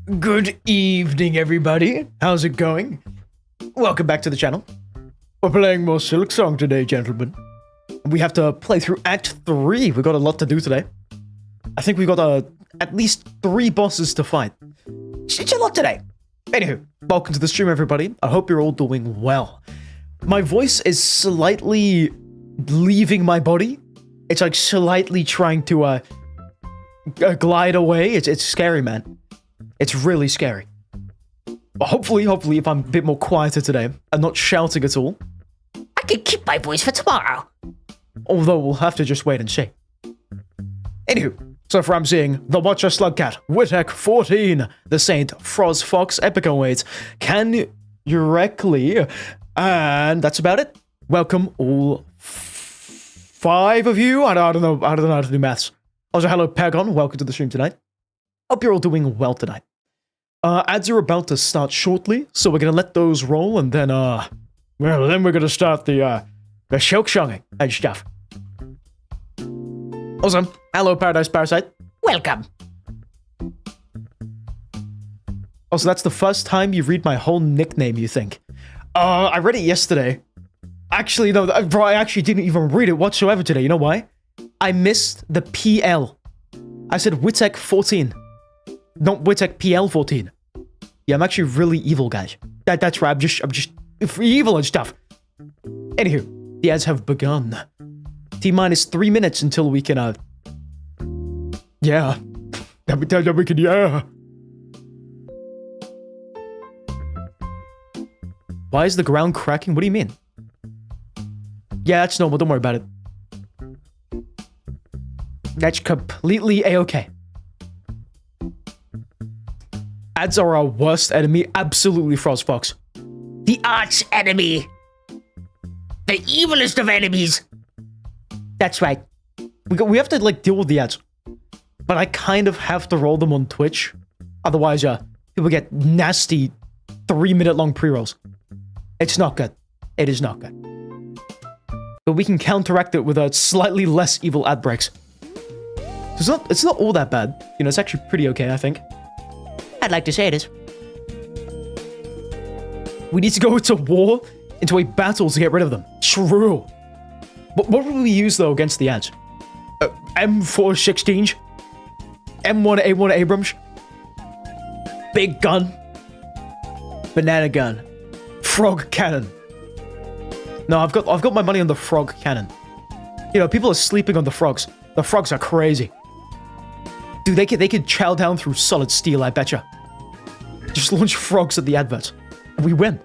Good evening, everybody. How's it going? Welcome back to the channel. We're playing more Silksong today, gentlemen. We have to play through Act 3. We got a lot to do today. I think we got at least 3 bosses to fight. It's a lot today. Anywho, welcome to the stream, everybody. I hope you're all doing well. My voice is slightly leaving my body. It's like slightly trying to glide away. It's scary, man. It's really scary. But hopefully, if I'm a bit more quieter today and not shouting at all, I can keep my voice for tomorrow. Although we'll have to just wait and see. Anywho, so far I'm seeing the Watcher Slugcat, Wittek 14, the Saint, Froz Fox, Epico Wait, Can Ureckley, and that's about it. Welcome all 5 of you. I don't know how to do maths. Also, hello Pagon, welcome to the stream tonight. Hope you're all doing well tonight. Ads are about to start shortly, so we're gonna let those roll, and then then we're gonna start the Silksong and stuff. Awesome. Hello, Paradise Parasite. Welcome. Also, that's the first time you read my whole nickname, you think? I read it yesterday. Actually, no, bro, I actually didn't even read it whatsoever today. You know why? I missed the PL. I said Wittek 14. Not Wittek PL 14. Yeah, I'm actually really evil, guys. That's right. I'm just evil and stuff. Anywho, the ads have begun. T-minus 3 minutes until we can, yeah. Then we can, yeah. Why is the ground cracking? What do you mean? Yeah, that's normal. Don't worry about it. That's completely a-okay. Ads are our worst enemy. Absolutely, Froz Fox. The arch enemy. The evilest of enemies. That's right. We have to, like, deal with the ads. But I kind of have to roll them on Twitch. Otherwise, people get nasty 3-minute-long pre-rolls. It's not good. It is not good. But we can counteract it with a slightly less evil ad breaks. It's not all that bad. You know, it's actually pretty okay, I think. I'd like to say it is. We need to go into war, into a battle to get rid of them. True. What would we use, though, against the ads? M416? M1A1 Abrams? Big gun? Banana gun? Frog cannon? No, I've got my money on the frog cannon. You know, people are sleeping on the frogs. The frogs are crazy. Dude, they could chow down through solid steel, I betcha. Just launch frogs at the adverts. And we win.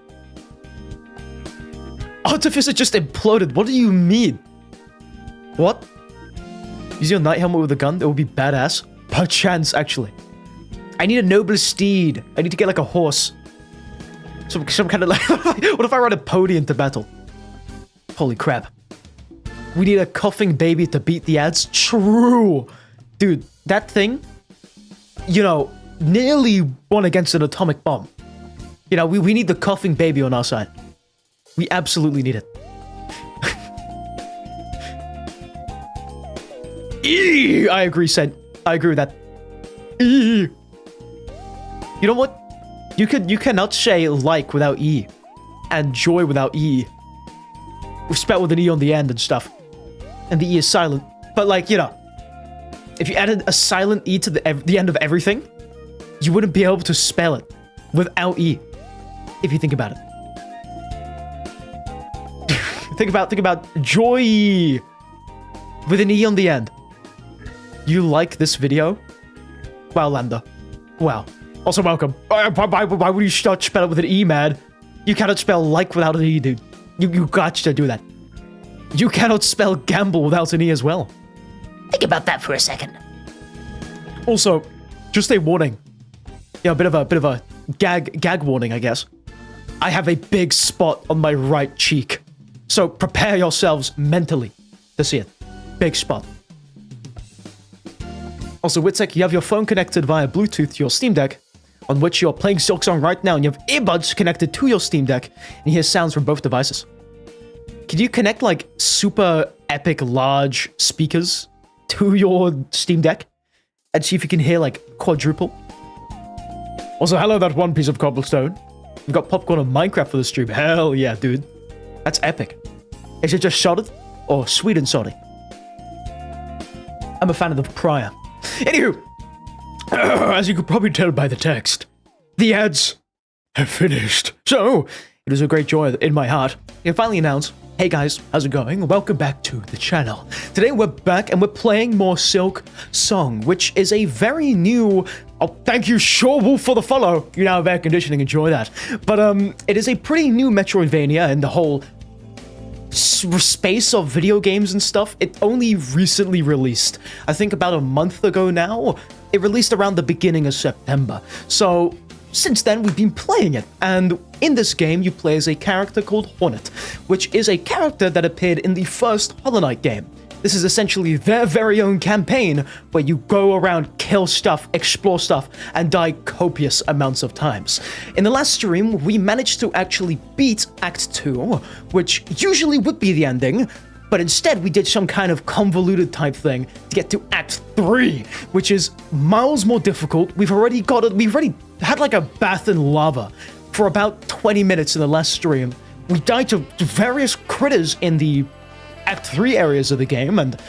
Artificer just imploded. What do you mean? What? Use your knight helmet with a gun? That would be badass. Perchance, actually. I need a noble steed. I need to get like a horse. Some kind of like... What if I ride a pony into battle? Holy crap. We need a coughing baby to beat the ads? True. Dude, that thing, you know, nearly won against an atomic bomb. You know, we need the coughing baby on our side. We absolutely need it. Eee! I agree, Saint. I agree with that. Eee! You know what? You cannot say like without E. And joy without E. We spell with an E on the end and stuff. And the E is silent. But like, you know, if you added a silent E to the end of everything, you wouldn't be able to spell it without E. If you think about it. think about joy with an E on the end. You like this video? Wow, Lambda. Wow. Also, welcome. Why would you start spell it with an E, man? You cannot spell like without an E, dude. You got to do that. You cannot spell gamble without an E as well. Think about that for a second. Also, just a warning. Yeah, a bit of a gag warning, I guess. I have a big spot on my right cheek. So prepare yourselves mentally to see it. Big spot. Also, Wittek, you have your phone connected via Bluetooth to your Steam Deck, on which you're playing Silksong right now, and you have earbuds connected to your Steam Deck, and you hear sounds from both devices. Can you connect, like, super epic large speakers to your Steam Deck and see if you can hear, like, quadruple? Also, hello, that one piece of cobblestone. We've got popcorn on Minecraft for the stream. Hell yeah, dude. That's epic. Is it just salted or sweet and salty? I'm a fan of the prior. Anywho, as you could probably tell by the text, the ads have finished. So, it is a great joy in my heart. I can finally announce, hey guys, how's it going? Welcome back to the channel. Today we're back and we're playing more Silksong, which is a very new... Oh, thank you, Shorewolf, for the follow. You now have air conditioning, enjoy that. But it is a pretty new Metroidvania in the whole space of video games and stuff. It only recently released. I think about a month ago now. It released around the beginning of September. So... since then, we've been playing it, and in this game, you play as a character called Hornet, which is a character that appeared in the first Hollow Knight game. This is essentially their very own campaign, where you go around, kill stuff, explore stuff, and die copious amounts of times. In the last stream, we managed to actually beat Act 2, which usually would be the ending, but instead we did some kind of convoluted type thing to get to Act 3, which is miles more difficult. We've already had like a bath in lava for about 20 minutes in the last stream. We died to various critters in the Act 3 areas of the game and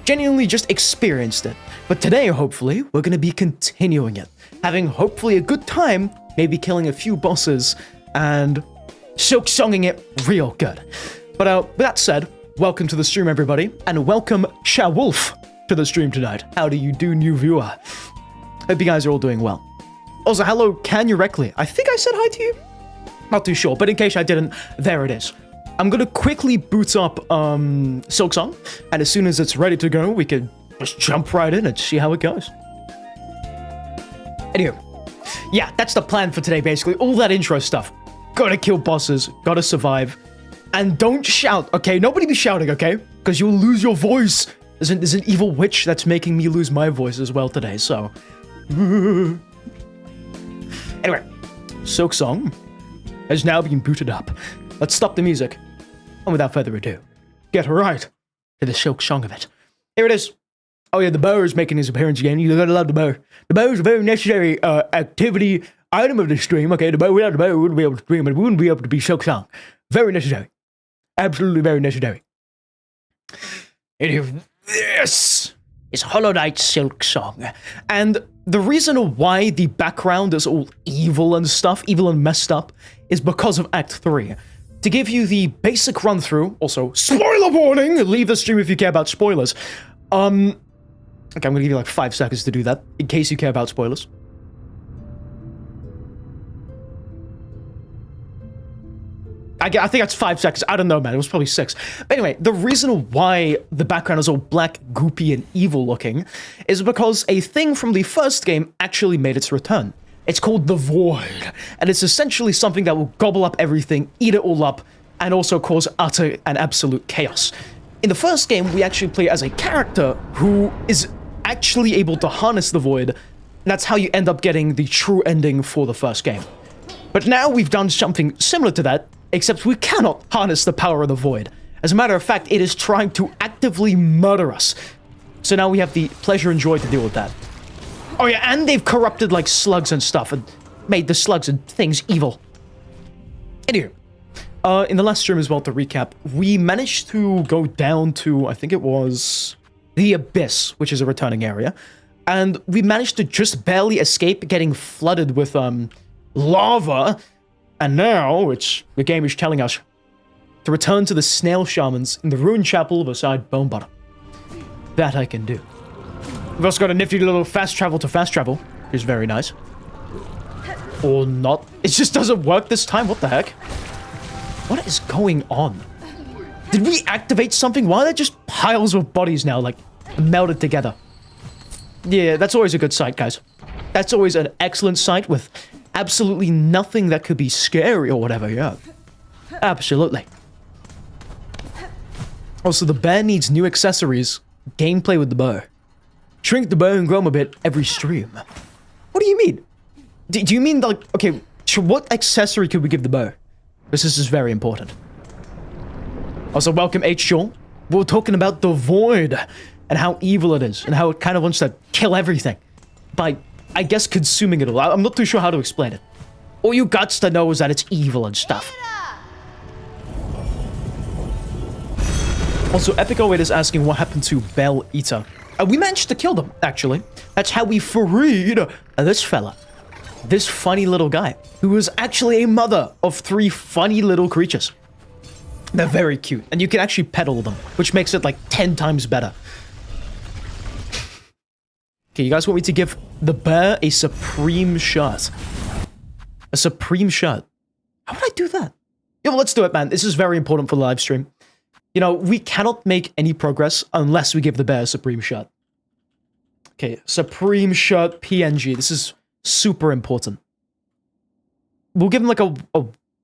genuinely just experienced it. But today, hopefully, we're going to be continuing it, having hopefully a good time, maybe killing a few bosses and silksonging it real good. But with that said, welcome to the stream, everybody, and welcome Sha Wolf to the stream tonight. How do you do, new viewer? Hope you guys are all doing well. Also, hello, Can You Reckley? I think I said hi to you? Not too sure, but in case I didn't, there it is. I'm gonna quickly boot up Silksong, and as soon as it's ready to go, we can just jump right in and see how it goes. Anyway, yeah, that's the plan for today, basically. All that intro stuff. Gotta kill bosses, gotta survive. And don't shout, okay? Nobody be shouting, okay? Because you'll lose your voice. There's an evil witch that's making me lose my voice as well today, so... Anyway, Silksong has now been booted up. Let's stop the music. And without further ado, get right to the Silksong of it. Here it is. Oh yeah, the bow is making his appearance again. You gotta love the bow. The bow is a very necessary activity item of the stream. Okay, the bow, without the bow, we wouldn't be able to stream, and we wouldn't be able to be Silksong. Very necessary. Absolutely very necessary. Anyway, this is Hollow Knight Silksong. And the reason why the background is all evil and stuff, evil and messed up, is because of Act 3. To give you the basic run-through, also, spoiler warning! Leave the stream if you care about spoilers. Okay, I'm gonna give you like 5 seconds to do that, in case you care about spoilers. I think that's 5 seconds. I don't know, man. It was probably 6. But anyway, the reason why the background is all black, goopy, and evil looking is because a thing from the first game actually made its return. It's called the Void, and it's essentially something that will gobble up everything, eat it all up, and also cause utter and absolute chaos. In the first game, we actually play as a character who is actually able to harness the Void, and that's how you end up getting the true ending for the first game. But now we've done something similar to that, except we cannot harness the power of the Void. As a matter of fact, it is trying to actively murder us. So now we have the pleasure and joy to deal with that. Oh yeah, and they've corrupted like slugs and stuff and made the slugs and things evil. Anyway, in the last stream as well, to recap, we managed to go down to, I think it was the Abyss, which is a returning area. And we managed to just barely escape getting flooded with lava. And now, which the game is telling us, to return to the Snail Shamans in the ruined chapel beside Bone Bottom. That I can do. We've also got a nifty little fast travel to fast travel, which is very nice. Or not. It just doesn't work this time, what the heck? What is going on? Did we activate something? Why are there just piles of bodies now, like, melded together? Yeah, that's always a good sight, guys. That's always an excellent sight with absolutely nothing that could be scary or whatever, yeah. Absolutely. Also, the bear needs new accessories. Gameplay with the bow. Shrink the bow and grow 'em a bit every stream. What do you mean? Do you mean, like, okay, what accessory could we give the bow? Because this is very important. Also, welcome H. Joel. We're talking about the Void and how evil it is and how it kind of wants to kill everything by I guess, consuming it all. I'm not too sure how to explain it. All you got to know is that it's evil and stuff. Also, Epic 08 is asking what happened to Bell Eater. We managed to kill them, actually. That's how we freed this fella. This funny little guy, who was actually a mother of 3 funny little creatures. They're very cute, and you can actually pet all of them, which makes it like 10 times better. Okay, you guys want me to give the bear a supreme shot? A supreme shot. How would I do that? Yeah, well, let's do it, man. This is very important for the live stream. You know, we cannot make any progress unless we give the bear a supreme shot. Okay, supreme shot PNG. This is super important. We'll give him like a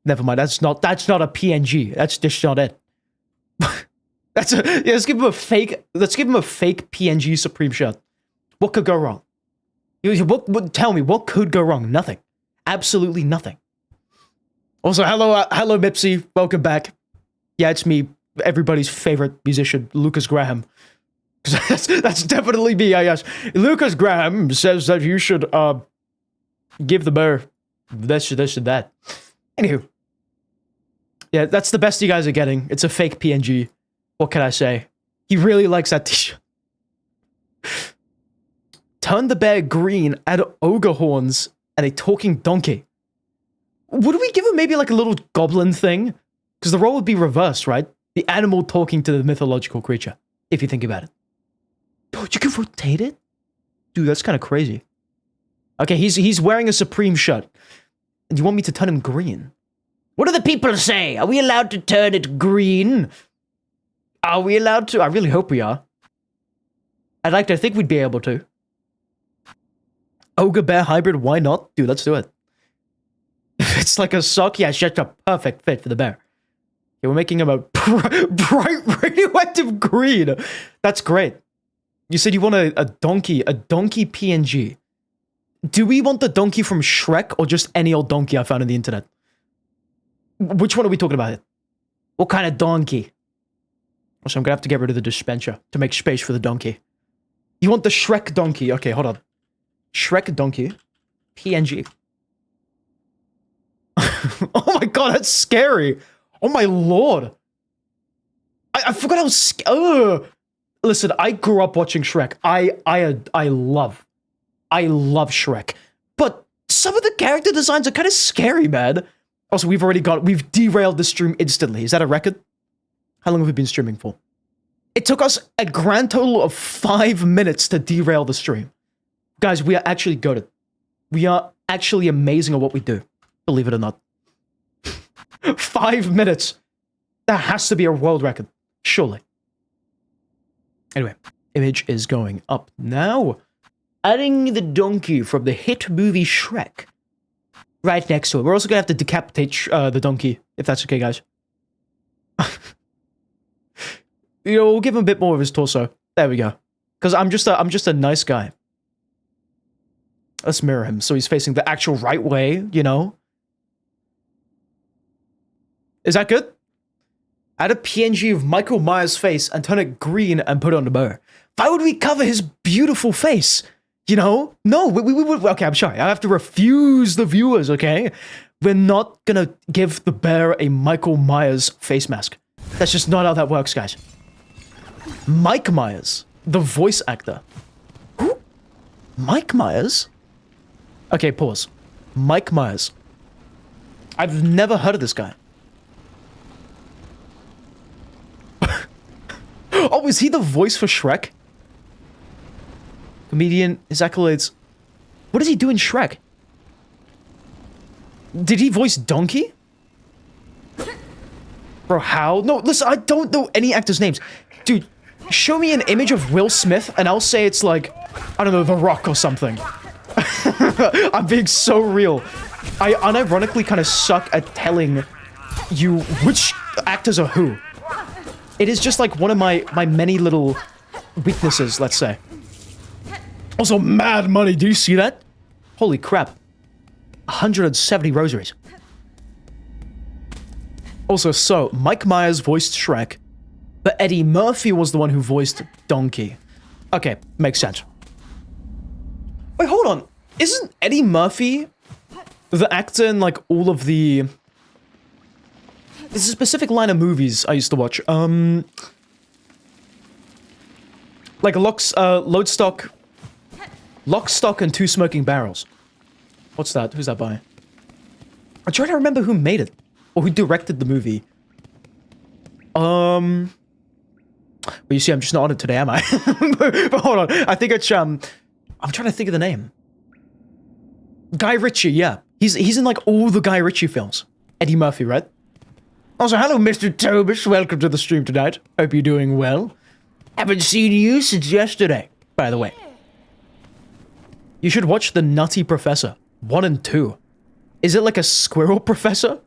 never mind. That's not a PNG. That's just not it. Let's give him a fake. Let's give him a fake PNG supreme shot. What could go wrong? Tell me what could go wrong? Nothing. Absolutely nothing. Also, hello Mipsy. Welcome back. Yeah, it's me. Everybody's favorite musician, Lucas Graham. That's definitely me, yes. Lucas Graham says that you should give the bear this and that. Anywho. Yeah, that's the best you guys are getting. It's a fake PNG. What can I say? He really likes that t-shirt. Turn the bear green, add ogre horns, and a talking donkey. Would we give him maybe like a little goblin thing? Because the role would be reversed, right? The animal talking to the mythological creature, if you think about it. Oh, you can rotate it? Dude, that's kind of crazy. Okay, he's wearing a supreme shirt. And you want me to turn him green? What do the people say? Are we allowed to turn it green? Are we allowed to? I really hope we are. I'd like to think we'd be able to. Ogre bear hybrid, why not? Dude, let's do it. If it's like a sock, yeah, it's just a perfect fit for the bear. Okay, we're making him a bright radioactive green. That's great. You said you want a donkey PNG. Do we want the donkey from Shrek or just any old donkey I found on the internet? Which one are we talking about here? What kind of donkey? Also, I'm gonna have to get rid of the dispenser to make space for the donkey. You want the Shrek donkey? Okay, hold on. Shrek donkey. PNG. Oh my god, that's scary. Oh my lord. I forgot how scary. Listen, I grew up watching Shrek. I love Shrek. But some of the character designs are kind of scary, man. Also, we've derailed the stream instantly. Is that a record? How long have we been streaming for? It took us a grand total of 5 minutes to derail the stream. Guys, we are actually goated. We are actually amazing at what we do. Believe it or not. 5 minutes. That has to be a world record. Surely. Anyway, image is going up now. Adding the donkey from the hit movie Shrek. Right next to it. We're also going to have to decapitate the donkey, if that's okay, guys. You know, we'll give him a bit more of his torso. There we go. Because I'm just a nice guy. Let's mirror him so he's facing the actual right way, you know? Is that good? Add a PNG of Michael Myers' face and turn it green and put it on the bear. Why would we cover his beautiful face? You know? No, we would... Okay, I'm sorry. I have to refuse the viewers, okay? We're not gonna give the bear a Michael Myers face mask. That's just not how that works, guys. Mike Myers, the voice actor. Who? Mike Myers? Okay, pause. Mike Myers. I've never heard of this guy. Oh, is he the voice for Shrek? Comedian, his accolades. What does he do in Shrek? Did he voice Donkey? Bro, how? No, listen, I don't know any actors' names. Dude, show me an image of Will Smith and I'll say it's like, I don't know, The Rock or something. I'm being so real. I unironically kind of suck at telling you which actors are who. It is just like one of my many little weaknesses, let's say. Also, mad money. Do you see that? Holy crap. 170 rosaries. Also, so, Mike Myers voiced Shrek, but Eddie Murphy was the one who voiced Donkey. Okay, makes sense. Wait, hold on. Isn't Eddie Murphy the actor in, like, all of the... There's a specific line of movies I used to watch. Like Lock, Stock, and Two Smoking Barrels. What's that? Who's that by? I'm trying to remember who made it. Or who directed the movie. Well, you see, I'm just not on it today, am I? But hold on. I think it's, I'm trying to think of the name. Guy Ritchie, yeah. He's in, like, all the Guy Ritchie films. Eddie Murphy, right? Also, hello, Mr. Tobish. Welcome to the stream tonight. Hope you're doing well. Haven't seen you since yesterday, by the way. You should watch The Nutty Professor 1 and 2. Is it like a squirrel professor?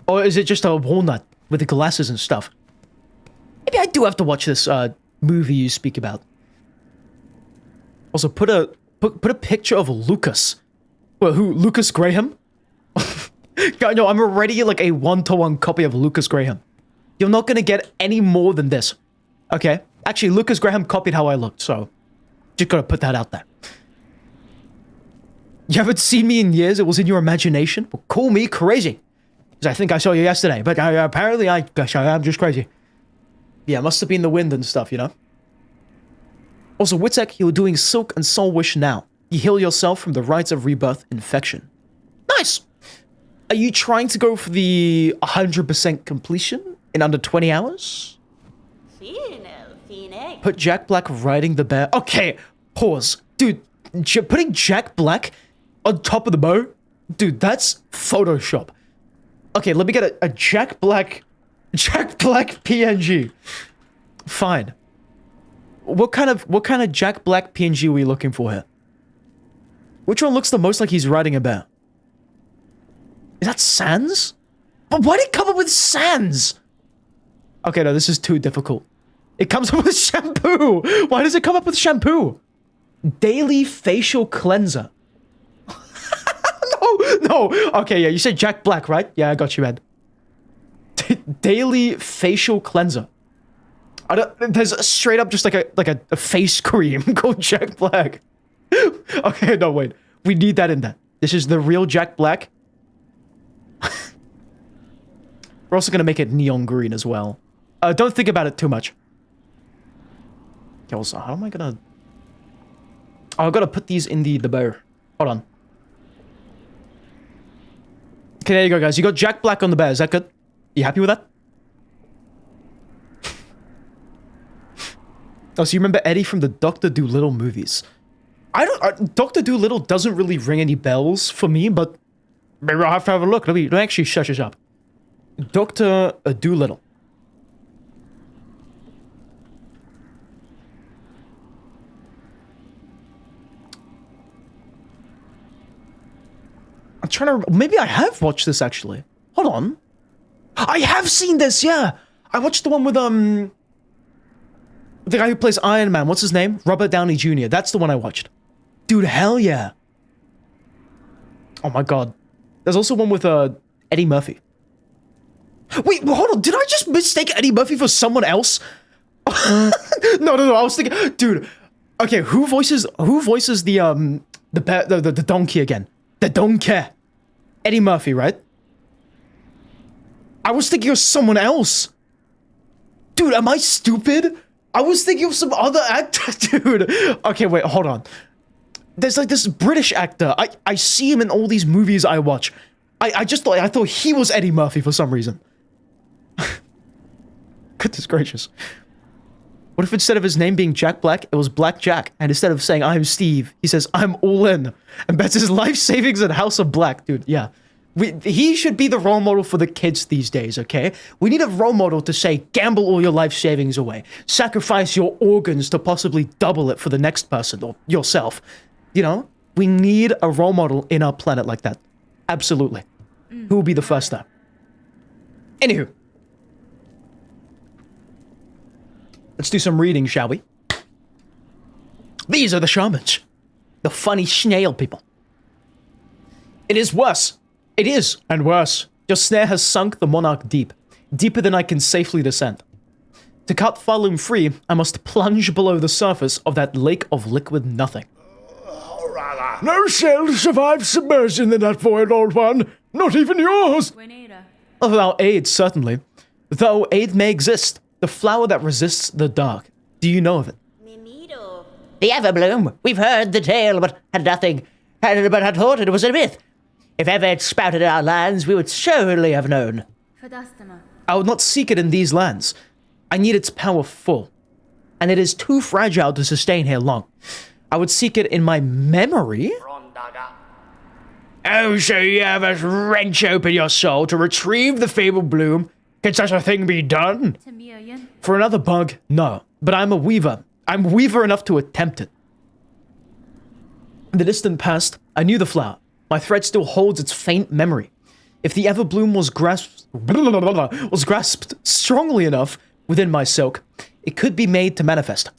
Or is it just a walnut with the glasses and stuff? Maybe I do have to watch this movie you speak about. Also, put a picture of Lucas. Well, who? Lucas Graham? God, no, I'm already like a 1-to-1 copy of Lucas Graham. You're not gonna get any more than this. Okay? Actually, Lucas Graham copied how I looked, so... Just gotta put that out there. You haven't seen me in years? It was in your imagination? Well, call me crazy. Because I think I saw you yesterday, but apparently I'm just crazy. Yeah, it must have been the wind and stuff, you know? Also, Witek, you're doing Silk and Soul Wish now. You heal yourself from the Rites of Rebirth infection. Nice! Are you trying to go for the 100% completion in under 20 hours? Put Jack Black riding the bear. Okay, pause. Dude, putting Jack Black on top of the bow? Dude, that's Photoshop. Okay, let me get a Jack Black PNG. Fine. What kind of Jack Black PNG are we looking for here? Which one looks the most like he's riding a bear? Is that Sans? But why did it come up with Sans? Okay, no, this is too difficult. It comes up with shampoo! Why does it come up with shampoo? Daily facial cleanser. No! Okay, yeah, you said Jack Black, right? Yeah, I got you, man. Daily facial cleanser. There's straight up just like a face cream called Jack Black. Okay, no, wait. We need that in there. This is the real Jack Black. We're also gonna make it neon green as well. Don't think about it too much. Okay, also, how am I gonna... Oh, I gotta put these in the bow. Hold on. Okay, there you go, guys. You got Jack Black on the bear. Is that good? You happy with that? Oh, so you remember Eddie from the Dr. Dolittle movies? Dr. Dolittle doesn't really ring any bells for me, but maybe I'll have to have a look. Let me actually shut this up. Dr. Dolittle. I'm trying to... Maybe I have watched this, actually. Hold on. I have seen this, yeah! I watched the one with, the guy who plays Iron Man. What's his name? Robert Downey Jr. That's the one I watched. Dude, hell yeah. Oh my god. There's also one with, Eddie Murphy. Wait, hold on. Did I just mistake Eddie Murphy for someone else? No. I was thinking... Dude. Okay, who voices the donkey again? The donkey. Eddie Murphy, right? I was thinking of someone else. Dude, am I stupid? I was thinking of some other actor, dude. Okay, wait, hold on. There's like this British actor. I see him in all these movies I watch. I thought he was Eddie Murphy for some reason. Goodness gracious. What if instead of his name being Jack Black, it was Black Jack, and instead of saying I'm Steve, he says I'm all in, and bets his life savings in House of Black, dude. Yeah, he should be the role model for the kids these days. Okay, we need a role model to say gamble all your life savings away, sacrifice your organs to possibly double it for the next person or yourself. You know, we need a role model in our planet like that. Absolutely. Who will be the first there? Anywho. Let's do some reading, shall we? These are the shamans. The funny snail people. It is worse. It is, and worse. Your snare has sunk the monarch deep. Deeper than I can safely descend. To cut Falun free, I must plunge below the surface of that lake of liquid nothing. No shell survives submersion in that void, old one. Not even yours. Without aid, certainly. Though aid may exist, the flower that resists the dark. Do you know of it? The Everbloom. We've heard the tale, but had nothing. But had thought it was a myth. If ever it sprouted in our lands, we would surely have known. I would not seek it in these lands. I need its power full, and it is too fragile to sustain here long. I would seek it in my memory. Oh, so you have us wrench open your soul to retrieve the fabled bloom? Can such a thing be done? For another bug, no. But I'm a weaver. I'm weaver enough to attempt it. In the distant past, I knew the flower. My thread still holds its faint memory. If the Everbloom was grasped strongly enough within my silk, it could be made to manifest.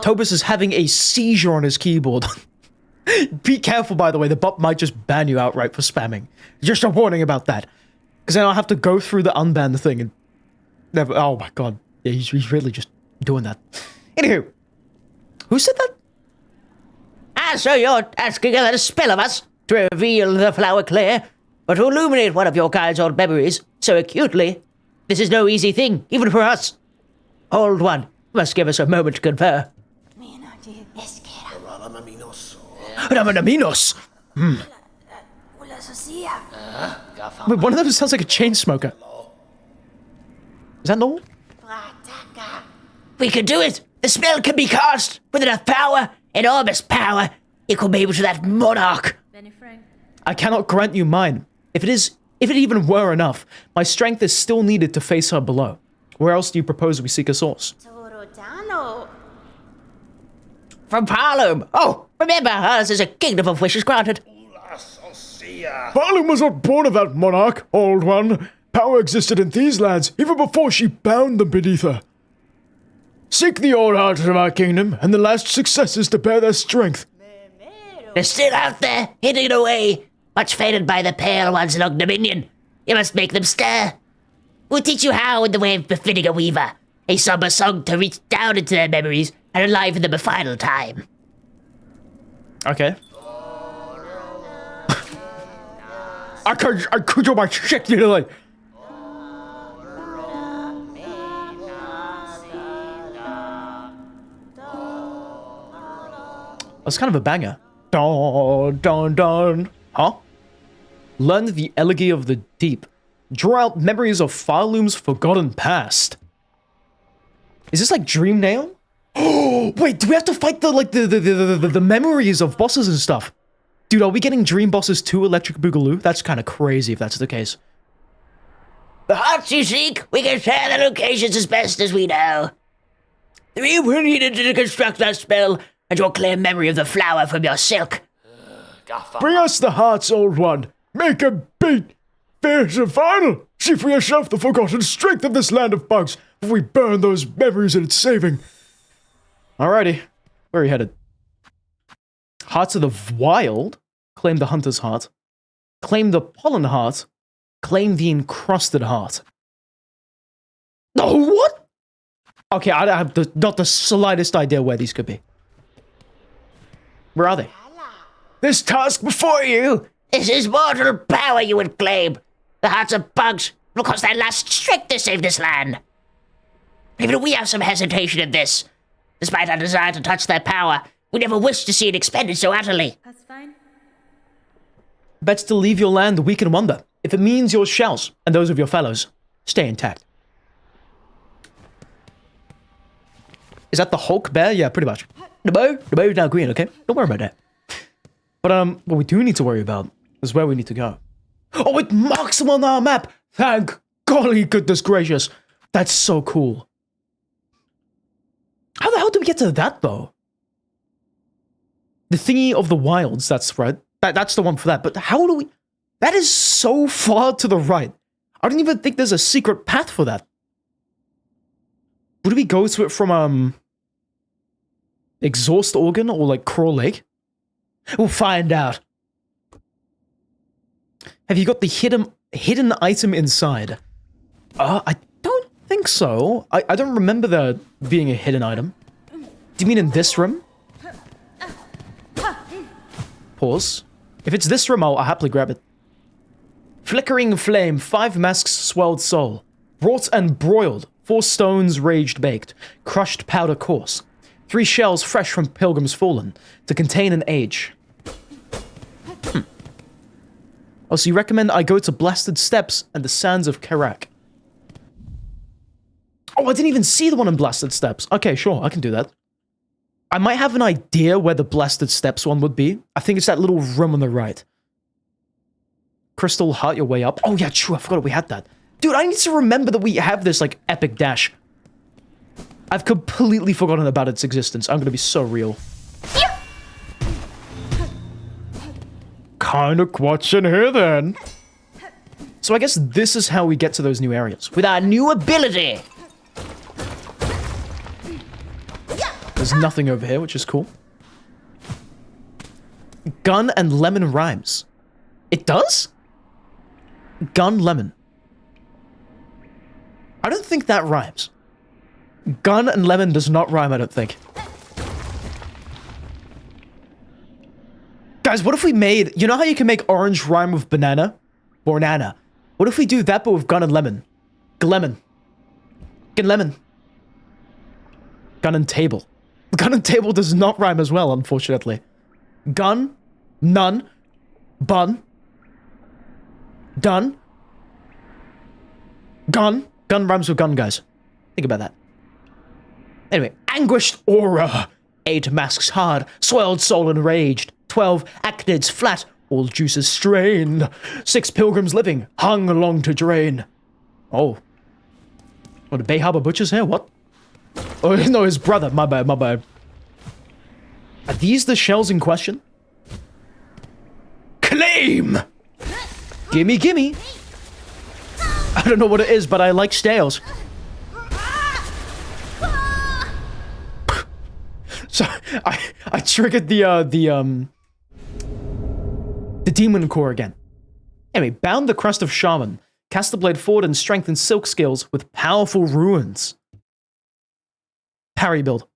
Tobus is having a seizure on his keyboard. Be careful, by the way, the bot might just ban you outright for spamming. Just a warning about that. Because then I'll have to go through the unban thing and never. Oh my god. Yeah, he's really just doing that. Anywho, who said that? So you're asking a spell of us to reveal the flower clear, but to illuminate one of your kind's old memories so acutely. This is no easy thing, even for us. Old one, must give us a moment to confer. Ramanaminos. Wait, one of them sounds like a chain smoker. Is that normal? We can do it! The spell can be cast with enough power, enormous power, equal maybe to that monarch. I cannot grant you mine. If it even were enough, my strength is still needed to face her below. Where else do you propose we seek a source? From Parloom. Oh, remember, ours is a kingdom of wishes granted. Parloom was not born of that monarch, old one. Power existed in these lands even before she bound them beneath her. Seek the old hearts of our kingdom, and the last successors to bear their strength. They're still out there, hidden away, much faded by the pale ones along Dominion. You must make them stir. We'll teach you how in the way of befitting a weaver. A somber song to reach down into their memories and enliven them a final time. Okay. I could do my shit, you know, like. That's kind of a banger. Dun, dun, dun. Huh? Learn the elegy of the deep. Draw out memories of Farloom's forgotten past. Is this like Dream Nail? Oh, wait, do we have to fight the memories of bosses and stuff? Dude, are we getting Dream Bosses 2 Electric Boogaloo? That's kind of crazy if that's the case. The hearts you seek, we can share the locations as best as we know. We were needed to construct that spell, and your clear memory of the flower from your silk. Bring us the hearts, old one. Make a beat. Fierce and final. See for yourself the forgotten strength of this land of bugs if we burn those memories in its saving. Alrighty. Where are you headed? Hearts of the wild. Claim the hunter's heart. Claim the pollen heart. Claim the encrusted heart. Oh, what? Okay, I have not the slightest idea where these could be. Where are they? This task before you! This is mortal power you would claim. The hearts of bugs will cost their last strength to save this land. Even we have some hesitation in this. Despite our desire to touch their power, we never wish to see it expended so utterly. That's fine. Best to leave your land weak in wonder. If it means your shells, and those of your fellows, stay intact. Is that the Hulk bear? Yeah, pretty much. The bow is now green, okay? Don't worry about that. But, what we do need to worry about is where we need to go. Oh, it marks them on our map! Thank golly goodness gracious! That's so cool. How the hell did we get to that, though? The thingy of the wilds, that's right. That's the one for that, but how do we... That is so far to the right. I don't even think there's a secret path for that. Would we go to it from, Exhaust Organ or, like, Crawl Lake? We'll find out. Have you got the hidden item inside? I don't think so. I don't remember there being a hidden item. Do you mean in this room? Pause. If it's this room, I'll happily grab it. Flickering flame, 5 masks swelled soul. Wrought and broiled, 4 stones raged baked. Crushed powder coarse. 3 shells fresh from pilgrims fallen. To contain an age. Oh, so you recommend I go to Blasted Steps and the Sands of Karak. Oh, I didn't even see the one in Blasted Steps. Okay, sure, I can do that. I might have an idea where the Blasted Steps one would be. I think it's that little room on the right. Crystal Heart your way up. Oh yeah, true, I forgot we had that. Dude, I need to remember that we have this, like, epic dash. I've completely forgotten about its existence. I'm gonna be so real. Kinda what's in here then? So I guess this is how we get to those new areas. With our new ability. There's nothing over here, which is cool. Gun and lemon rhymes. It does? Gun lemon. I don't think that rhymes. Gun and lemon does not rhyme, I don't think. Guys, what if we made... You know how you can make orange rhyme with banana? Banana. What if we do that, but with gun and lemon? Glemon. Gun lemon. Gun and table. Gun and table does not rhyme as well, unfortunately. Gun. None. Bun. Done. Gun. Gun rhymes with gun, guys. Think about that. Anyway. Anguished aura. 8 masks hard. Swelled soul enraged. 12 actids flat, all juices strained. 6 pilgrims living, hung along to drain. Oh. What, the Bay Harbor Butcher's here? What? Oh, no, his brother. My bad, my bad. Are these the shells in question? Claim! Gimme, gimme. I don't know what it is, but I like stales. So, I triggered the demon core again. Anyway, bound the crest of shaman. Cast the blade forward and strengthen silk skills with powerful runes. Parry build.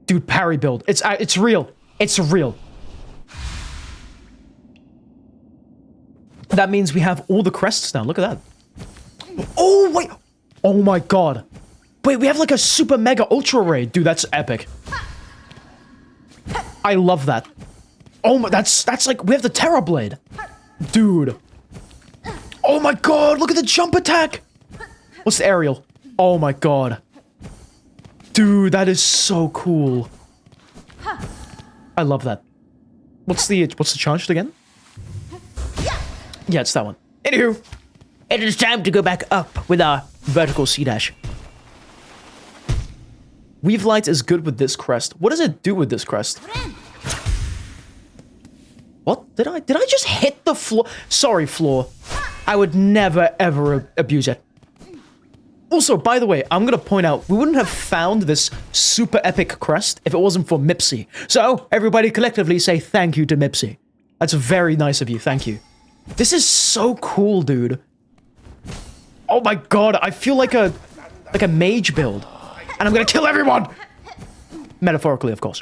Dude, parry build. It's real. It's real. That means we have all the crests now. Look at that. Oh, wait. Oh my god. Wait, we have like a super mega ultra raid. Dude, that's epic. I love that. Oh my, that's like, we have the Terror Blade. Dude. Oh my god, look at the jump attack. What's the aerial? Oh my god. Dude, that is so cool. I love that. What's the charged again? Yeah, it's that one. Anywho, It is time to go back up with our vertical sea dash. Weave Light is good with this crest. What does it do with this crest? What? Did I just hit the floor? Sorry, floor. I would never, ever abuse it. Also, by the way, I'm gonna point out, we wouldn't have found this super epic crest if it wasn't for Mipsy. So, everybody collectively say thank you to Mipsy. That's very nice of you, thank you. This is so cool, dude. Oh my god, I feel like a mage build. And I'm gonna kill everyone! Metaphorically, of course.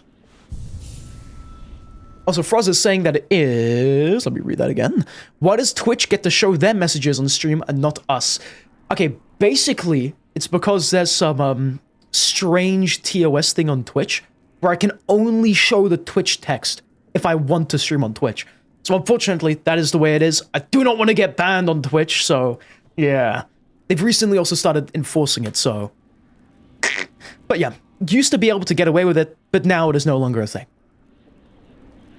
Also, Froz is saying that it is... Let me read that again. Why does Twitch get to show their messages on stream and not us? Okay, basically, it's because there's some strange TOS thing on Twitch where I can only show the Twitch text if I want to stream on Twitch. So unfortunately, that is the way it is. I do not want to get banned on Twitch, so yeah. They've recently also started enforcing it, so... But yeah, used to be able to get away with it, but now it is no longer a thing.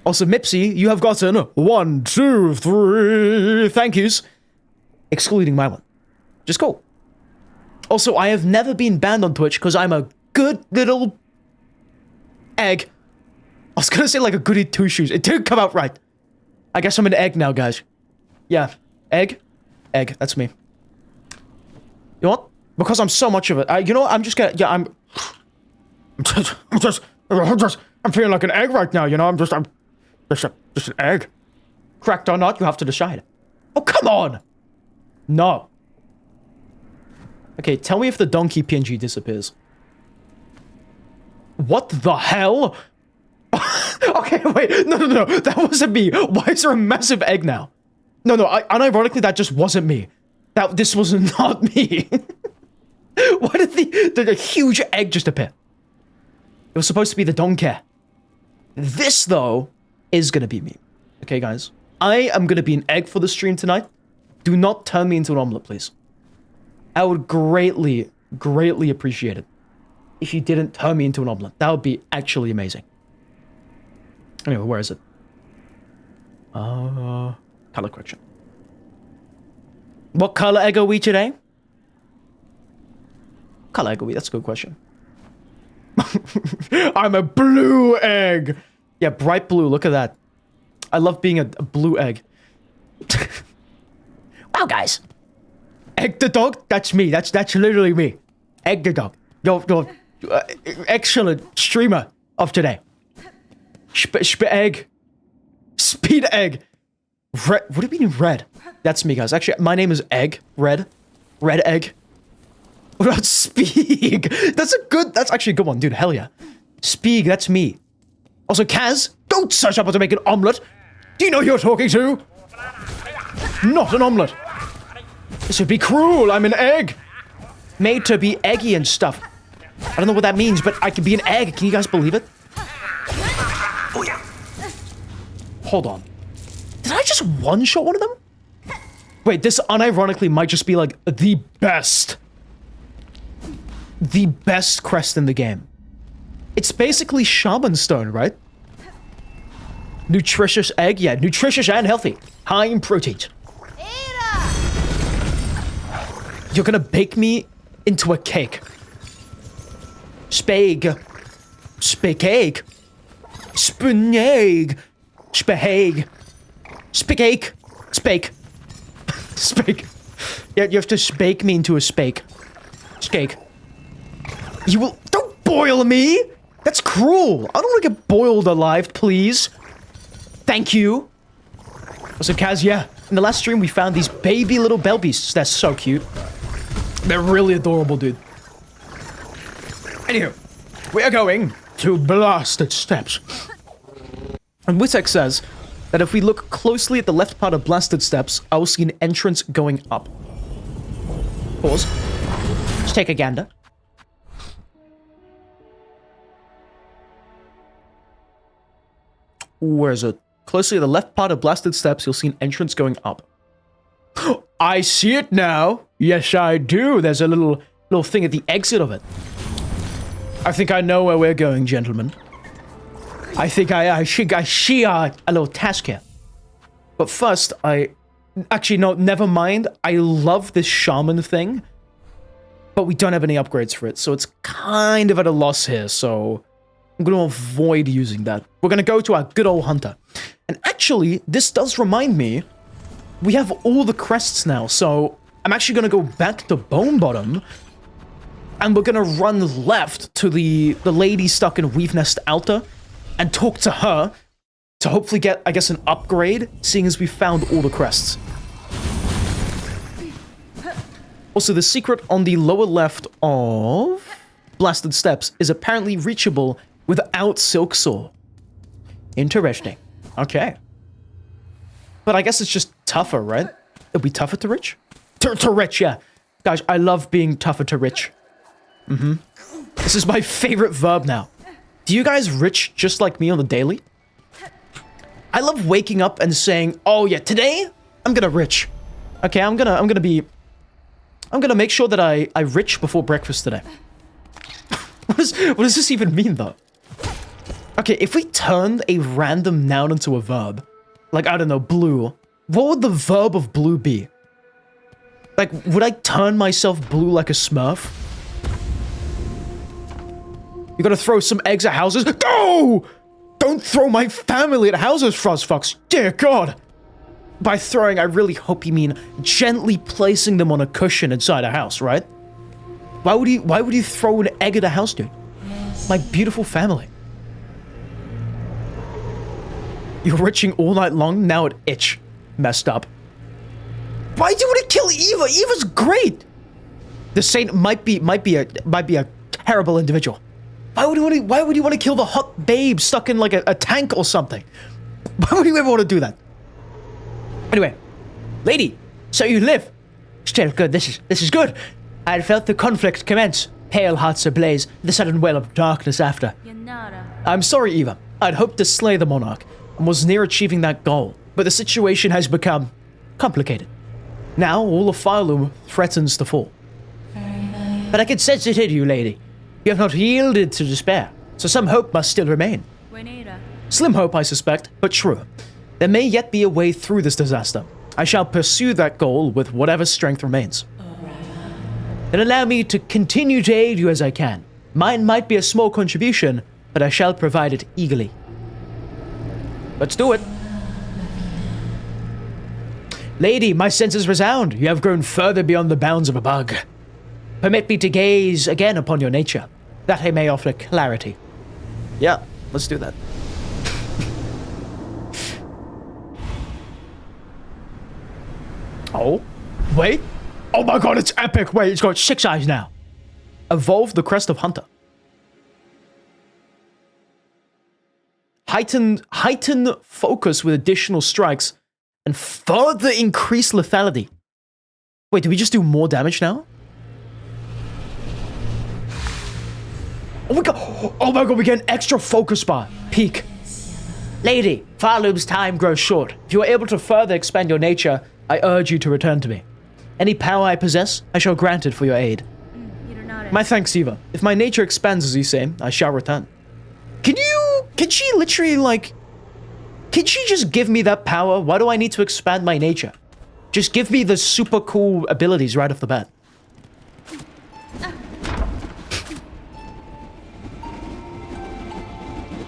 Also, Mipsy, you have gotten 1, 2, 3 thank yous, excluding my one. Just cool. Also, I have never been banned on Twitch because I'm a good little egg. I was gonna say like a goody two-shoes. It didn't come out right. I guess I'm an egg now, guys. Yeah, egg? Egg, that's me. You know what? Because I'm so much of it. You know what? I'm just gonna... Yeah, I'm feeling like an egg right now, you know? I'm just an egg. Cracked or not, you have to decide. Oh, come on! No. Okay, tell me if the donkey PNG disappears. What the hell? Okay, wait. No. That wasn't me. Why is there a massive egg now? No. Unironically, that just wasn't me. This was not me. Why did the huge egg just appear? It was supposed to be the donkey. This, though, is gonna be me. Okay, guys? I am gonna be an egg for the stream tonight. Do not turn me into an omelet, please. I would greatly appreciate it if you didn't turn me into an omelet. That would be actually amazing. Anyway, where is it? Color correction. What color egg are we today? Color egg are we? That's a good question. I'm a blue egg. Yeah, bright blue. Look at that. I love being a blue egg. Wow, guys. Egg the dog? That's me. That's literally me. Egg the dog. Your excellent streamer of today. Egg. Speed egg. Red. What do you mean red? That's me, guys. Actually, my name is Egg. Red egg. What about Speeg? That's actually a good one, dude. Hell yeah. Speeg, that's me. Also, Kaz, don't search up how to make an omelet. Do you know who you're talking to? Not an omelet. This would be cruel. I'm an egg. Made to be eggy and stuff. I don't know what that means, but I can be an egg. Can you guys believe it? Oh, yeah. Hold on. Did I just one-shot one of them? Wait, this unironically might just be like the best crest in the game. It's basically shaman stone, right? Nutritious egg, yeah, nutritious and healthy. High in proteins. You're gonna bake me into a cake. Speg. Spegeg. Spineg. Speheg. Spegeg. Spake. Spake. Yeah, you have to spake me into a spake. Skake. You will— don't boil me! That's cruel! I don't want to get boiled alive, please. Thank you. Also, Kaz, yeah. In the last stream, we found these baby little bell beasts. They're so cute. They're really adorable, dude. Anywho, we are going to Blasted Steps. And Witek says that if we look closely at the left part of Blasted Steps, I will see an entrance going up. Pause. Let's take a gander. Where is it? Closely at the left part of Blasted Steps, you'll see an entrance going up. I see it now. Yes, I do. There's a little thing at the exit of it. I think I know where we're going, gentlemen. I think I see a little task here. But first, actually, no, never mind. I love this shaman thing, but we don't have any upgrades for it, so it's kind of at a loss here, so I'm going to avoid using that. We're going to go to our good old hunter. And actually, this does remind me, we have all the crests now, so I'm actually going to go back to Bone Bottom, and we're going to run left to the lady stuck in Weave Nest Alta and talk to her to hopefully get, I guess, an upgrade, seeing as we found all the crests. Also, the secret on the lower left of Blasted Steps is apparently reachable without Silksong. Interesting. Okay. But I guess it's just tougher, right? It'll be tougher to reach? To reach, yeah. Guys, I love being tougher to reach. This is my favorite verb now. Do you guys rich just like me on the daily? I love waking up and saying, oh yeah, today I'm gonna rich. Okay, I'm gonna make sure that I rich before breakfast today. What does this even mean though? Okay, if we turned a random noun into a verb, like, I don't know, blue, what would the verb of blue be? Like, would I turn myself blue like a smurf? You gotta throw some eggs at houses? Go! Don't throw my family at houses, Frostfox. Dear God. By throwing, I really hope you mean gently placing them on a cushion inside a house, right? Why would you throw an egg at a house, dude? My beautiful family. You're riching all night long, now it itch. Messed up. Why do you want to kill Eva? Eva's great. The saint might be a terrible individual. Why would you want to kill the hot babe stuck in like a tank or something? Why would you ever want to do that? Anyway, lady, so you live. Still good, this is good. I had felt the conflict commence, pale hearts ablaze, the sudden well of darkness after. I'm sorry, Eva. I'd hoped to slay the monarch, and was near achieving that goal, but the situation has become complicated. Now, all of Phylum threatens to fall. But I can sense it in you, lady. You have not yielded to despair, so some hope must still remain. Slim hope, I suspect, but true. There may yet be a way through this disaster. I shall pursue that goal with whatever strength remains. Then allow me to continue to aid you as I can. Mine might be a small contribution, but I shall provide it eagerly. Let's do it. Lady, my senses resound. You have grown further beyond the bounds of a bug. Permit me to gaze again upon your nature, that I may offer clarity. Yeah, let's do that. Oh, wait. Oh my god, it's epic. Wait, it's got 6 eyes now. Evolve the Crest of Hunter. Heighten focus with additional strikes and further increase lethality. Wait, do we just do more damage now? Oh my god, we get an extra focus bar. Peak. Lady, Phylum's time grows short. If you are able to further expand your nature, I urge you to return to me. Any power I possess, I shall grant it for your aid. My thanks, Eva. If my nature expands, as you say, I shall return. Can she literally, like... Can she just give me that power? Why do I need to expand my nature? Just give me the super cool abilities right off the bat.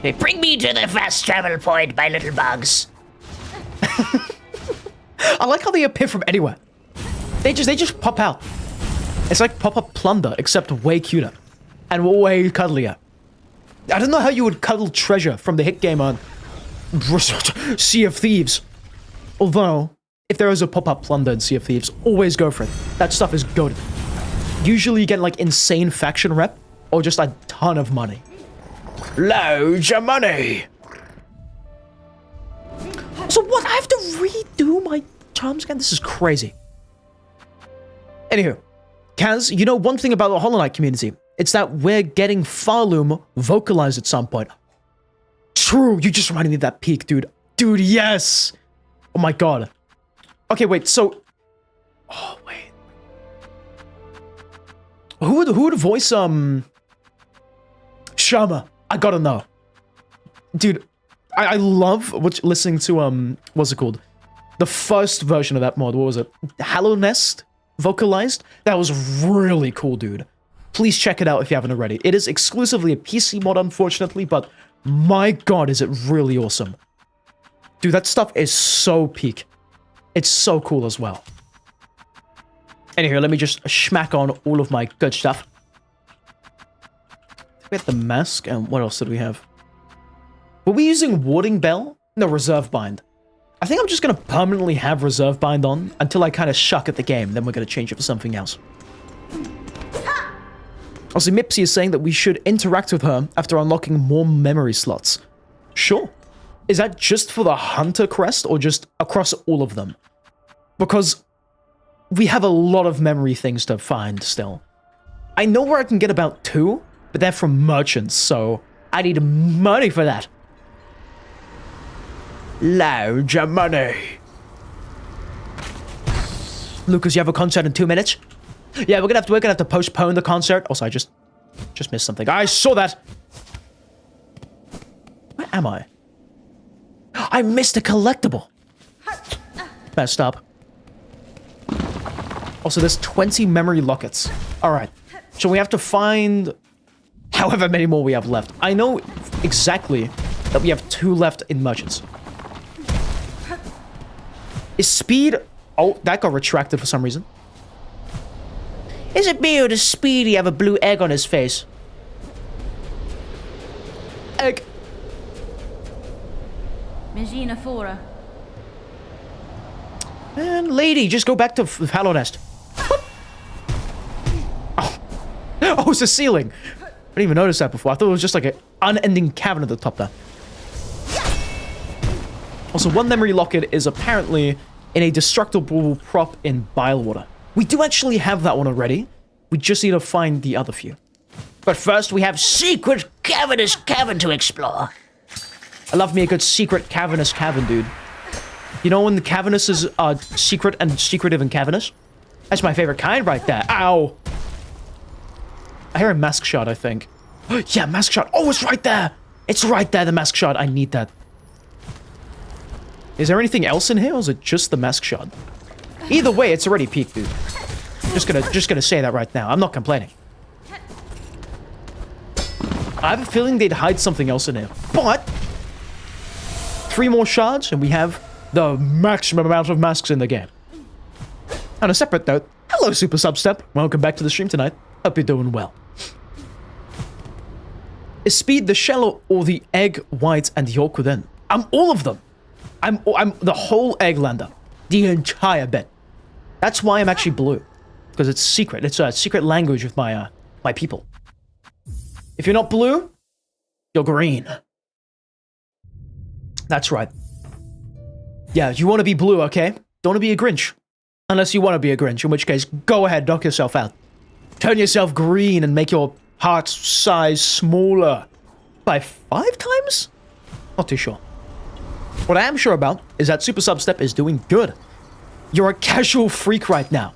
Hey, bring me to the fast travel point, my little bugs. I like how they appear from anywhere. They just pop out. It's like pop-up plunder, except way cuter. And way cuddlier. I don't know how you would cuddle treasure from the hit game on Sea of Thieves. Although, if there is a pop-up plunder in Sea of Thieves, always go for it. That stuff is goated. Usually you get like insane faction rep, or just a ton of money. Loads of money! So what? I have to redo my charms again? This is crazy. Anywho, Kaz, you know one thing about the Hollow Knight community? It's that we're getting Phylum vocalized at some point. True, you just reminded me of that peak, dude. Dude, yes! Oh my god. Okay, wait, so... Oh, wait. Who would voice, Shama? I gotta know. Dude, I love listening to, what's it called? The first version of that mod, what was it? Hallow Nest vocalized? That was really cool, dude. Please check it out if you haven't already. It is exclusively a PC mod, unfortunately, but my god, is it really awesome. Dude, that stuff is so peak. It's so cool as well. Anyway, let me just smack on all of my good stuff. We have the mask, and what else did we have? Were we using Warding Bell? No, Reserve Bind. I think I'm just going to permanently have Reserve Bind on until I kind of shuck at the game. Then we're going to change it for something else. Also, Mipsy is saying that we should interact with her after unlocking more memory slots. Sure. Is that just for the Hunter Crest or just across all of them? Because we have a lot of memory things to find still. I know where I can get about 2, but they're from merchants, so I need money for that. Loads of money. Lucas, you have a concert in 2 minutes? Yeah, we're gonna have to postpone the concert. Also, I just missed something. I saw that. Where am I? I missed a collectible. Messed up. Also, there's 20 memory lockets. All right, so we have to find however many more we have left. I know exactly that we have 2 left in merchants. Is speed? Oh, that got retracted for some reason. Is it me or does Speedy have a blue egg on his face? Egg. And lady, just go back to Hallow Nest. Oh. Oh, it's a ceiling. didn't even notice that before. I thought it was just like an unending cavern at the top there. Also, one memory locket is apparently in a destructible prop in bile water. We do actually have that one already. We just need to find the other few. But first, we have secret cavernous cavern to explore. I love me a good secret cavernous cavern, dude. You know when the cavernous is secret and secretive and cavernous? That's my favorite kind right there. Ow. I hear a mask shot, I think. Yeah, mask shot. Oh, it's right there. It's right there, the mask shot. I need that. Is there anything else in here, or is it just the mask shot? Either way, it's already peaked, dude. Just gonna say that right now. I'm not complaining. I have a feeling they'd hide something else in here. But 3 more shards, and we have the maximum amount of masks in the game. On a separate note, hello, Super Substep. Welcome back to the stream tonight. Hope you're doing well. Is Speed the shell or the egg, white, and yolk within? I'm all of them. I'm the whole Egglander. The entire bit. That's why I'm actually blue. Because it's secret. It's a secret language of my my people. If you're not blue, you're green. That's right. Yeah, you want to be blue, okay? Don't want to be a Grinch. Unless you want to be a Grinch, in which case, go ahead, knock yourself out. Turn yourself green and make your heart size smaller. By 5 times? Not too sure. What I am sure about is that Super Substep is doing good. You're a casual freak right now.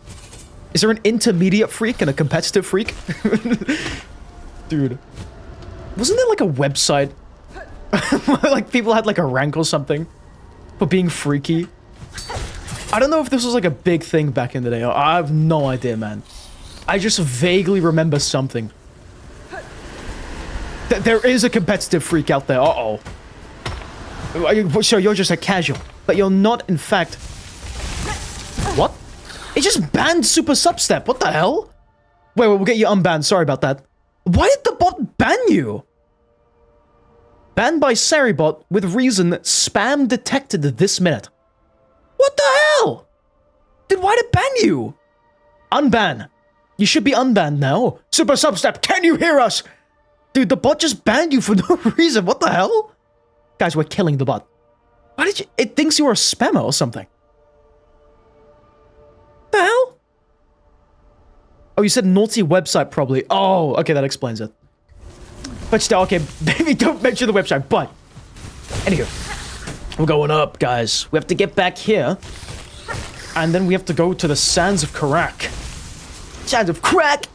Is there an intermediate freak and a competitive freak? Dude. Wasn't there like a website? Like people had like a rank or something for being freaky? I don't know if this was like a big thing back in the day. I have no idea, man. I just vaguely remember something. There is a competitive freak out there. Uh-oh. So you're just a casual, but you're not, in fact... What? It just banned Super Substep. What the hell? Wait, we'll get you unbanned. Sorry about that. Why did the bot ban you? Banned by Saribot with reason spam detected this minute. What the hell? Dude, why did it ban you? Unban. You should be unbanned now. Super Substep, can you hear us? Dude, the bot just banned you for no reason. What the hell? Guys, we're killing the bot. Why did you... It thinks you are a spammer or something. The hell? Oh, you said naughty website probably. Oh, okay, that explains it. But still, okay, maybe don't mention the website, but... Anywho. We're going up, guys. We have to get back here. And then we have to go to the Sands of Karak. Sands of Crack!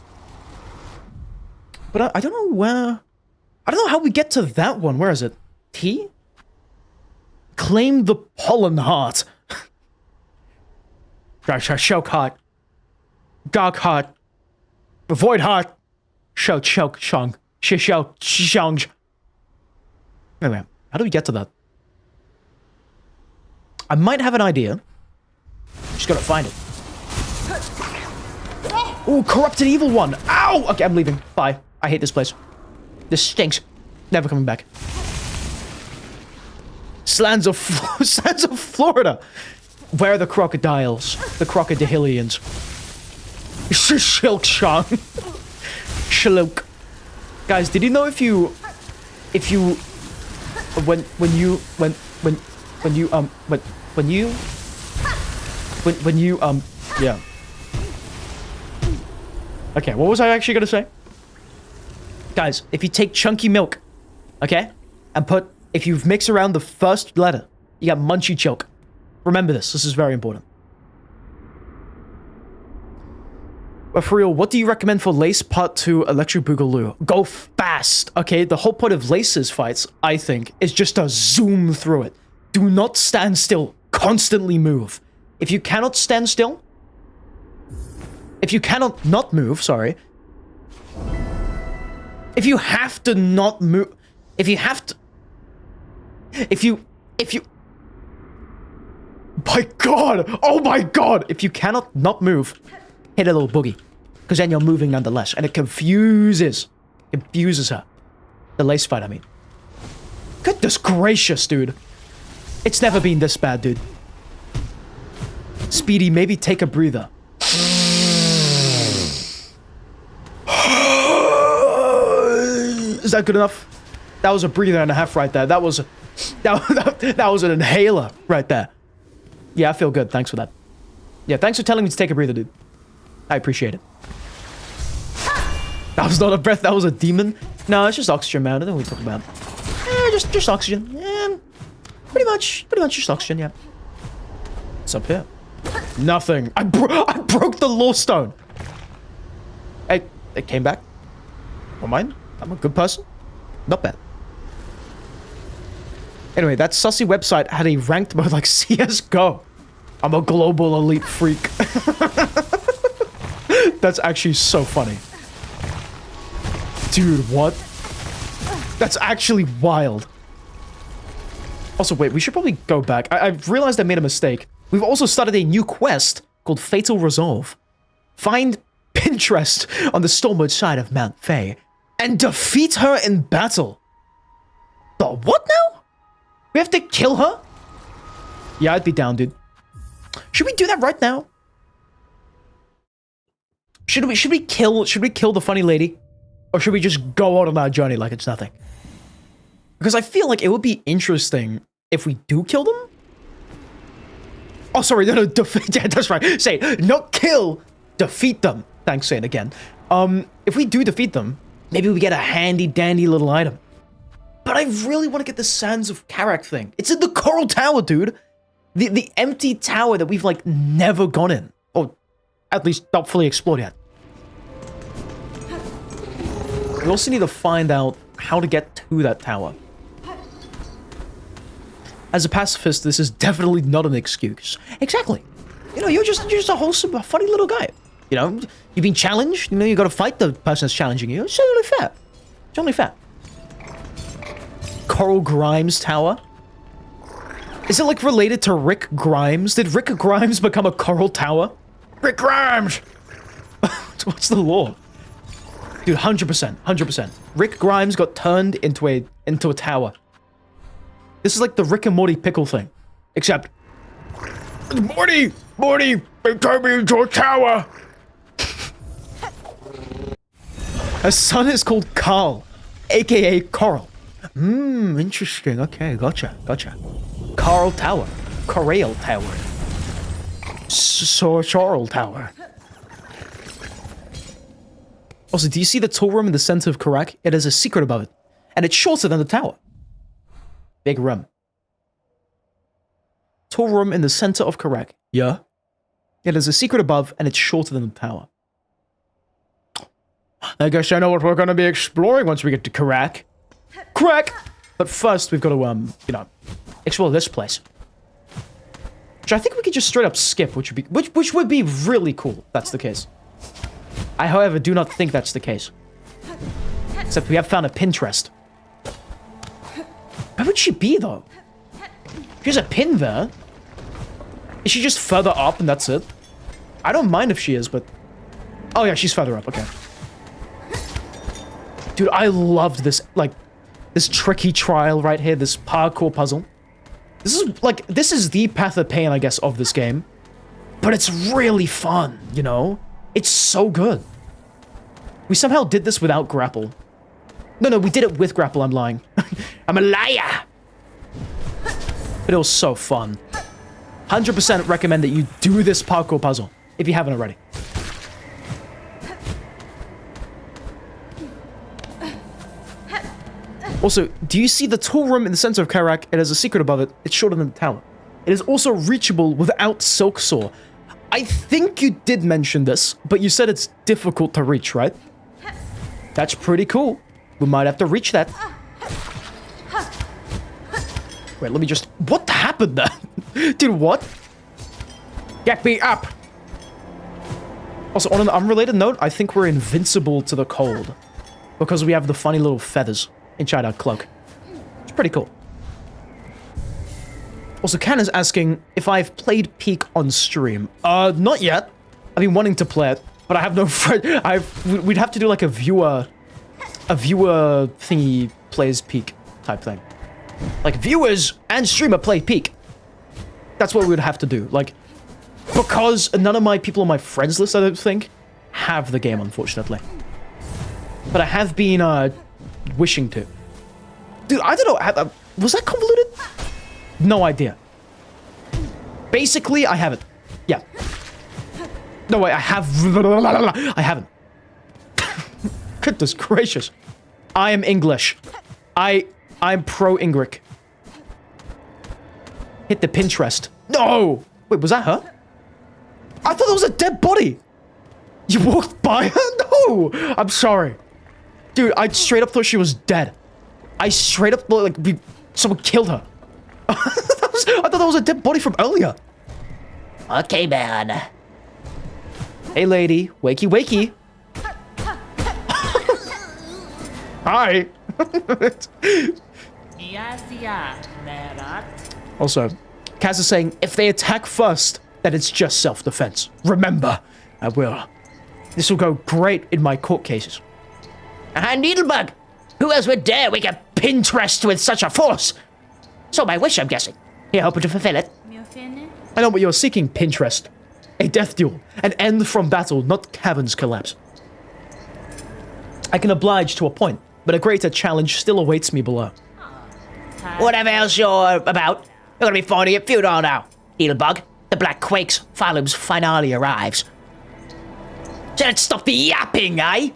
But I don't know where... I don't know how we get to that one. Where is it? T? Claim the pollen heart. Choke heart. Dark heart. Void heart. Choke chung. Shishou chung. Anyway, how do we get to that? I might have an idea. Just gotta find it. Ooh, corrupted evil one. Ow! Okay, I'm leaving. Bye. I hate this place. This stinks. Never coming back. Sands of Florida. Where are the crocodiles? The crocodilians. Silksong. Shloke. Guys, did you know when you yeah. Okay, what was I actually gonna say? Guys, if you take chunky milk, okay, and if you mix around the first letter, you got munchy choke. Remember this. This is very important. But for real, what do you recommend for Lace Part 2 Electric Boogaloo? Go fast, okay? The whole point of Lace's fights, I think, is just to zoom through it. Do not stand still. Constantly move. If you cannot stand still... If you cannot not move, sorry. If you have to not move... If you have to... If you... My god! Oh my god! If you cannot not move, hit a little boogie. Because then you're moving nonetheless. And it confuses her. The lace fight, I mean. Goodness gracious, dude. It's never been this bad, dude. Speedy, maybe take a breather. Is that good enough? That was a breather and a half right there. That was an inhaler right there. Yeah, I feel good. Thanks for that. Yeah, thanks for telling me to take a breather, dude. I appreciate it. That was not a breath, that was a demon. No, it's just oxygen, man. I don't know what we talk about. Just oxygen. Yeah, pretty much just oxygen, yeah. What's up here? Nothing. I broke the law stone. Hey, it came back. Don't mind. I'm a good person. Not bad. Anyway, that sussy website had a ranked mode like CSGO. I'm a global elite freak. That's actually so funny. Dude, what? That's actually wild. Also, wait, we should probably go back. I've realized I made a mistake. We've also started a new quest called Fatal Resolve. Find Pinterest on the stormward side of Mount Fae and defeat her in battle. The what now? We have to kill her? Yeah, I'd be down, dude. Should we do that right now? Should we kill the funny lady? Or should we just go out on our journey like it's nothing? Because I feel like it would be interesting if we do kill them. Oh, sorry, no, defeat. Yeah, that's right. Say, not kill, defeat them. Thanks, saying again. If we do defeat them, maybe we get a handy-dandy little item. But I really want to get the Sands of Karak thing. It's in the Coral Tower, dude. The empty tower that we've, like, never gone in. Or at least not fully explored yet. We also need to find out how to get to that tower. As a pacifist, this is definitely not an excuse. Exactly. You know, you're just a wholesome, funny little guy. You know, you've been challenged. You know, you got to fight the person that's challenging you. It's only fair. It's only fair. Coral Grimes Tower. Is it like related to Rick Grimes? Did Rick Grimes become a Coral Tower? Rick Grimes! What's the law? Dude, 100%. 100%. Rick Grimes got turned into a tower. This is like the Rick and Morty pickle thing. Except... Morty, they turned me into a tower! Her son is called Carl, aka Coral. Interesting. Okay, gotcha. Carl Tower. Coral Tower. Coral Tower. Also, do you see the tool room in the center of Karak? It has a secret above it. And it's shorter than the tower. Big room. Tool room in the center of Karak. Yeah? It has a secret above, and it's shorter than the tower. I guess I know what we're going to be exploring once we get to Karak. Crack! But first, we've got to, you know, explore this place. Which I think we could just straight up skip, which would be really cool, if that's the case. I, however, do not think that's the case. Except we have found a Pinterest. Where would she be, though? She has a pin there. Is she just further up and that's it? I don't mind if she is, but... Oh, yeah, she's further up. Okay. Dude, I loved this, like, this tricky trial right here, this parkour puzzle. This is the path of pain, I guess, of this game. But it's really fun, you know? It's so good. We somehow did this without grapple. No, we did it with grapple, I'm lying. I'm a liar! But it was so fun. 100% recommend that you do this parkour puzzle, if you haven't already. Also, do you see the tool room in the center of Karak? It has a secret above it. It's shorter than the tower. It is also reachable without Silksong. I think you did mention this, but you said it's difficult to reach, right? That's pretty cool. We might have to reach that. Wait, let me just... What happened there? Dude, what? Get me up! Also, on an unrelated note, I think we're invincible to the cold. Because we have the funny little feathers inside our cloak. It's pretty cool. Also, Ken is asking if I've played Peak on stream. Not yet. I've been wanting to play it, but I have no friend. We'd have to do like a viewer thingy plays Peak type thing. Like viewers and streamer play Peak. That's what we would have to do. Like, because none of my people on my friends list, I don't think, have the game, unfortunately. But I have been wishing to. Dude, I don't know. Was that convoluted? No idea. Basically, I have it. Yeah. No, wait, I haven't. Goodness gracious. I am English. I'm pro-Ingric. Hit the Pinterest. No! Wait, was that her? I thought that was a dead body. You walked by her? No! I'm sorry. Dude, I straight up thought she was dead. I straight up thought, like, someone killed her. I thought that was a dead body from earlier. Okay, man. Hey, lady. Wakey, wakey. Hi. Also, Kaz is saying, if they attack first, then it's just self-defense. Remember, I will. This will go great in my court cases. Needlebug! Who else would dare wake a Pinterest with such a force? So my wish, I'm guessing. You're hoping to fulfill it. I know what you're seeking, Pinterest. A death duel. An end from battle, not caverns collapse. I can oblige to a point, but a greater challenge still awaits me below. Whatever else you're about, you're gonna be finding it futile now. Needlebug, the Black Quake's Phylum's finale arrives. So let's stop the yapping, eh?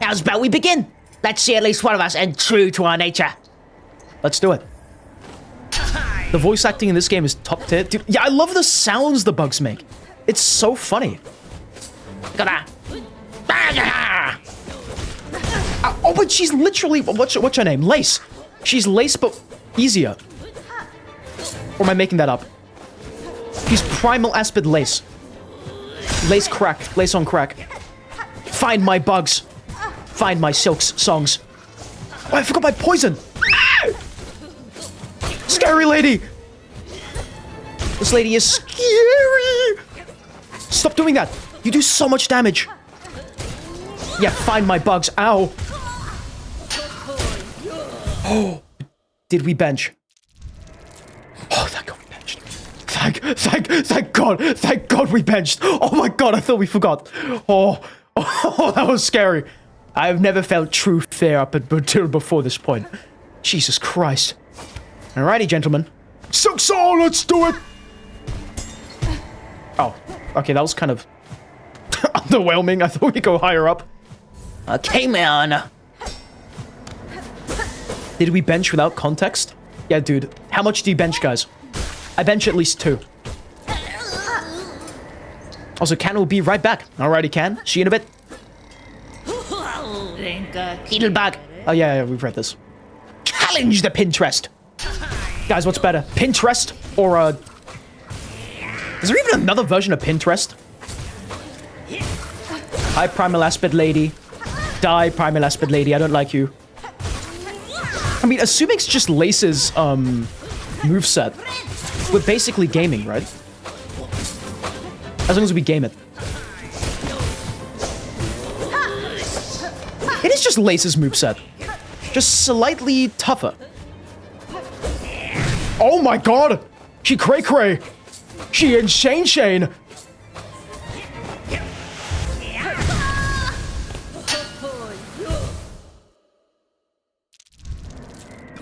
How's about we begin? Let's see at least one of us end true to our nature. Let's do it. The voice acting in this game is top tier. Dude, yeah, I love the sounds the bugs make. It's so funny. Gonna... Oh, but she's literally... What's her name? Lace. She's Lace, but easier. Or am I making that up? She's Primal Aspid Lace. Lace crack. Lace on crack. Find my bugs. Find my Silksongs. Oh, I forgot my poison. Ah! Scary lady. This lady is scary. Stop doing that. You do so much damage. Yeah, find my bugs. Ow. Oh, did we bench? Oh, thank God we benched. Thank God we benched. Oh my God, I thought we forgot. Oh, that was scary. I've never felt true fear up until before this point. Jesus Christ. Alrighty, gentlemen. Silksong, let's do it. Oh, okay, that was kind of underwhelming. I thought we'd go higher up. Okay, man. Did we bench without context? Yeah, dude. How much do you bench, guys? I bench at least 2. Also, Can will be right back. Alrighty, Can. See you in a bit. Needlebug. Oh, yeah, we've read this. Challenge the Pinterest. Guys, what's better? Pinterest or, Is there even another version of Pinterest? Hi, Primal Aspid Lady. Die, Primal Aspid Lady. I don't like you. I mean, assuming it's just Lace's, moveset, we're basically gaming, right? As long as we game it. It is just Lace's moveset. Just slightly tougher. Oh my God! She cray-cray! She insane-shane!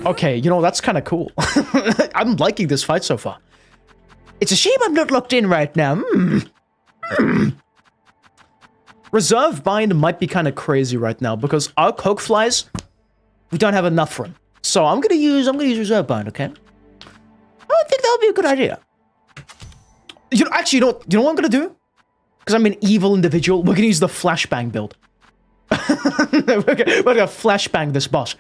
Okay, you know, that's kind of cool. I'm liking this fight so far. It's a shame I'm not locked in right now. Reserve bind might be kind of crazy right now because our coke flies, we don't have enough for them. So I'm gonna use reserve bind, okay? I think that would be a good idea. You know, actually, you know what I'm gonna do? Because I'm an evil individual, we're gonna use the flashbang build. we're gonna flashbang this boss.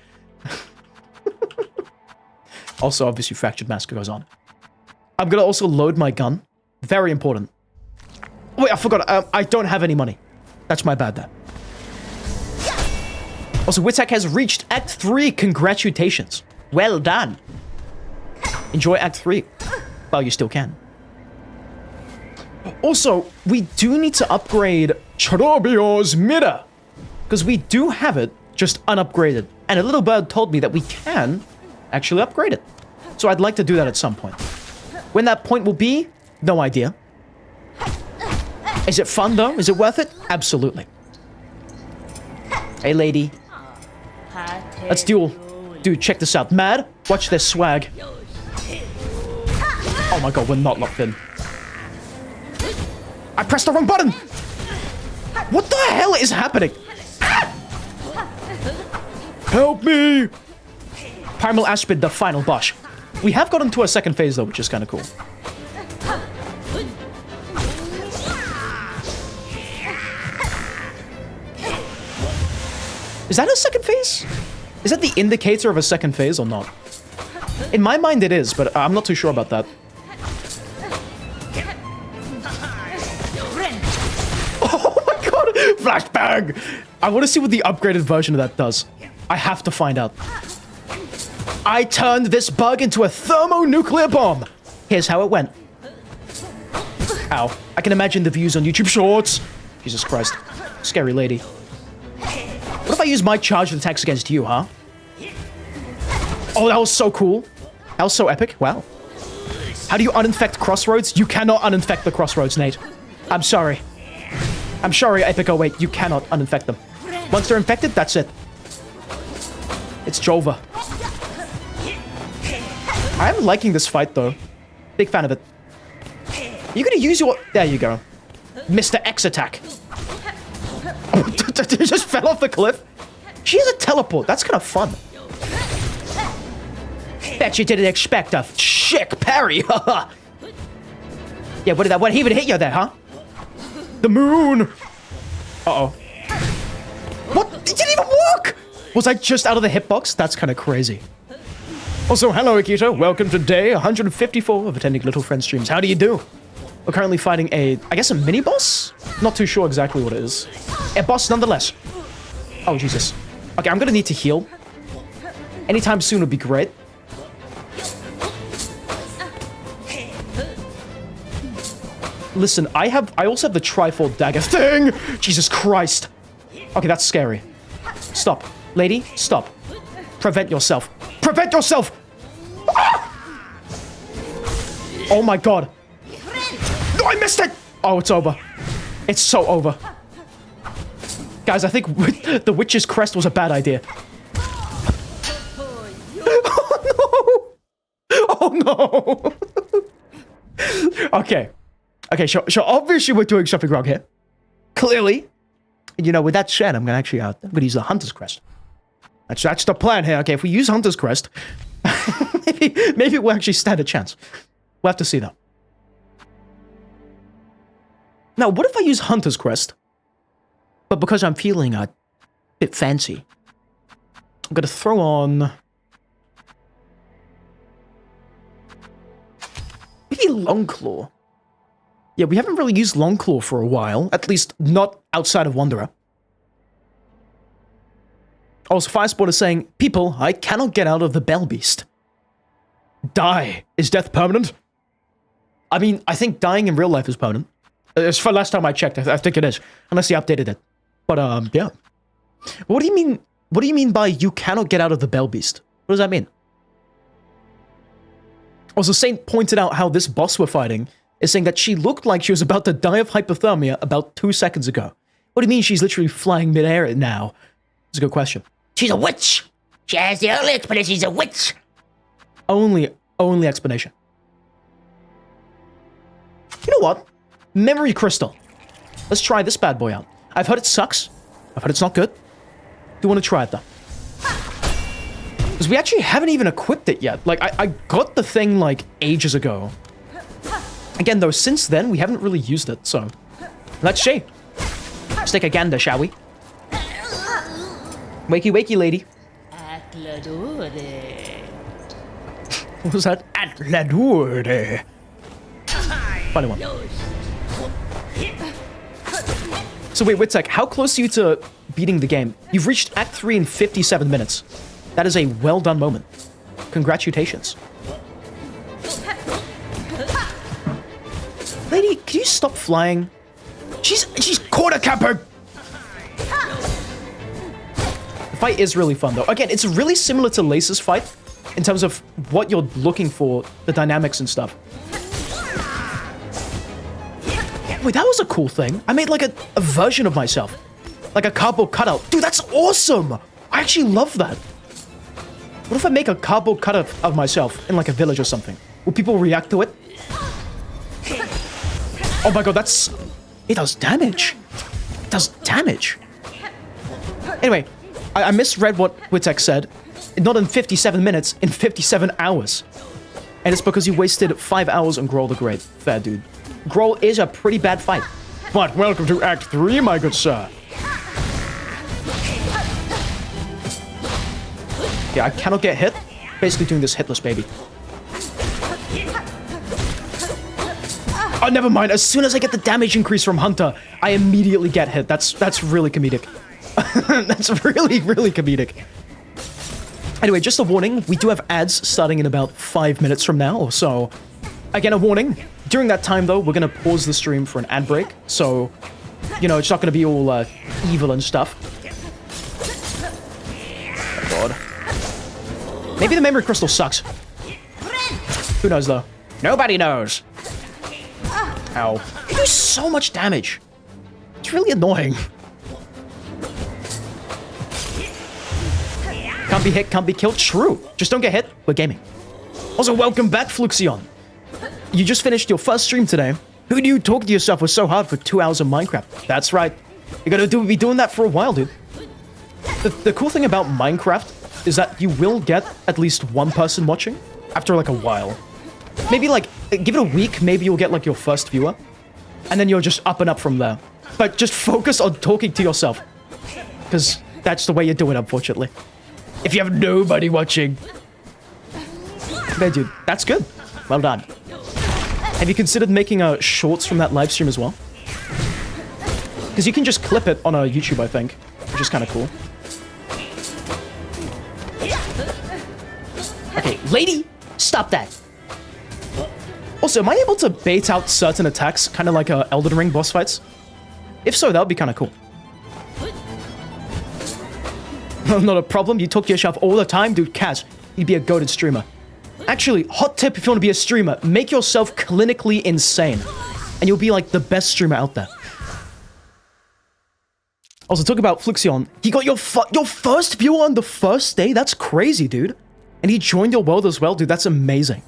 Also, obviously, Fractured Mask goes on. I'm gonna also load my gun. Very important. Wait, I forgot. I don't have any money. That's my bad there. Also, Witak has reached Act 3. Congratulations. Well done. Enjoy Act 3. Well, you still can. Also, we do need to upgrade Cherubior's Mirror. Because we do have it, just unupgraded. And a little bird told me that we can actually upgrade it. So I'd like to do that at some point. When that point will be, no idea. Is it fun though? Is it worth it? Absolutely. Hey lady. Let's duel. Dude, check this out. Mad, watch this swag. Oh my god, we're not locked in. I pressed the wrong button! What the hell is happening? Help me! Primal Ashbid, the final boss. We have gotten to a second phase though, which is kind of cool. Is that a second phase? Is that the indicator of a second phase or not? In my mind it is, but I'm not too sure about that. Oh my god! Flashbang! I want to see what the upgraded version of that does. I have to find out. I turned this bug into a thermonuclear bomb. Here's how it went. Ow. I can imagine the views on YouTube Shorts. Jesus Christ. Scary lady. What if I use my charged attacks against you, huh? Oh, that was so cool. That was so epic. Wow. How do you uninfect crossroads? You cannot uninfect the crossroads, Nate. I'm sorry. I'm sorry, Epic 08. You cannot uninfect them. Once they're infected, that's it. It's Jova. I'm liking this fight, though. Big fan of it. You're gonna use your... There you go. Mr. X attack. Oh, he just fell off the cliff. She has a teleport. That's kind of fun. Bet you didn't expect a chick parry. Yeah, what even hit you there, huh? The moon. Uh-oh. What? It didn't even work! Was I just out of the hitbox? That's kind of crazy. Also, hello, Akito. Welcome to day 154 of attending Little Friend streams. How do you do? We're currently fighting I guess a mini-boss? Not too sure exactly what it is. A boss nonetheless. Oh, Jesus. Okay, I'm gonna need to heal. Anytime soon would be great. Listen, I also have the trifold dagger thing! Jesus Christ. Okay, that's scary. Stop. Lady, stop. Prevent yourself. Prevent yourself! Ah! Oh my god. No, I missed it! Oh, it's over. It's so over. Guys, I think the witch's crest was a bad idea. Oh no! Oh no! Okay. Okay, so obviously we're doing something wrong here. Clearly. And you know, with that said, I'm gonna use the Hunter's Crest. That's the plan here. Okay, if we use Hunter's Crest, maybe we'll actually stand a chance. We'll have to see though. Now, what if I use Hunter's Crest, but because I'm feeling a bit fancy, I'm gonna throw on maybe Longclaw. Yeah, we haven't really used Longclaw for a while, at least not outside of Wanderer. Also, Firesport is saying, people, I cannot get out of the Bell Beast. Die. Is death permanent? I mean, I think dying in real life is permanent. As for last time I checked, I think it is. Unless they updated it. But, yeah. What do you mean? What do you mean by you cannot get out of the Bell Beast? What does that mean? Also, Saint pointed out how this boss we're fighting is saying that she looked like she was about to die of hypothermia about 2 seconds ago. What do you mean she's literally flying midair now? That's a good question. She's a witch. She has the only explanation. She's a witch. Only explanation. You know what? Memory Crystal. Let's try this bad boy out. I've heard it sucks. I've heard it's not good. Do want to try it though. Because we actually haven't even equipped it yet. Like, I got the thing like ages ago. Again though, since then we haven't really used it, so let's see. Let's take a gander, shall we? Wakey, wakey, lady. What was that? Atladurde. Funny one. So wait, Witzek, how close are you to beating the game? You've reached Act 3 in 57 minutes. That is a well-done moment. Congratulations. Lady, can you stop flying? She's quarter capper. The fight is really fun though. Again, it's really similar to Lace's fight in terms of what you're looking for, the dynamics and stuff. Wait, that was a cool thing. I made like a version of myself. Like a cardboard cutout. Dude, that's awesome! I actually love that. What if I make a cardboard cut of myself in like a village or something? Will people react to it? Oh my god, that's... It does damage. It does damage. Anyway, I misread what Witek said. Not in 57 minutes, in 57 hours. And it's because you wasted 5 hours on Growl the Great. Fair, dude. Growl is a pretty bad fight. But welcome to Act 3, my good sir. Yeah, I cannot get hit. Basically doing this hitless, baby. Oh, never mind. As soon as I get the damage increase from Hunter, I immediately get hit. That's really comedic. That's really, really comedic. Anyway, just a warning. We do have ads starting in about 5 minutes from now. So, again, a warning. During that time, though, we're going to pause the stream for an ad break. So, you know, it's not going to be all evil and stuff. Oh, God. Maybe the memory crystal sucks. Who knows, though? Nobody knows. Ow. You do so much damage. It's really annoying. Can't be hit, can't be killed. True. Just don't get hit. We're gaming. Also, welcome back, Fluxion. You just finished your first stream today. Who knew talking to yourself was so hard for 2 hours of Minecraft? That's right. You're gonna be doing that for a while, dude. The cool thing about Minecraft is that you will get at least one person watching after like a while. Maybe like, give it a week, maybe you'll get like your first viewer. And then you're just up and up from there. But just focus on talking to yourself. Because that's the way you do it, unfortunately. If you have nobody watching. Okay, dude, that's good. Well done. Have you considered making shorts from that live stream as well? Because you can just clip it on a YouTube, I think. Which is kind of cool. Okay, lady, stop that. Also, am I able to bait out certain attacks, kind of like Elden Ring boss fights? If so, that would be kind of cool. Not a problem, you talk to yourself all the time, dude. Kaz, you'd be a goated streamer. Actually, hot tip if you want to be a streamer, make yourself clinically insane. And you'll be like the best streamer out there. Also, talk about Fluxion. He got your first viewer on the first day? That's crazy, dude. And he joined your world as well, dude. That's amazing.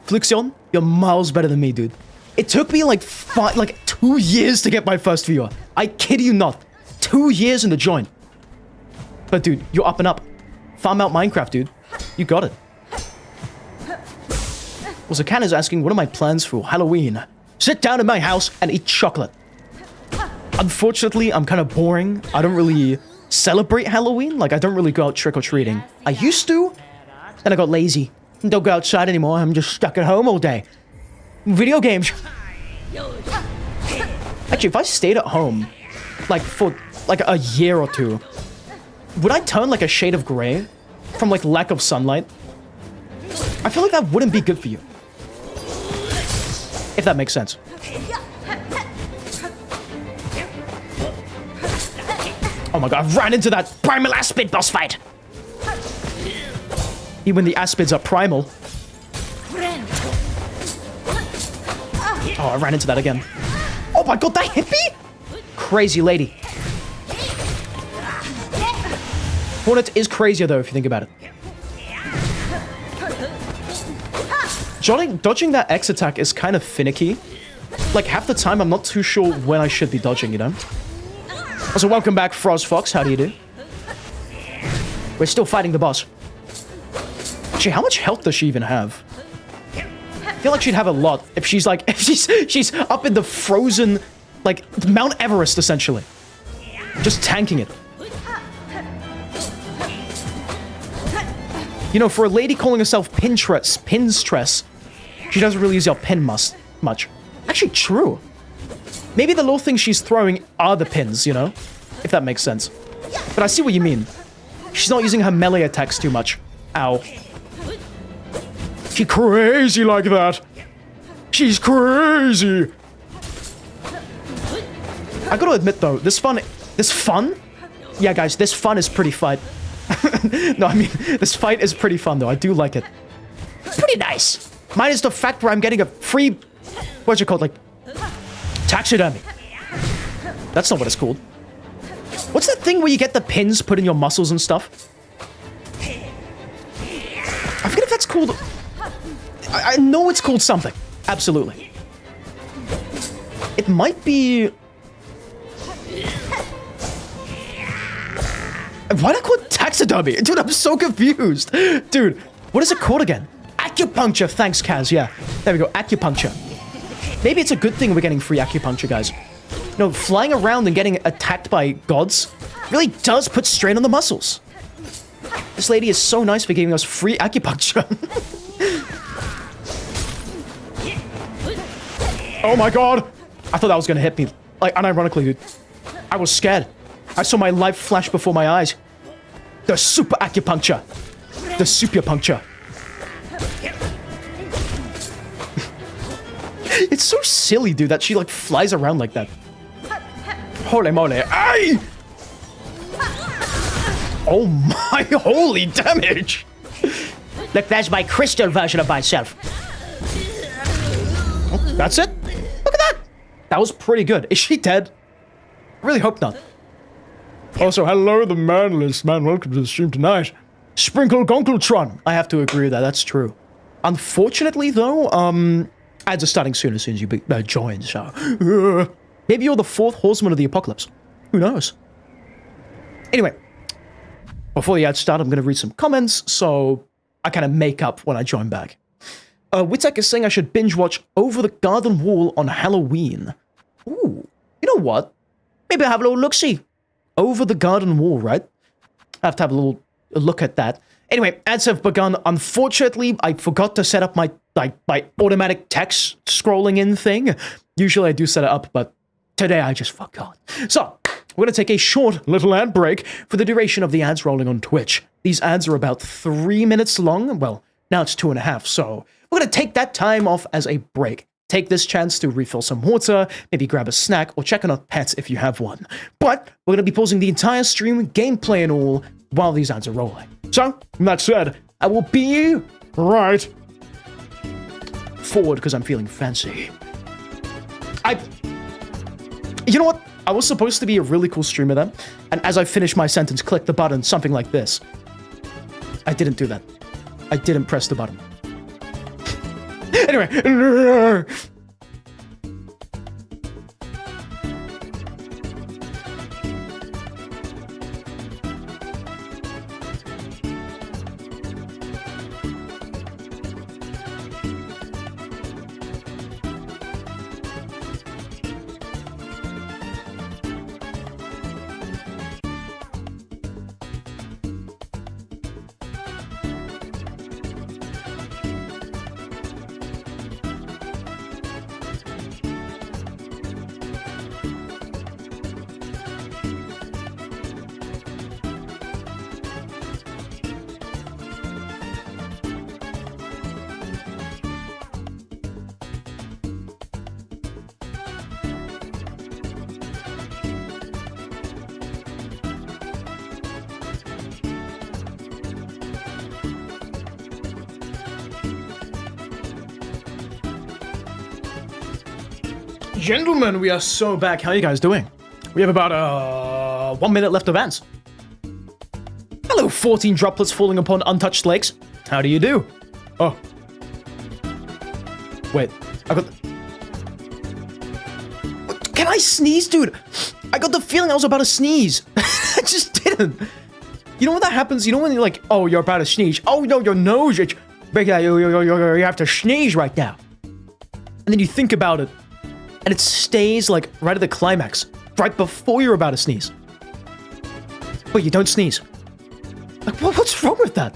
Fluxion, you're miles better than me, dude. It took me like 2 years to get my first viewer. I kid you not. 2 years in the join. But dude, you're up and up. Farm out Minecraft, dude. You got it. Also, Ken is asking, what are my plans for Halloween? Sit down in my house and eat chocolate. Unfortunately, I'm kind of boring. I don't really celebrate Halloween. Like, I don't really go out trick-or-treating. I used to, then I got lazy. Don't go outside anymore. I'm just stuck at home all day. Video games. Actually, if I stayed at home, like, for, like, a year or two, would I turn, like, a shade of gray from, like, lack of sunlight? I feel like that wouldn't be good for you. If that makes sense. Oh my god, I ran into that primal aspid boss fight! Even when the aspids are primal. Oh, I ran into that again. Oh my god, that hit me? Crazy lady. Hornet is crazier though, if you think about it. Dodging that X attack is kind of finicky. Like, half the time I'm not too sure when I should be dodging, you know? Also, welcome back, Frost Fox. How do you do? We're still fighting the boss. Actually, how much health does she even have? I feel like she'd have a lot if she's like, if she's up in the frozen, like, Mount Everest, essentially. Just tanking it. You know, for a lady calling herself Pinstress, she doesn't really use her pin much. Actually, true. Maybe the little things she's throwing are the pins, you know? If that makes sense. But I see what you mean. She's not using her melee attacks too much. Ow. She's crazy like that. She's crazy. I gotta admit though, this fun? Yeah, guys, this fun is pretty fight. No, I mean, this fight is pretty fun though. I do like it. Pretty nice. Minus the fact where I'm getting a free, what's it called, like, taxidermy. That's not what it's called. What's that thing where you get the pins put in your muscles and stuff? I forget if that's called... I know it's called something. Absolutely. It might be... Why not call it taxidermy? Dude, I'm so confused. Dude, what is it called again? Acupuncture. Thanks, Kaz. Yeah, there we go. Acupuncture. Maybe it's a good thing we're getting free acupuncture, guys. You know, flying around and getting attacked by gods really does put strain on the muscles. This lady is so nice for giving us free acupuncture. Oh my god! I thought that was gonna hit me. Like, unironically, dude. I was scared. I saw my life flash before my eyes. The super acupuncture. The super puncture. It's so silly, dude, that she, like, flies around like that. Holy moly. Ay! Oh my holy damage! Look, there's my crystal version of myself. Oh, that's it? Look at that! That was pretty good. Is she dead? I really hope not. Also, hello, the manless man. Welcome to the stream tonight. Sprinkle Gonkletron. I have to agree with that. That's true. Unfortunately, though, ads are starting soon as soon as you join, so... maybe you're the fourth horseman of the apocalypse. Who knows? Anyway, before the ads start, I'm going to read some comments, so I kind of make up when I join back. Witek is saying I should binge watch Over the Garden Wall on Halloween. Ooh, you know what? Maybe I'll have a little look-see. Over the Garden Wall, right? I have to have a little look at that. Anyway, ads have begun. Unfortunately, I forgot to set up my automatic text scrolling in thing. Usually I do set it up, but today I just forgot. So, we're going to take a short little ad break for the duration of the ads rolling on Twitch. These ads are about 3 minutes long. Well, now it's 2.5, so we're going to take that time off as a break. Take this chance to refill some water, maybe grab a snack, or check on a pet if you have one. But we're going to be pausing the entire stream, gameplay and all, while these ads are rolling. So, that said, I will be right forward because I'm feeling fancy. You know what? I was supposed to be a really cool streamer then, and as I finish my sentence, click the button, something like this. I didn't do that. I didn't press the button. Anyway. Gentlemen, we are so back. How are you guys doing? We have about 1 minute left of ads. Hello, 14 droplets falling upon untouched lakes. How do you do? Oh. Wait, I got... Can I sneeze, dude? I got the feeling I was about to sneeze. I just didn't. You know when that happens? You know when you're like, oh, you're about to sneeze. Oh, no, your nose itch. You have to sneeze right now. And then you think about it. And it stays, like, right at the climax. Right before you're about to sneeze. Wait, you don't sneeze. Like, what's wrong with that?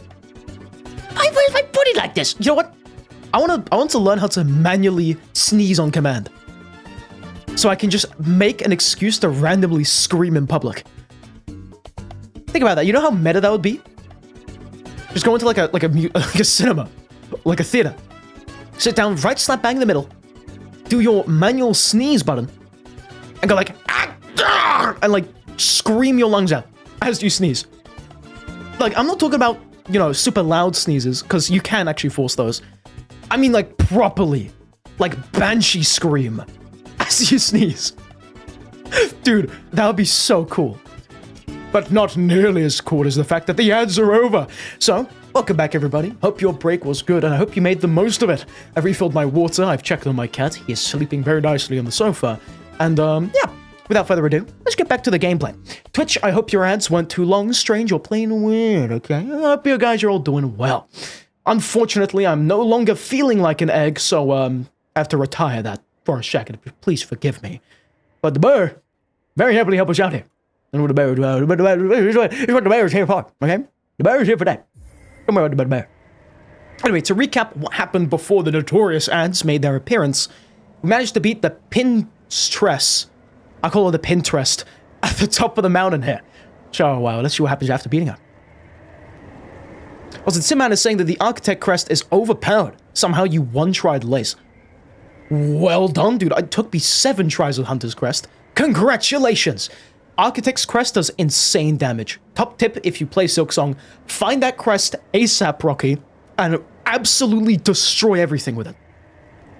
Why is my body like this? You know what? I want to learn how to manually sneeze on command. So I can just make an excuse to randomly scream in public. Think about that. You know how meta that would be? Just go into like a cinema. Like a theater. Sit down right slap bang in the middle. Do your manual sneeze button and go like, and like scream your lungs out as you sneeze. Like, I'm not talking about, you know, super loud sneezes, because you can actually force those. I mean, like, properly. Like, banshee scream as you sneeze. Dude, that would be so cool. but not nearly as cool as the fact that the ads are over. So, welcome back everybody. Hope your break was good and I hope you made the most of it. I've refilled my water, I've checked on my cat, he is sleeping very nicely on the sofa. And yeah, without further ado, let's get back to the gameplay. Twitch, I hope your ads weren't too long, strange, or plain weird, okay? I hope you guys are all doing well. Unfortunately, I'm no longer feeling like an egg, so I have to retire that for a second. Please forgive me. But the bear very happily help us out here. And what the bear is what the bear is here for, okay? The bear is here for that. Don't worry about the bear. Anyway, to recap what happened before the notorious ads made their appearance, we managed to beat the Pinterest. I call it the Pinterest at the top of the mountain here. So, let's see what happens after beating her. Also, Simman is saying that the Architect crest is overpowered. Somehow you one-tried Lace. Well done, dude. It took me 7 tries with Hunter's crest. Congratulations! Architect's crest does insane damage. Top tip if you play Silksong, find that crest ASAP, Rocky, and absolutely destroy everything with it.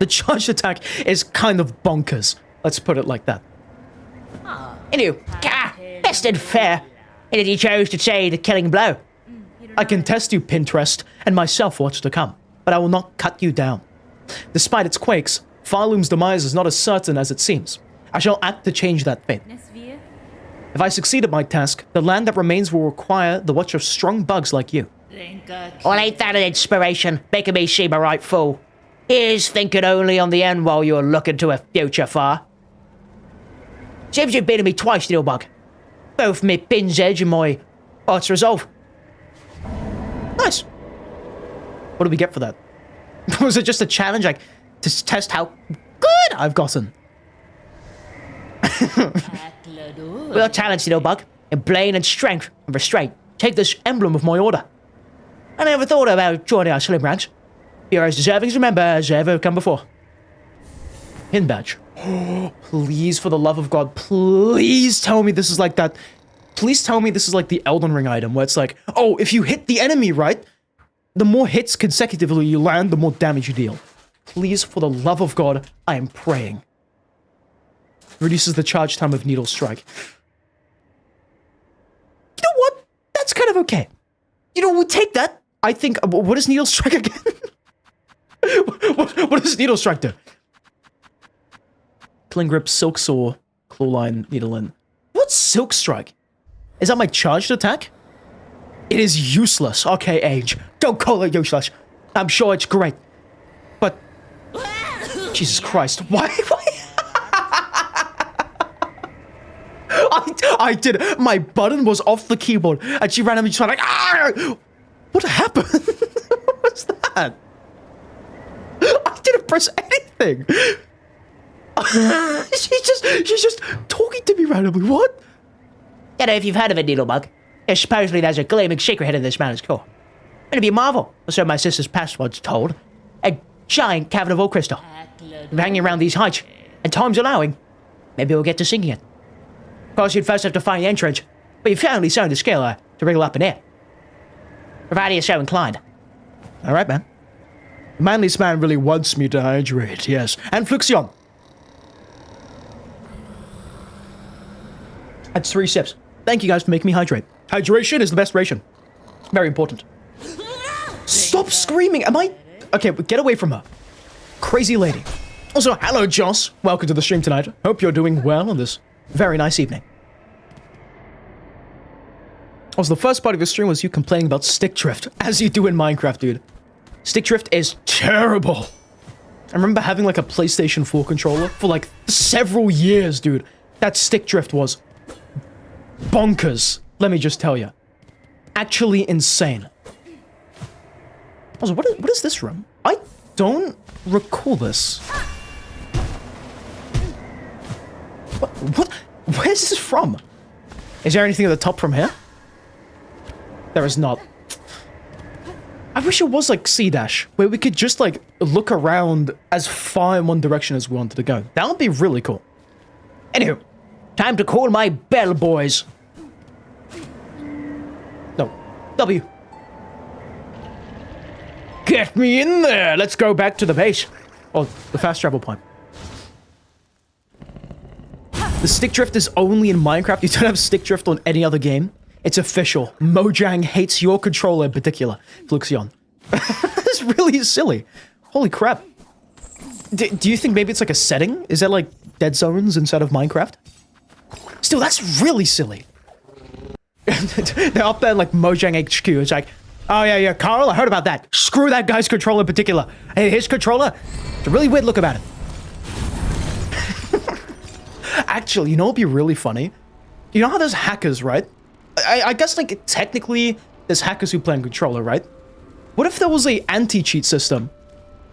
The charged attack is kind of bonkers. Let's put it like that. Anyway, best and fair. And he chose to say the killing blow. I can test you, Pinterest, and myself what's to come, but I will not cut you down. Despite its quakes, Farloom's demise is not as certain as it seems. I shall act to change that fate. If I succeed at my task, the land that remains will require the watch of strong bugs like you. Well, ain't that an inspiration, making me seem a right fool? Here's thinking only on the end while you're looking to a future far. Seems you've beaten me twice, little bug. Both me pin's edge and my heart's resolve. Nice. What do we get for that? Was it just a challenge, like, to test how good I've gotten? Well challenged, little bug, in brain and strength and restraint. Take this emblem of my order. I never thought about joining our slim ranch. You're as deserving as a member as ever come before. Pin badge. Please, for the love of God, please tell me this is like that. Please tell me this is like the Elden Ring item where it's like, oh, if you hit the enemy right, the more hits consecutively you land, the more damage you deal. Please, for the love of God, I am praying. Reduces the charge time of Needle Strike. You know what? That's kind of okay. You know, we'll take that. I think, what is Needle Strike again? what does Needle Strike do? Cling Grip, Silk Saw, Clawline, Needle In. What's Silk Strike? Is that my charged attack? It is useless. Okay, Age. Don't call it useless. I'm sure it's great. But... Jesus Christ. Why? I did. My button was off the keyboard, and she randomly just went like, ah! What happened? What was that? I didn't press anything. she's just talking to me randomly. What? I don't know if you've heard of a needle bug. Supposedly there's a gleaming secret hidden in this mountain's core. It'd be a marvel, or so my sister's past once told. A giant cavern of all crystal. Hanging around these heights, and time's allowing, maybe we'll get to sinking it. Of course, you'd first have to find the entrance, but you've only shown the skill to wriggle up in air. Provided you're so inclined. Alright, man. The manliest man really wants me to hydrate, yes. And Fluxion. That's 3 sips. Thank you guys for making me hydrate. Hydration is the best ration. Very important. Stop screaming! Am I... Okay, get away from her. Crazy lady. Also, hello, Joss. Welcome to the stream tonight. Hope you're doing well on this very nice evening. Also, the first part of your stream was you complaining about stick drift, as you do in Minecraft, dude. Stick drift is terrible. I remember having, like, a PlayStation 4 controller for, like, several years, dude. That stick drift was bonkers, let me just tell you. Actually insane. Also, what is this room? I don't recall this. What? Where's this from? Is there anything at the top from here? There is not. I wish it was like C-Dash, where we could just like look around as far in one direction as we wanted to go. That would be really cool. Anywho, time to call my bell, boys. No, W. Get me in there! Let's go back to the base. Oh, the fast travel point. The stick drift is only in Minecraft. You don't have stick drift on any other game. It's official. Mojang hates your controller in particular, Fluxion. This really is silly. Holy crap. Do you think maybe it's like a setting? Is that like dead zones instead of Minecraft? Still, that's really silly. They're up there like Mojang HQ. It's like, oh yeah, Carl, I heard about that. Screw that guy's controller in particular. Hey, his controller, it's a really weird look about it. Actually, you know what would be really funny? You know how there's hackers, right? I guess like technically there's hackers who play on controller, right? What if there was a anti-cheat system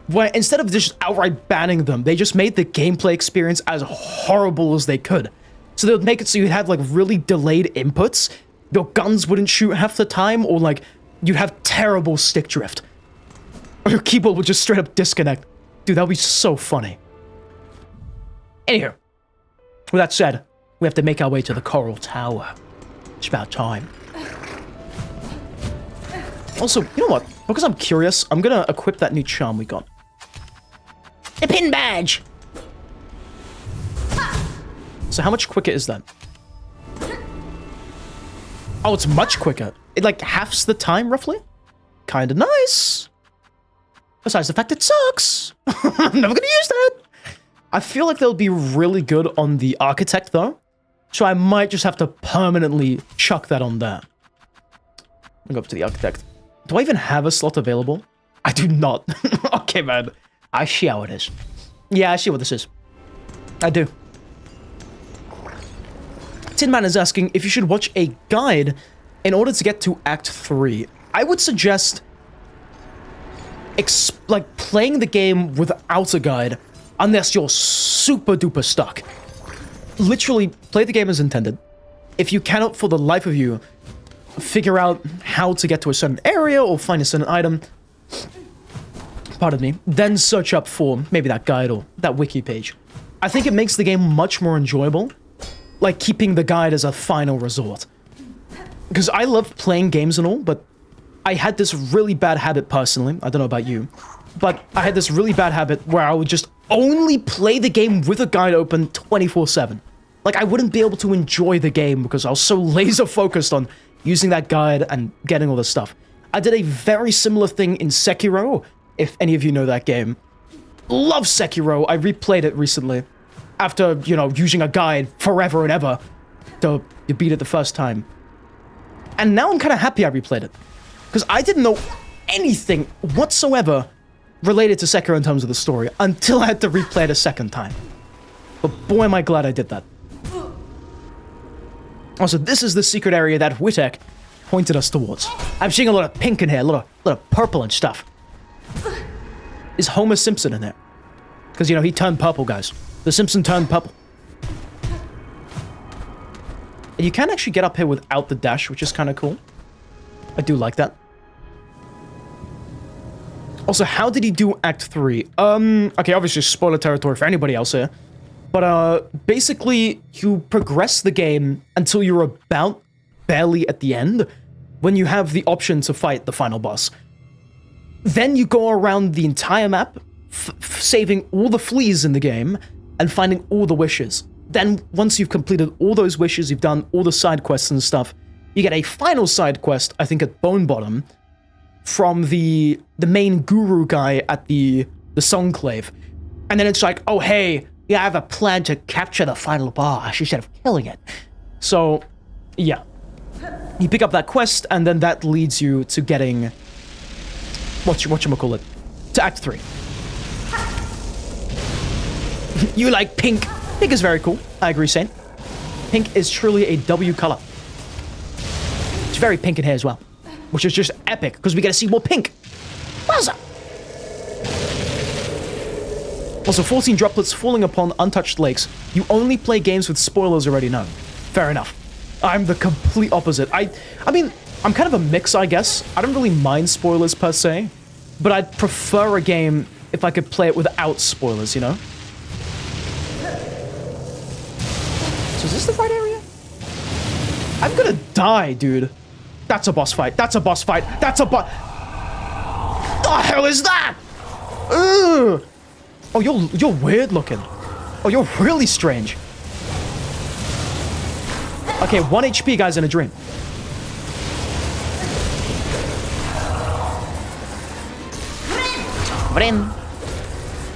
where instead of just outright banning them, they just made the gameplay experience as horrible as they could? So they would make it so you'd have like really delayed inputs, your guns wouldn't shoot half the time, or like you'd have terrible stick drift. Or your keyboard would just straight up disconnect. Dude, that would be so funny. Anywho, with that said, we have to make our way to the Coral Tower. It's about time. Also, you know what? Because I'm curious, I'm gonna equip that new charm we got. The pin badge! So how much quicker is that? Oh, it's much quicker. It like halves the time, roughly? Kinda nice. Besides the fact it sucks. I'm never gonna use that. I feel like they'll be really good on the Architect, though. So I might just have to permanently chuck that on there. I'll go up to the Architect. Do I even have a slot available? I do not. Okay, man. I see how it is. Yeah, I see what this is. I do. Tin Man is asking if you should watch a guide in order to get to Act 3. I would suggest like playing the game without a guide unless you're super duper stuck. Literally, play the game as intended. If you cannot for the life of you figure out how to get to a certain area or find a certain item, pardon me, then search up for maybe that guide or that wiki page. I think it makes the game much more enjoyable, like keeping the guide as a final resort. Because I love playing games and all, but I had this really bad habit personally, I don't know about you, but I had this really bad habit where I would just only play the game with a guide open 24/7. Like, I wouldn't be able to enjoy the game because I was so laser focused on using that guide and getting all this stuff. I did a very similar thing in Sekiro, if any of you know that game. Love Sekiro, I replayed it recently. After, you know, using a guide forever and ever to beat it the first time. And now I'm kind of happy I replayed it. Because I didn't know anything whatsoever related to Sekiro in terms of the story until I had to replay it a second time. But boy, am I glad I did that. Also, this is the secret area that Witek pointed us towards. I'm seeing a lot of pink in here, a lot of purple and stuff. Is Homer Simpson in there? Because, you know, he turned purple, guys. The Simpson turned purple. And you can actually get up here without the dash, which is kind of cool. I do like that. Also, how did he do Act 3? Okay, obviously spoiler territory for anybody else here. But, basically, you progress the game until you're about barely at the end, when you have the option to fight the final boss. Then you go around the entire map, saving all the fleas in the game, and finding all the wishes. Then, once you've completed all those wishes, you've done all the side quests and stuff, you get a final side quest, I think at Bone Bottom, from the main guru guy at the Songclave. And then it's like, oh hey, yeah, I have a plan to capture the final boss instead of killing it. So, yeah. You pick up that quest, and then that leads you to getting... whatchamacallit? To Act 3. You like pink? Pink is very cool. I agree, Saint. Pink is truly a W color. It's very pink in here as well, which is just epic because we get to see more pink. Wowza! Also, 14 droplets falling upon untouched lakes. You only play games with spoilers already known. Fair enough. I'm the complete opposite. I mean, I'm kind of a mix, I guess. I don't really mind spoilers per se, but I'd prefer a game if I could play it without spoilers, you know? So is this the right area? I'm gonna die, dude. That's a boss fight. That's a boss fight. That's a boss... The hell is that? Ugh. Oh, you're weird looking. Oh, you're really strange. Okay, 1 HP, guys, in a dream. Friend.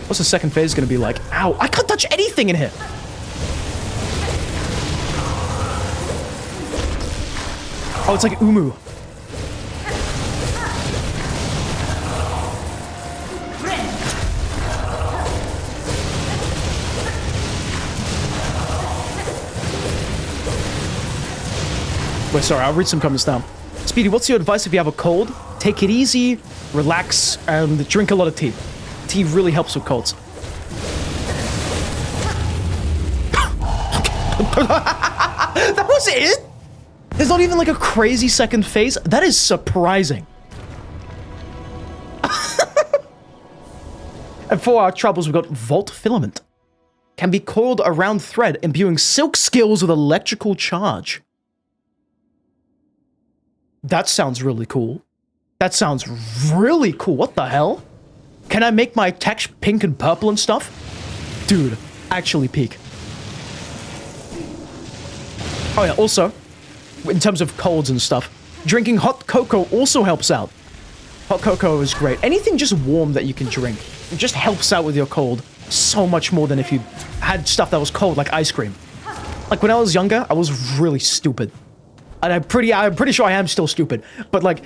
What's the second phase gonna be like? Ow, I can't touch anything in here. Oh, it's like Umu. Wait, sorry, I'll read some comments now. Speedy, what's your advice if you have a cold? Take it easy, relax, and drink a lot of tea. Tea really helps with colds. That was it? There's not even like a crazy second phase? That is surprising. And for our troubles, we've got Volt Filament. Can be coiled around thread, imbuing silk skills with electrical charge. That sounds really cool. That sounds really cool. What the hell? Can I make my text pink and purple and stuff? Dude, actually peak. Oh yeah, also, in terms of colds and stuff, drinking hot cocoa also helps out. Hot cocoa is great. Anything just warm that you can drink, it just helps out with your cold so much more than if you had stuff that was cold, like ice cream. Like when I was younger, I was really stupid. And I'm pretty sure I am still stupid. But like,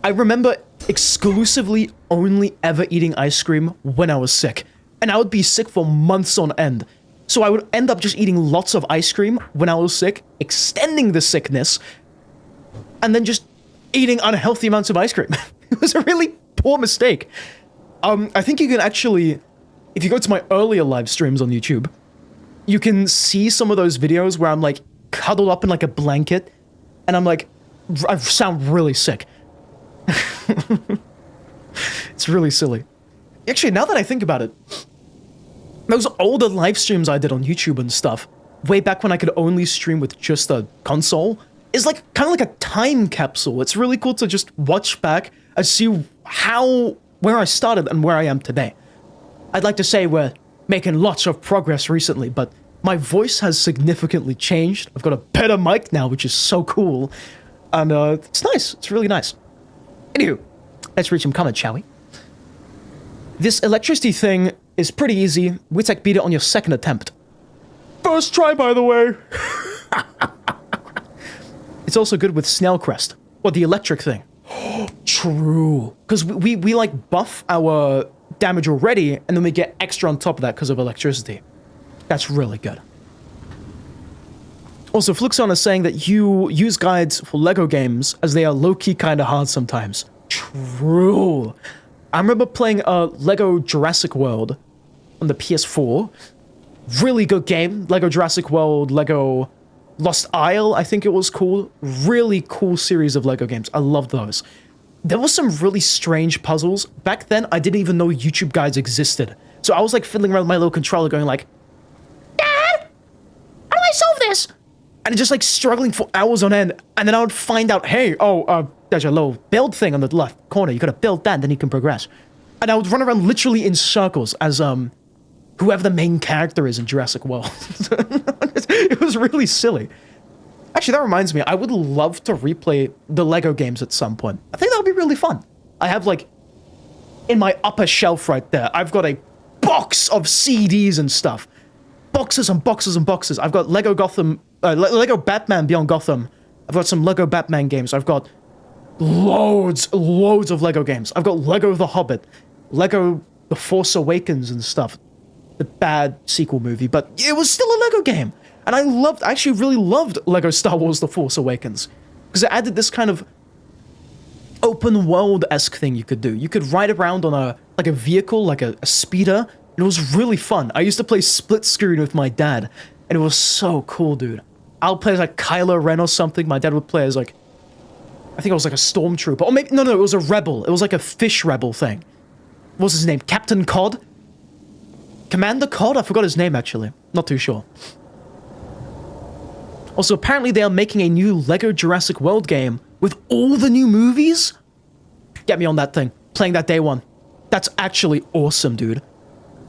I remember exclusively only ever eating ice cream when I was sick. And I would be sick for months on end. So I would end up just eating lots of ice cream when I was sick, extending the sickness, and then just eating unhealthy amounts of ice cream. It was a really poor mistake. I think you can actually, if you go to my earlier live streams on YouTube, you can see some of those videos where I'm like cuddled up in like a blanket, and I'm like, I sound really sick. It's really silly. Actually, now that I think about it, those older live streams I did on YouTube and stuff, way back when I could only stream with just a console, is like kind of like a time capsule. It's really cool to just watch back and see where I started and where I am today. I'd like to say we're making lots of progress recently, but my voice has significantly changed. I've got a better mic now, which is so cool. And it's nice. It's really nice. Anywho, let's read some comments, shall we? This electricity thing is pretty easy. Witek beat it on your second attempt. First try, by the way. It's also good with Snail Crest, or the electric thing. True. Because we like buff our damage already, and then we get extra on top of that because of electricity. That's really good. Also, Fluxon is saying that you use guides for LEGO games as they are low-key kind of hard sometimes. True. I remember playing LEGO Jurassic World on the PS4. Really good game. LEGO Jurassic World, LEGO Lost Isle, I think it was cool. Really cool series of LEGO games. I loved those. There was some really strange puzzles. Back then, I didn't even know YouTube guides existed. So I was like fiddling around with my little controller going like, Dad, how do I solve this? And just like struggling for hours on end. And then I would find out, hey, there's a little build thing on the left corner. You gotta build that, and then you can progress. And I would run around literally in circles as whoever the main character is in Jurassic World. It was really silly. Actually, that reminds me, I would love to replay the LEGO games at some point. I think that would be really fun. I have like, in my upper shelf right there, I've got a box of CDs and stuff. Boxes and boxes and boxes. I've got LEGO Gotham, LEGO Batman Beyond Gotham. I've got some LEGO Batman games. I've got loads of LEGO games. I've got LEGO The Hobbit, LEGO The Force Awakens and stuff. The bad sequel movie, but it was still a LEGO game. And I actually really loved LEGO Star Wars The Force Awakens. Because it added this kind of open world-esque thing you could do. You could ride around on a vehicle, like a speeder. It was really fun. I used to play split screen with my dad, and it was so cool, dude. I'll play as like Kylo Ren or something. My dad would play as like, I think it was like a stormtrooper. Or maybe, no, it was a rebel. It was like a fish rebel thing. What was his name? Captain Cod? Commander Cod? I forgot his name, actually. Not too sure. Also, apparently they are making a new LEGO Jurassic World game with all the new movies? Get me on that thing. Playing that day one. That's actually awesome, dude.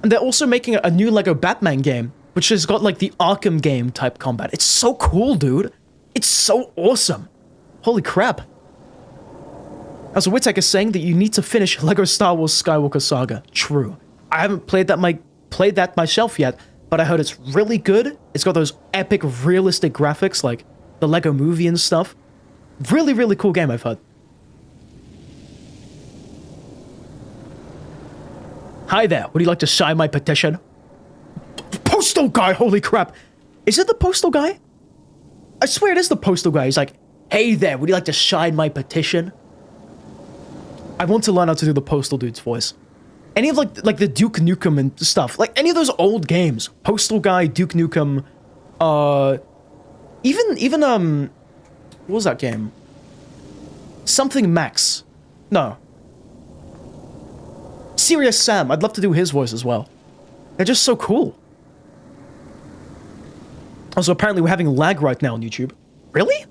And they're also making a new LEGO Batman game, which has got like the Arkham game type combat. It's so cool, dude. It's so awesome. Holy crap. Also, Witek is saying that you need to finish Lego Star Wars Skywalker Saga. True. I haven't played that myself yet, but I heard it's really good. It's got those epic, realistic graphics like the Lego movie and stuff. Really, really cool game, I've heard. Hi there, would you like to sign my petition? Postal guy, holy crap. Is it the postal guy? I swear it is the postal guy. He's like, hey there, would you like to sign my petition? I want to learn how to do the postal dude's voice. Any of like the Duke Nukem and stuff, like any of those old games, Postal Guy, Duke Nukem, even what was that game? Something Max. No. Serious Sam. I'd love to do his voice as well. They're just so cool. Also, apparently we're having lag right now on YouTube. Really?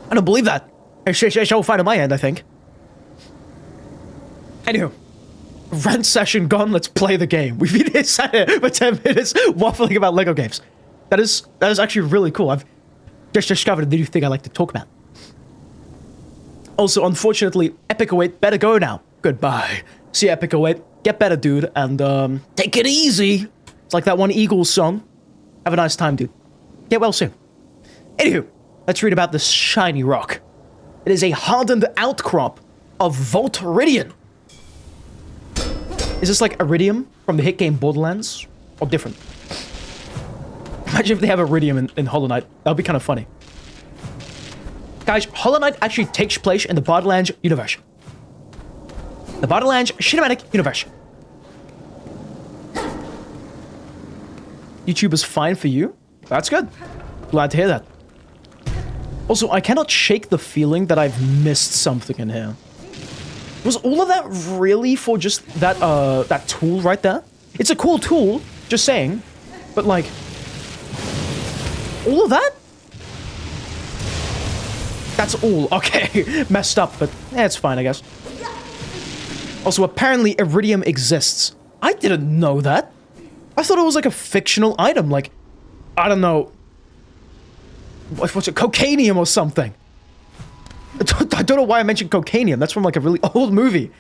I don't believe that. It's all fine on my end, I think. Anywho, rant session gone, let's play the game. We've been here sat here for 10 minutes waffling about Lego games. That is actually really cool. I've just discovered a new thing I like to talk about. Also, unfortunately, Epic 08 better go now. Goodbye. See you, Epic 08. Get better, dude, and take it easy. It's like that one Eagles song. Have a nice time, dude. Get well soon. Anywho, let's read about this shiny rock. It is a hardened outcrop of Volteridium. Is this like Iridium from the hit game Borderlands? Or different? Imagine if they have Iridium in Hollow Knight. That would be kind of funny. Guys, Hollow Knight actually takes place in the Borderlands universe. The Borderlands cinematic universe. YouTube is fine for you? That's good. Glad to hear that. Also, I cannot shake the feeling that I've missed something in here. Was all of that really for just that that tool right there? It's a cool tool, just saying. But like, all of that? That's all. Okay, messed up, but it's fine, I guess. Also, apparently Iridium exists. I didn't know that. I thought it was like a fictional item, like, I don't know, what's it, cocainium or something. I don't know why I mentioned cocainium. That's from like a really old movie.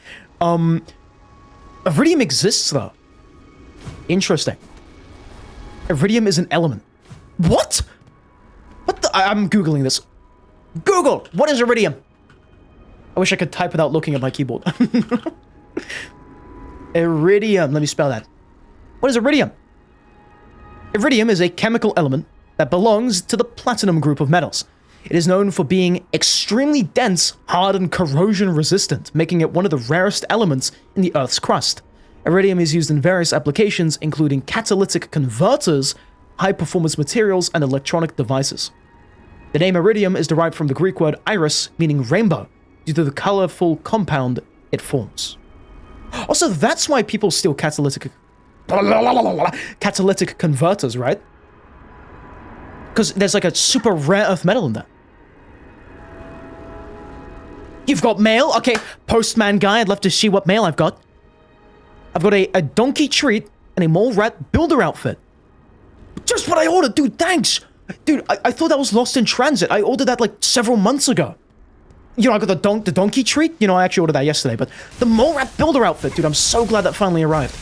Iridium exists though. Interesting. Iridium is an element. What? What the? I'm Googling this. Google, what is Iridium? I wish I could type without looking at my keyboard. Iridium, let me spell that. What is iridium? Iridium is a chemical element that belongs to the platinum group of metals. It is known for being extremely dense, hard, and corrosion resistant, making it one of the rarest elements in the Earth's crust. Iridium is used in various applications, including catalytic converters, high-performance materials, and electronic devices. The name iridium is derived from the Greek word iris, meaning rainbow, due to the colorful compound it forms. Also, that's why people steal catalytic converters, right? Because there's like a super rare earth metal in there. You've got mail? Okay, postman guy, I'd love to see what mail I've got. I've got a donkey treat and a mole rat builder outfit. Just what I ordered, dude, thanks! Dude, I thought that was lost in transit. I ordered that like several months ago. You know, I got the donkey treat. You know, I actually ordered that yesterday, but the mole rat builder outfit, dude, I'm so glad that finally arrived.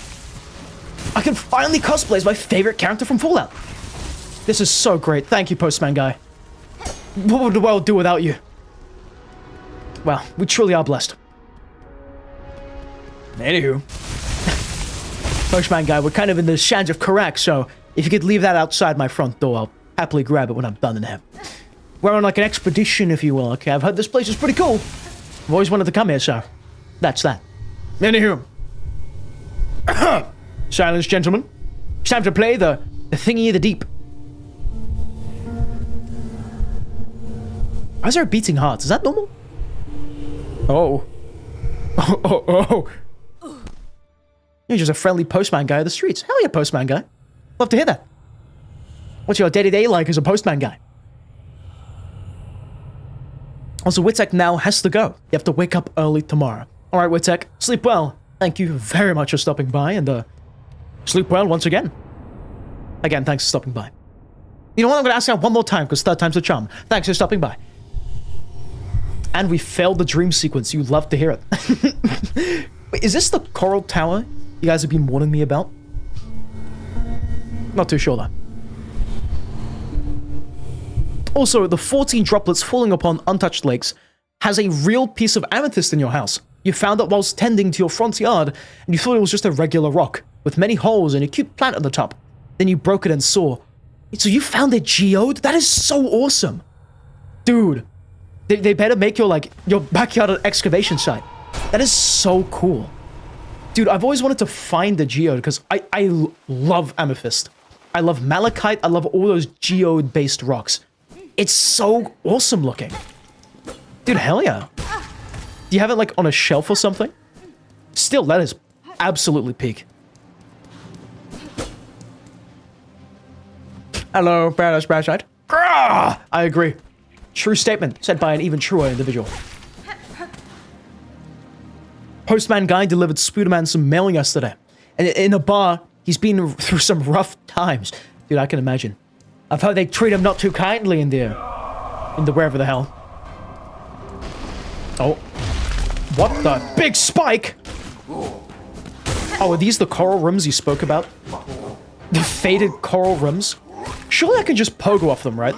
I can finally cosplay as my favorite character from Fallout. This is so great. Thank you, postman guy. What would the world do without you? Well, we truly are blessed. Anywho. Postman guy, we're kind of in the sands of Karak, so if you could leave that outside my front door, I'll happily grab it when I'm done in here. We're on like an expedition, if you will, okay? I've heard this place is pretty cool. I've always wanted to come here, so that's that. Anywho. Silence, gentlemen. It's time to play the thingy of the deep. Why is there a beating heart? Is that normal? Oh. You're just a friendly postman guy of the streets. Hell yeah, postman guy. Love to hear that. What's your day-to-day like as a postman guy? Also, Witek now has to go. You have to wake up early tomorrow. Alright, Witek, sleep well. Thank you very much for stopping by, and sleep well once again. Again, thanks for stopping by. You know what, I'm gonna ask you one more time, because third time's the charm. Thanks for stopping by. And we failed the dream sequence. You love to hear it. Wait, is this the coral tower you guys have been warning me about? Not too sure though. Also, the 14 droplets falling upon untouched lakes has a real piece of amethyst in your house. You found it whilst tending to your front yard, and you thought it was just a regular rock, with many holes and a cute plant at the top. Then you broke it and saw. So you found it geode? That is so awesome. Dude, they better make your backyard an excavation site. That is so cool. Dude, I've always wanted to find the geode because I love amethyst. I love malachite. I love all those geode-based rocks. It's so awesome looking. Dude, hell yeah. Do you have it like on a shelf or something? Still, that is absolutely peak. Hello, Paradise Parasite. I agree. True statement, said by an even truer individual. Postman guy delivered Spooderman some mail yesterday. And in a bar, he's been through some rough times. Dude, I can imagine. I've heard they treat him not too kindly in there. In the wherever the hell. Oh. What the? Big spike! Oh, are these the coral rims you spoke about? The faded coral rims? Surely I can just pogo off them, right?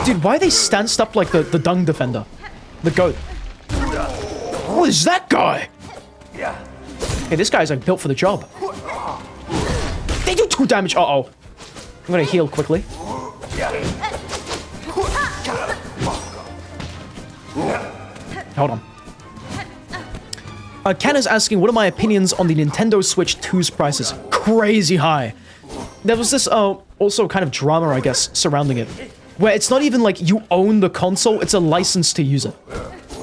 Dude, why are they stanced up like the dung defender? The goat. What is that guy? Hey, this guy's like built for the job. They do 2 damage. Uh-oh. I'm gonna heal quickly. Hold on. Ken is asking, what are my opinions on the Nintendo Switch 2's prices? Crazy high. There was this, also kind of drama, I guess, surrounding it. Where it's not even like you own the console, it's a license to use it.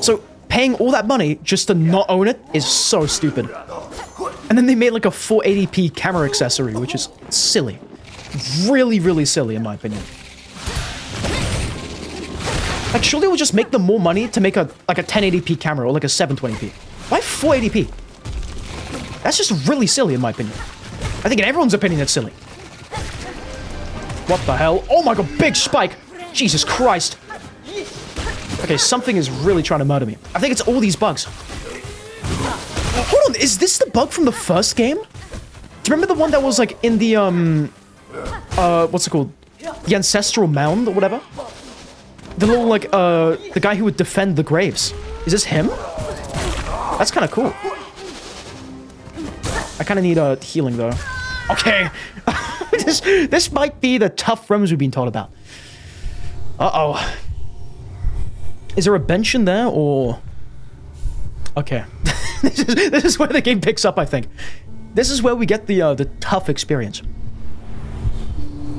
So, paying all that money just to not own it is so stupid. And then they made like a 480p camera accessory, which is silly. Really, really silly, in my opinion. Like, surely we'll just make them more money to make a 1080p camera or like a 720p. Why 480p? That's just really silly, in my opinion. I think in everyone's opinion, it's silly. What the hell? Oh my god, big spike! Jesus Christ. Okay, something is really trying to murder me. I think it's all these bugs. Hold on, is this the bug from the first game? Do you remember the one that was like in the, what's it called? The Ancestral Mound or whatever? The little, like, the guy who would defend the graves. Is this him? That's kind of cool. I kind of need healing, though. Okay. This might be the tough rooms we've been told about. Uh-oh. Is there a bench in there, or... Okay. This is where the game picks up, I think. This is where we get the tough experience.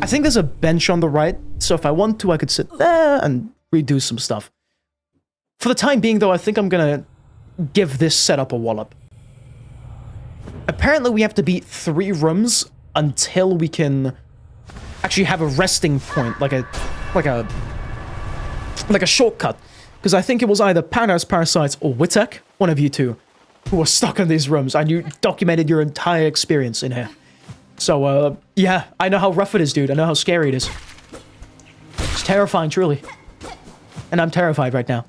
I think there's a bench on the right, so if I want to, I could sit there and redo some stuff. For the time being, though, I think I'm gonna give this setup a wallop. Apparently, we have to beat 3 rooms until we can actually have a resting point, like a shortcut. Because I think it was either Paradise Parasites or Witek, one of you two, who were stuck in these rooms, and you documented your entire experience in here. So, yeah, I know how rough it is, dude. I know how scary it is. It's terrifying, truly. And I'm terrified right now.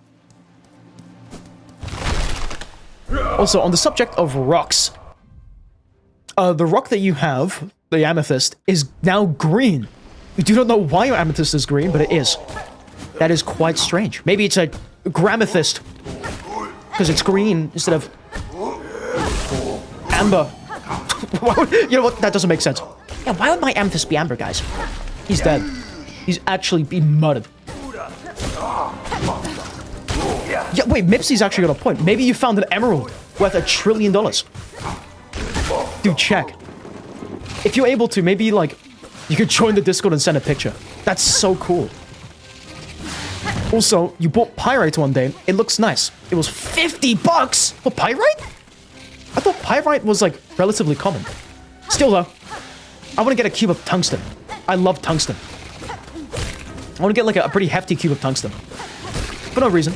Also, on the subject of rocks, the rock that you have, the amethyst, is now green. You do not know why your amethyst is green, but it is. That is quite strange. Maybe it's a gramethyst, because it's green instead of amber. You know what? That doesn't make sense. Yeah, why would my amethyst be amber, guys? He's dead. He's actually been murdered. Yeah, wait, Mipsy's actually got a point. Maybe you found an emerald worth $1 trillion. Dude, check. If you're able to, maybe, like, you could join the Discord and send a picture. That's so cool. Also, you bought pyrite one day. It looks nice. It was $50 for pyrite? I thought pyrite was, like, relatively common. Still, though, I want to get a cube of tungsten. I love tungsten. I want to get, like, a pretty hefty cube of tungsten. For no reason.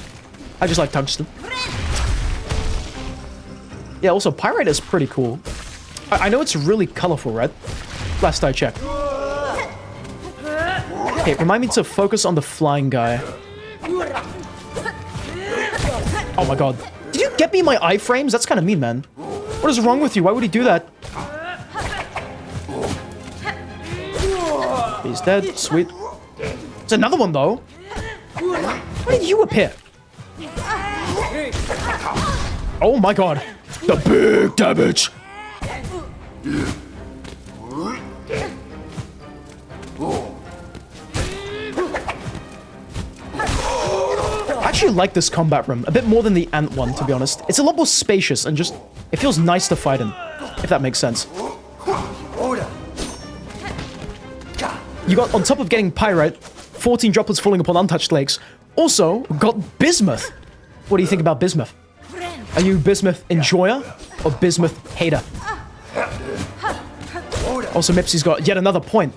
I just like tungsten. Yeah, also, pyrite is pretty cool. I know it's really colorful, right? Last I checked. Okay, remind me to focus on the flying guy. Oh my god. Did you get me my iframes? That's kind of mean, man. What is wrong with you? Why would he do that? He's dead. Sweet. There's another one, though. Why did you appear? Oh my god. The big damage. I actually like this combat room a bit more than the ant one, to be honest. It's a lot more spacious and just, it feels nice to fight in, if that makes sense. You got, on top of getting Pyrite, 14 droplets falling upon untouched lakes, also got Bismuth. What do you think about Bismuth? Are you Bismuth enjoyer or Bismuth hater? Also, Mipsy's got yet another point.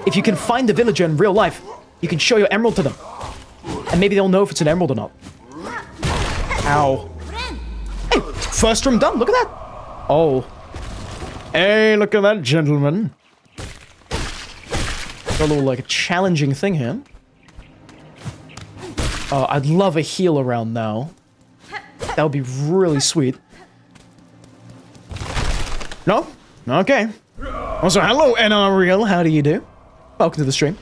If you can find a villager in real life, you can show your emerald to them. And maybe they'll know if it's an emerald or not. Ow. Hey, first room done. Look at that. Oh. Hey, look at that, gentlemen. Got a little, like, challenging thing here. I'd love a heal around now. That would be really sweet. No? Okay. Also, hello, NR Real. How do you do? Welcome to the stream.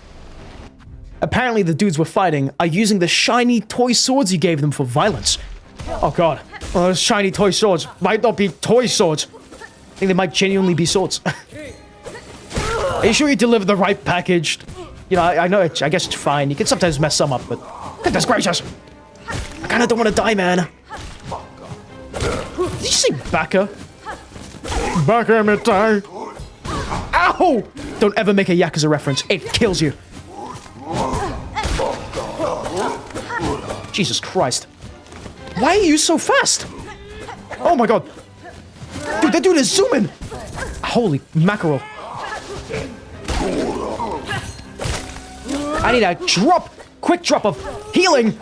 Apparently, the dudes we're fighting are using the shiny toy swords you gave them for violence. Oh, God. Well, those shiny toy swords might not be toy swords. I think they might genuinely be swords. Are you sure you delivered the right package? You know, I know, I guess it's fine. You can sometimes mess some up, but goodness gracious. I kind of don't want to die, man. Did you say Baka? Baka me die. Ow! Don't ever make a Yakuza reference. It kills you. Jesus Christ. Why are you so fast? Oh my god. Dude, that dude is zooming. Holy mackerel. I need a quick drop of healing.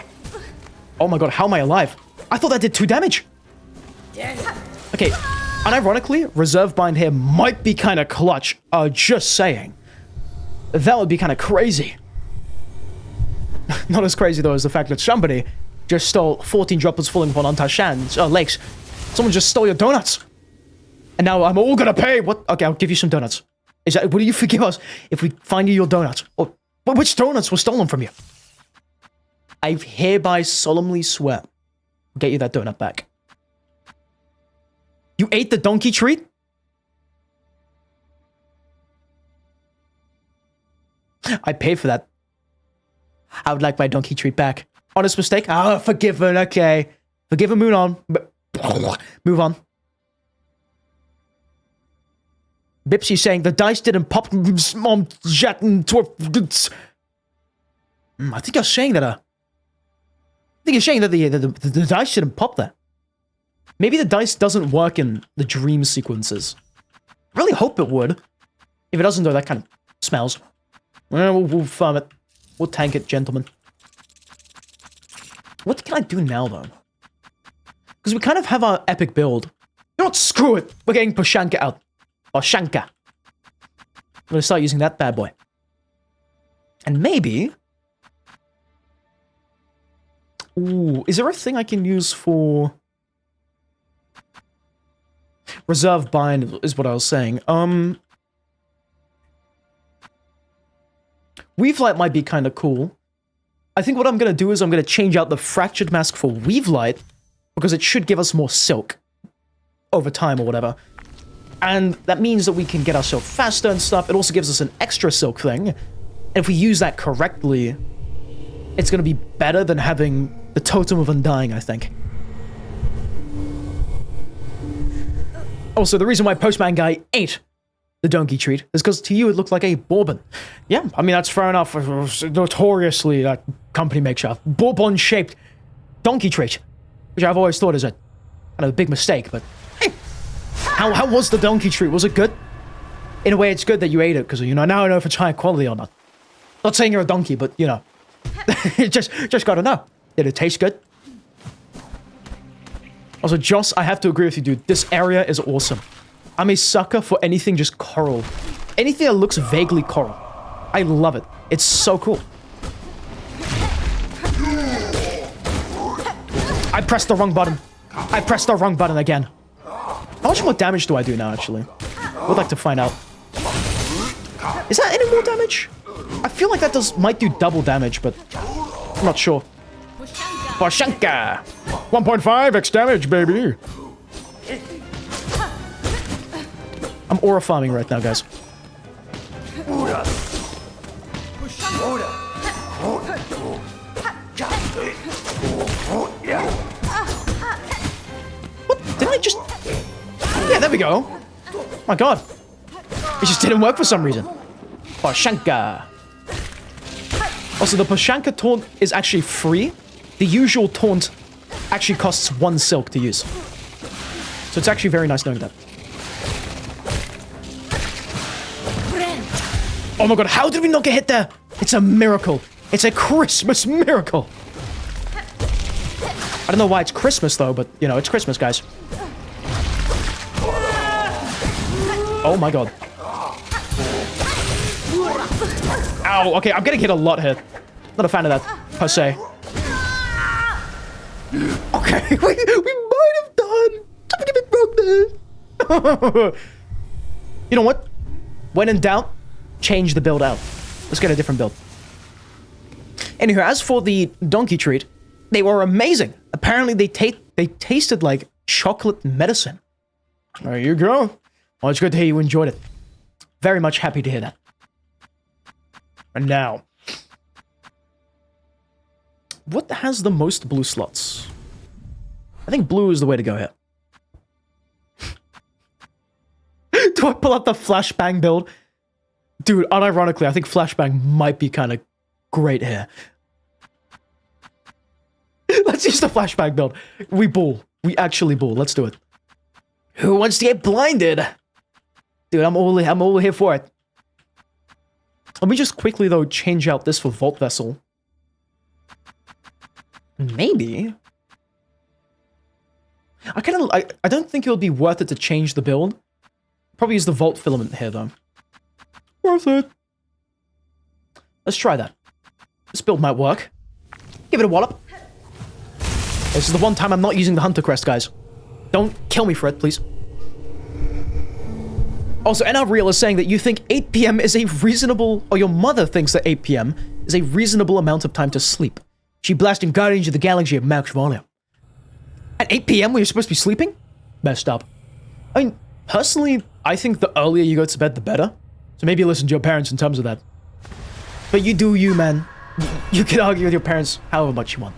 Oh my god, how am I alive? I thought that did 2 damage. Okay, unironically, Reserve Bind here might be kind of clutch. Just saying. That would be kind of crazy. Not as crazy, though, as the fact that somebody just stole 14 droplets falling upon untouched lakes. Someone just stole your donuts. And now I'm all gonna pay. What? Okay, I'll give you some donuts. Will you forgive us if we find you your donuts? Or which donuts were stolen from you? I hereby solemnly swear I'll get you that donut back. You ate the donkey treat? I paid for that. I would like my donkey treat back. Honest mistake? Ah, forgiven, okay. Forgiven, move on. Move on. Bipsy saying the dice didn't pop. I think you're saying that. I think you're saying that the dice didn't pop there. Maybe the dice doesn't work in the dream sequences. I really hope it would. If it doesn't, though, that kind of smells. Well, we'll farm it. We'll tank it, gentlemen. What can I do now, though? Because we kind of have our epic build. You know what? Screw it. We're getting Pushanka out. Or Shanka. I'm going to start using that bad boy. And maybe... Ooh, is there a thing I can use for... Reserve Bind is what I was saying. Weave Light might be kind of cool. I think what I'm going to do is I'm going to change out the Fractured Mask for Weave Light, because it should give us more silk over time or whatever. And that means that we can get ourselves faster and stuff. It also gives us an extra silk thing. And if we use that correctly, it's going to be better than having the Totem of Undying, I think. Also, the reason why Postman Guy ate the donkey treat is because to you it looked like a bourbon. Yeah, I mean, that's fair enough. Notoriously, that company makes a bourbon-shaped donkey treat, which I've always thought is a kind of a big mistake, but hey, how was the donkey treat? Was it good? In a way, it's good that you ate it, because, you know, now I know if it's high quality or not. Not saying you're a donkey, but, you know, just gotta know. Did it taste good? Also, Joss, I have to agree with you, dude. This area is awesome. I'm a sucker for anything just coral. Anything that looks vaguely coral. I love it. It's so cool. I pressed the wrong button. I pressed the wrong button again. How much more damage do I do now, actually? I would like to find out. Is that any more damage? I feel like that might do double damage, but I'm not sure. Pashanka! 1.5 X damage, baby! I'm aura farming right now, guys. What? Did I just... Yeah, there we go. My god. It just didn't work for some reason. Pashanka. Also, the Pashanka taunt is actually free. The usual taunt actually costs 1 silk to use. So it's actually very nice knowing that. Oh my god, how did we not get hit there? It's a miracle. It's a Christmas miracle. I don't know why it's Christmas though, but you know, it's Christmas, guys. Oh my god. Ow, okay, I'm getting hit a lot here. Not a fan of that, per se. Okay, we might have done something a bit wrong there. You know what? When in doubt, change the build out. Let's get a different build. Anywho, as for the donkey treat, they were amazing. Apparently, they tasted like chocolate medicine. There you go. Well, it's good to hear you enjoyed it. Very much happy to hear that. And now, what has the most blue slots? I think blue is the way to go here. Do I pull out the flashbang build? Dude, unironically, I think flashbang might be kind of great here. Let's use the flashbang build. We bull. We actually bull. Let's do it. Who wants to get blinded? Dude, I'm all here for it. Let me just quickly, though, change out this for Vault Vessel. Maybe. I don't think it would be worth it to change the build. Probably use the Vault Filament here, though. Worth it. Let's try that. This build might work. Give it a wallop. This is the one time I'm not using the Hunter Crest, guys. Don't kill me for it, please. Also, NR Real is saying that you think 8 PM is a reasonable... Or your mother thinks that 8 PM is a reasonable amount of time to sleep. She blasting Guardians of the Galaxy at max volume. At 8 PM when you're supposed to be sleeping? Messed up. I mean, personally, I think the earlier you go to bed, the better. So maybe listen to your parents in terms of that. But you do you, man. You can argue with your parents however much you want.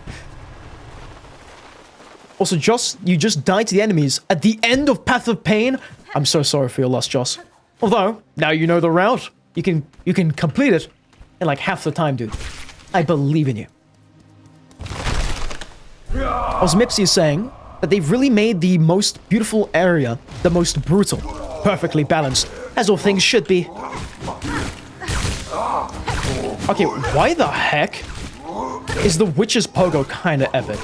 Also, Joss, you just died to the enemies at the end of Path of Pain. I'm so sorry for your loss, Joss. Although, now you know the route. You can complete it in like half the time, dude. I believe in you. Also, Mipsy is saying that they've really made the most beautiful area the most brutal. Perfectly balanced, as all things should be. Okay, why the heck is the Witch's Pogo kinda epic?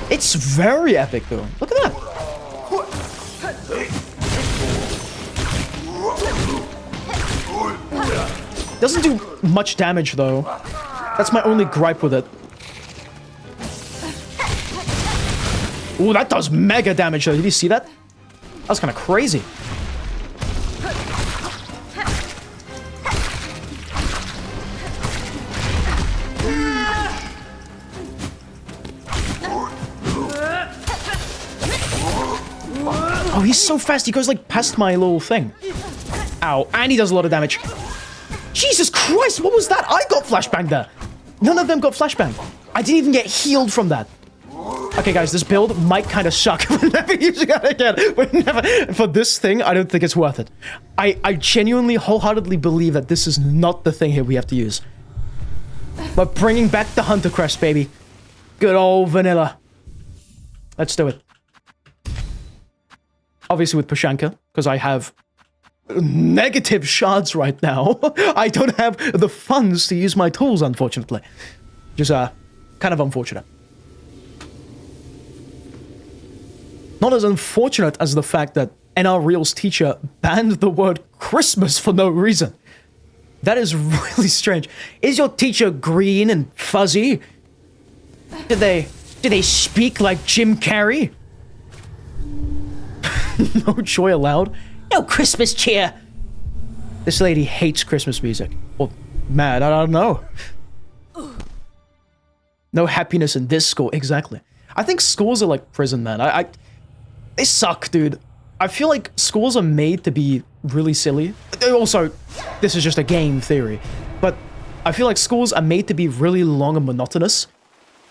It's very epic, though. Look at that. Doesn't do much damage, though. That's my only gripe with it. Ooh, that does mega damage, though. Did you see that? That was kind of crazy. Oh, he's so fast. He goes, like, past my little thing. Ow. And he does a lot of damage. Jesus Christ, what was that? I got flashbanged there. None of them got flashbanged. I didn't even get healed from that. Okay, guys, this build might kind of suck. We're never using it again. We're never... For this thing, I don't think it's worth it. I genuinely, wholeheartedly believe that this is not the thing here we have to use. But bringing back the Hunter Crest, baby. Good old vanilla. Let's do it. Obviously with Pashanka, because I have negative shards right now. I don't have the funds to use my tools, unfortunately. Just, kind of unfortunate. Not as unfortunate as the fact that NR Real's teacher banned the word Christmas for no reason. That is really strange. Is your teacher green and fuzzy? Did they Do they speak like Jim Carrey? No joy allowed? No Christmas cheer. This lady hates Christmas music. Well, mad, I don't know. No happiness in this school, exactly. I think schools are like prison, man. They suck, dude. I feel like schools are made to be really silly. Also, this is just a game theory, but I feel like schools are made to be really long and monotonous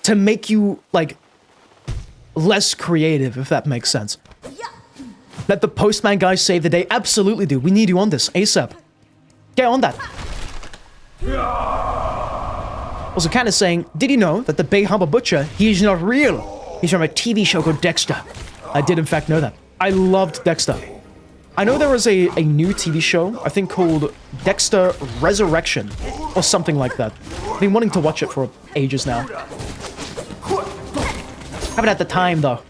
to make you, like, less creative, if that makes sense. Let the postman guys save the day. Absolutely, dude. We need you on this ASAP. Get on that. Also, kind of saying, did you know that the Bay Harbor Butcher, he's not real? He's from a TV show called Dexter. I did, in fact, know that. I loved Dexter. I know there was a new TV show, I think called Dexter Resurrection, or something like that. I've been wanting to watch it for ages now. Haven't had the time, though.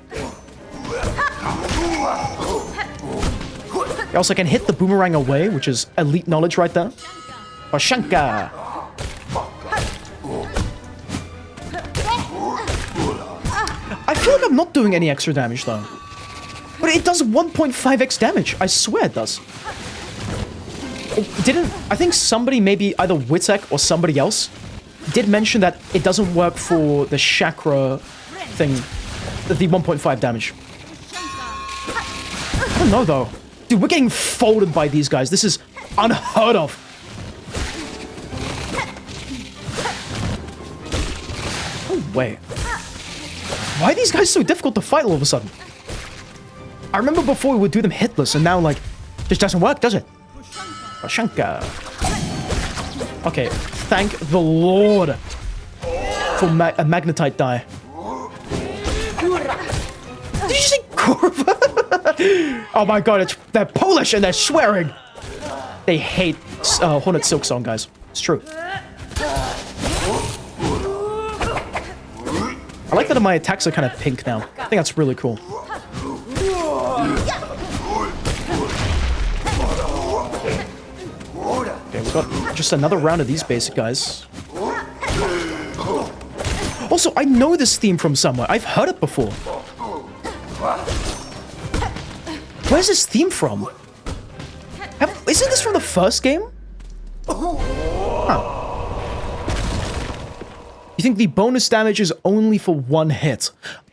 I also can hit the boomerang away, which is elite knowledge right there. Oshanka. I feel like I'm not doing any extra damage, though. But it does 1.5x damage. I swear it does. It didn't... I think somebody, maybe either Witek or somebody else, did mention that it doesn't work for the chakra thing. The 1.5 damage. I don't know, though. Dude, we're getting folded by these guys. This is unheard of. Oh, wait. Why are these guys so difficult to fight all of a sudden? I remember before we would do them hitless, and now, like, just doesn't work, does it? Oshanka. Okay, thank the Lord for a magnetite die. Did you say Kurva? Oh my god, they're Polish and they're swearing. They hate Hornet Silksong, guys. It's true. I like that my attacks are kind of pink now. I think that's really cool. Okay, we got just another round of these basic guys. Also, I know this theme from somewhere. I've heard it before. Where's this theme from? Isn't this from the first game? Huh. You think the bonus damage is only for one hit?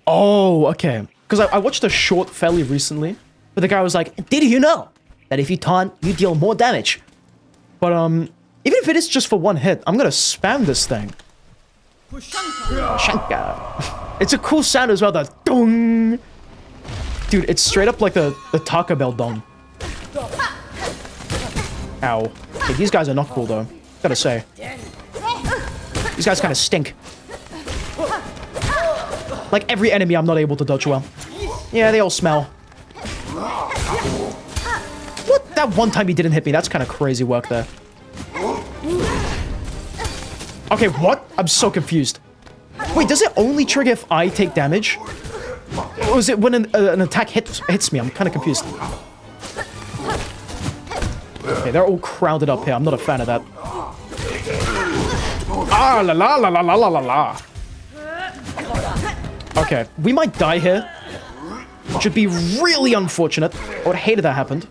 Oh, okay. Because I watched a short fairly recently, where the guy was like, did you know that if you taunt, you deal more damage? But, even if it is just for one hit, I'm gonna spam this thing. Shanka. It's a cool sound as well, the dong. Dude, it's straight up like the Taco Bell dong. Ow. Okay, these guys are not cool, though. Gotta say. These guys kind of stink. Like every enemy I'm not able to dodge well. Yeah, they all smell. What? That one time he didn't hit me. That's kind of crazy work there. Okay, what? I'm so confused. Wait, does it only trigger if I take damage? Or is it when an attack hits me? I'm kind of confused. Okay, they're all crowded up here. I'm not a fan of that. Ah, la la la la la la la la. Okay, we might die here. Which would be really unfortunate. I would hate if that happened.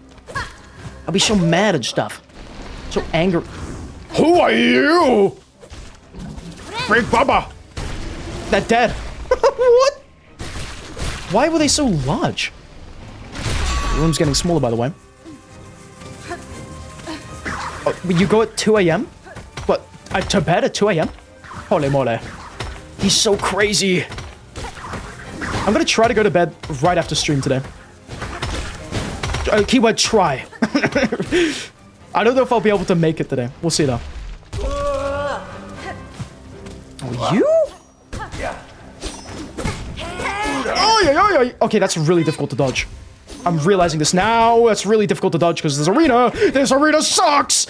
I'll be so mad and stuff. So angry. Who are you? Big Bubba. They're dead. What? Why were they so large? The room's getting smaller, by the way. Oh, you go at 2 a.m.? What? To bed at 2 a.m.? Holy moly. He's so crazy. I'm gonna try to go to bed right after stream today. Keyword try. I don't know if I'll be able to make it today. We'll see though. Oh, you? Oh, yeah. Okay, that's really difficult to dodge. I'm realizing this now. That's really difficult to dodge because this arena sucks.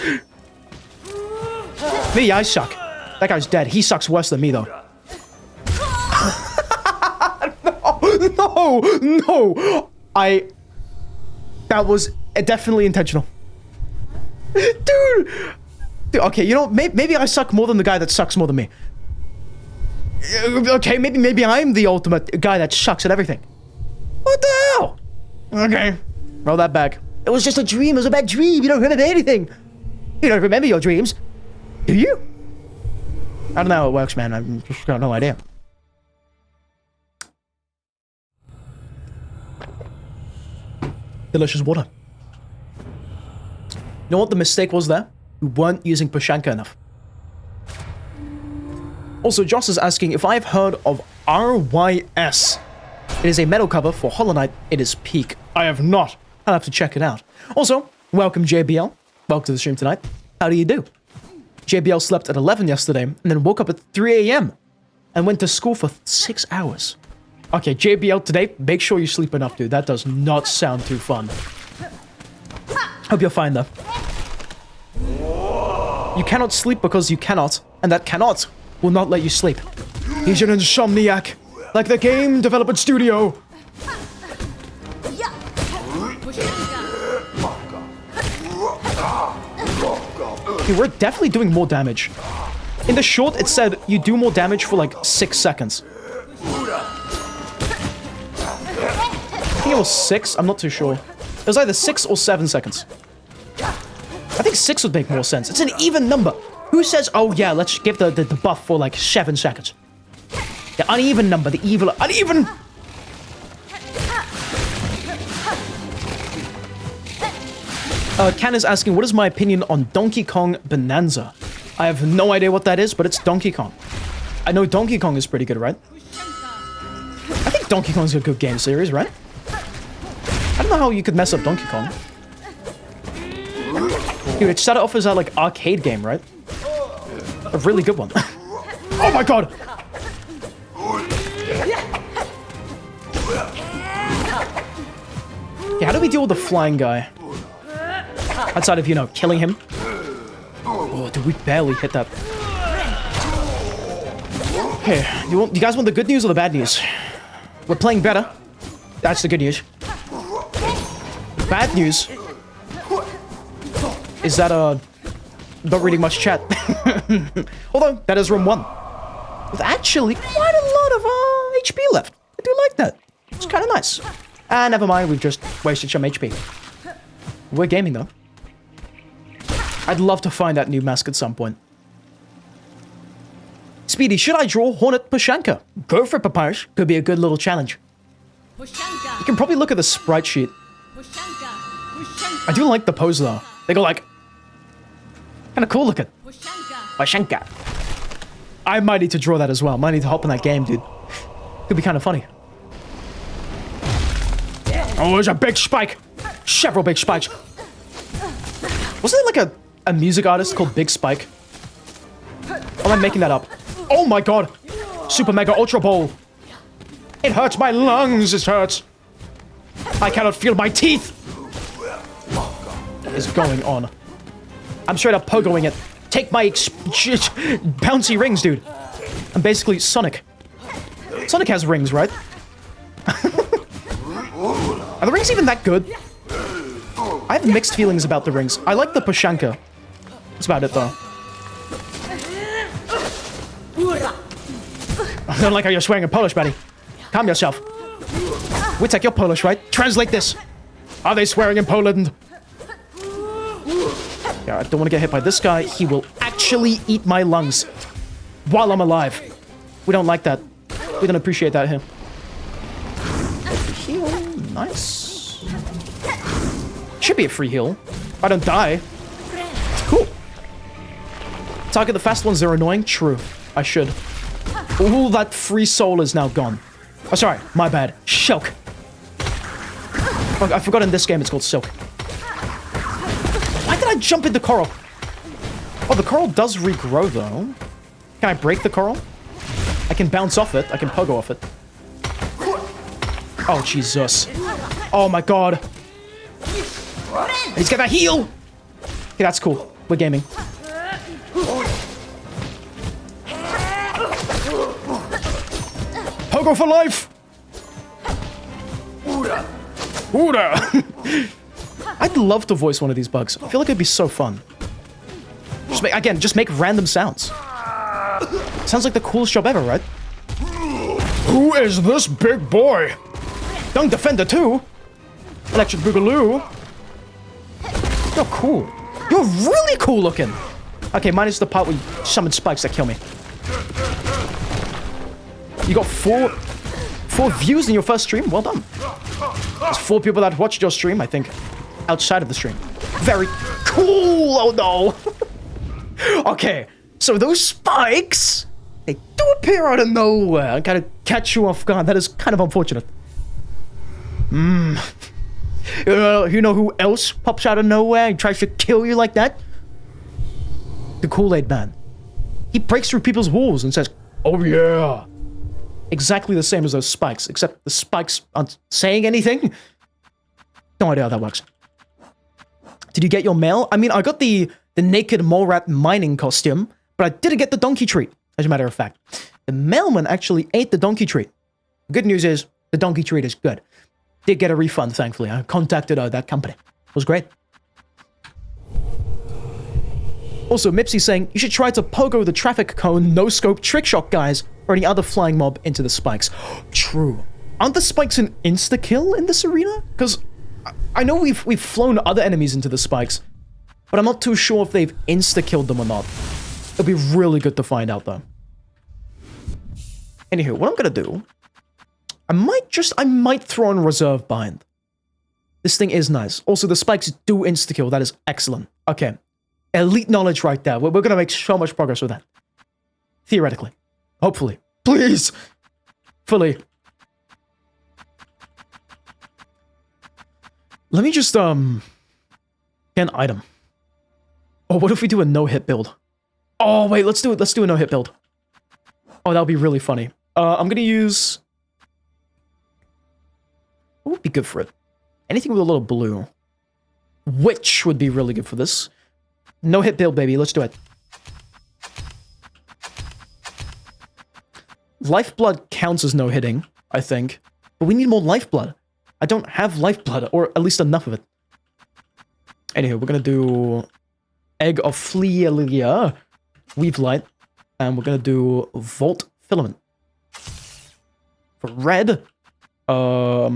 Me, I suck. That guy's dead. He sucks worse than me though. No. That was definitely intentional. Dude, okay, you know, maybe I suck more than the guy that sucks more than me. Okay, maybe I'm the ultimate guy that sucks at everything. What the hell? Okay. Roll that back. It was just a dream. It was a bad dream. You don't remember anything. You don't remember your dreams. Do you? I don't know how it works, man. I've just got no idea. Delicious water. You know what the mistake was there? We weren't using Pashanka enough. Also, Joss is asking if I've heard of RYS. It is a metal cover for Hollow Knight. It is peak. I have not. I'll have to check it out. Also, welcome JBL. Welcome to the stream tonight. How do you do? JBL slept at 11 yesterday and then woke up at 3 a.m. and went to school for 6 hours. Okay, JBL today, make sure you sleep enough, dude. That does not sound too fun. Hope you're fine, though. You cannot sleep because you cannot, and that cannot will not let you sleep. He's an insomniac, like the game development studio. Okay, we're definitely doing more damage. In the short, it said you do more damage for like 6 seconds. I think it was 6, I'm not too sure. It was either 6 or 7 seconds. I think 6 would make more sense. It's an even number. Who says, oh yeah, let's give the buff for like 7 seconds? The uneven number, the evil, uneven! Ken is asking, what is my opinion on Donkey Kong Bonanza? I have no idea what that is, but it's Donkey Kong. I know Donkey Kong is pretty good, right? I think Donkey Kong's a good game series, right? I don't know how you could mess up Donkey Kong. Dude, it started off as a, like, arcade game, right? A really good one. Oh my god! Yeah, how do we deal with the flying guy? Outside of, you know, killing him. Oh, dude, we barely hit that. Okay, you guys want the good news or the bad news? We're playing better. That's the good news. Bad news is that, not reading much chat. Although, that is room 1. With actually quite a lot of, HP left. I do like that. It's kind of nice. Ah, never mind, we've just wasted some HP. We're gaming, though. I'd love to find that new mask at some point. Speedy, should I draw Hornet Pashanka? Go for it, Papyrus. Could be a good little challenge. You can probably look at the sprite sheet. I do like the pose, though. They go like... kind of cool looking. Pashanka. I might need to draw that as well. Might need to hop in that game, dude. Could be kind of funny. Oh, there's a big spike. Several big spikes. Wasn't there like a music artist called Big Spike? Or am I making that up? Oh my god. Super Mega Ultra Bowl. It hurts my lungs. It hurts. I cannot feel my teeth. What is going on? I'm straight up pogoing it. Take my bouncy rings, dude. I'm basically Sonic. Sonic has rings, right? Are the rings even that good? I have mixed feelings about the rings. I like the Pashanka. That's about it, though. I don't like how you're swearing in Polish, buddy. Calm yourself. We take your Polish, right? Translate this. Are they swearing in Poland? Yeah, I don't want to get hit by this guy. He will actually eat my lungs while I'm alive. We don't like that. We don't appreciate that here. Heal. Nice. Should be a free heal. I don't die. Cool. Target the fast ones, they're annoying. True. I should. Ooh, that free soul is now gone. Oh, sorry. My bad. Silk. I forgot in this game it's called Silk. Why did I jump into coral? Oh, the coral does regrow, though. Can I break the coral? I can bounce off it. I can pogo off it. Oh, Jesus. Oh, my God. He's got a heal! Okay, that's cool. We're gaming. Pogo for life! Ooda! I'd love to voice one of these bugs. I feel like it'd be so fun. Just make, again, just make random sounds. Sounds like the coolest job ever, right? is this big boy? Dunk Defender 2? Electric Boogaloo? You're cool. You're really cool looking. Okay, minus the part where you summon spikes that kill me. You got four views in your first stream. Well done. There's 4 people that watched your stream, I think, outside of the stream. Very cool. Oh no. Okay, so those spikes, they do appear out of nowhere. I gotta catch you off guard. That is kind of unfortunate. You know who else pops out of nowhere and tries to kill you like that? The Kool-Aid Man. He breaks through people's walls and says, "Oh yeah." Exactly the same as those spikes, except the spikes aren't saying anything. No idea how that works. Did you get your mail? I mean, I got the naked mole rat mining costume, but I didn't get the donkey treat, as a matter of fact. The mailman actually ate the donkey treat. The good news is, the donkey treat is good. Did get a refund, thankfully. I contacted that company. It was great. Also, Mipsy's saying, you should try to pogo the traffic cone no-scope trick shot guys or any other flying mob into the spikes. True. Aren't the spikes an insta-kill in this arena? Because I know we've flown other enemies into the spikes, but I'm not too sure if they've insta-killed them or not. It'll be really good to find out, though. Anywho, what I'm gonna do, I might throw on Reserve Bind. This thing is nice. Also, the spikes do insta-kill. That is excellent. Okay. Elite knowledge right there. We're gonna make so much progress with that. Theoretically. Hopefully. Please! Fully. Let me just, get an item. Oh, what if we do a no-hit build? Oh, wait, let's do a no-hit build. Oh, that would be really funny. I'm gonna use... What would be good for it? Anything with a little blue. Witch would be really good for this. No-hit build, baby. Let's do it. Lifeblood counts as no-hitting, I think. But we need more lifeblood. I don't have lifeblood, or at least enough of it. Anywho, we're gonna do... Egg of Fleelia, Weave Light, and we're gonna do Volt Filament. For red, what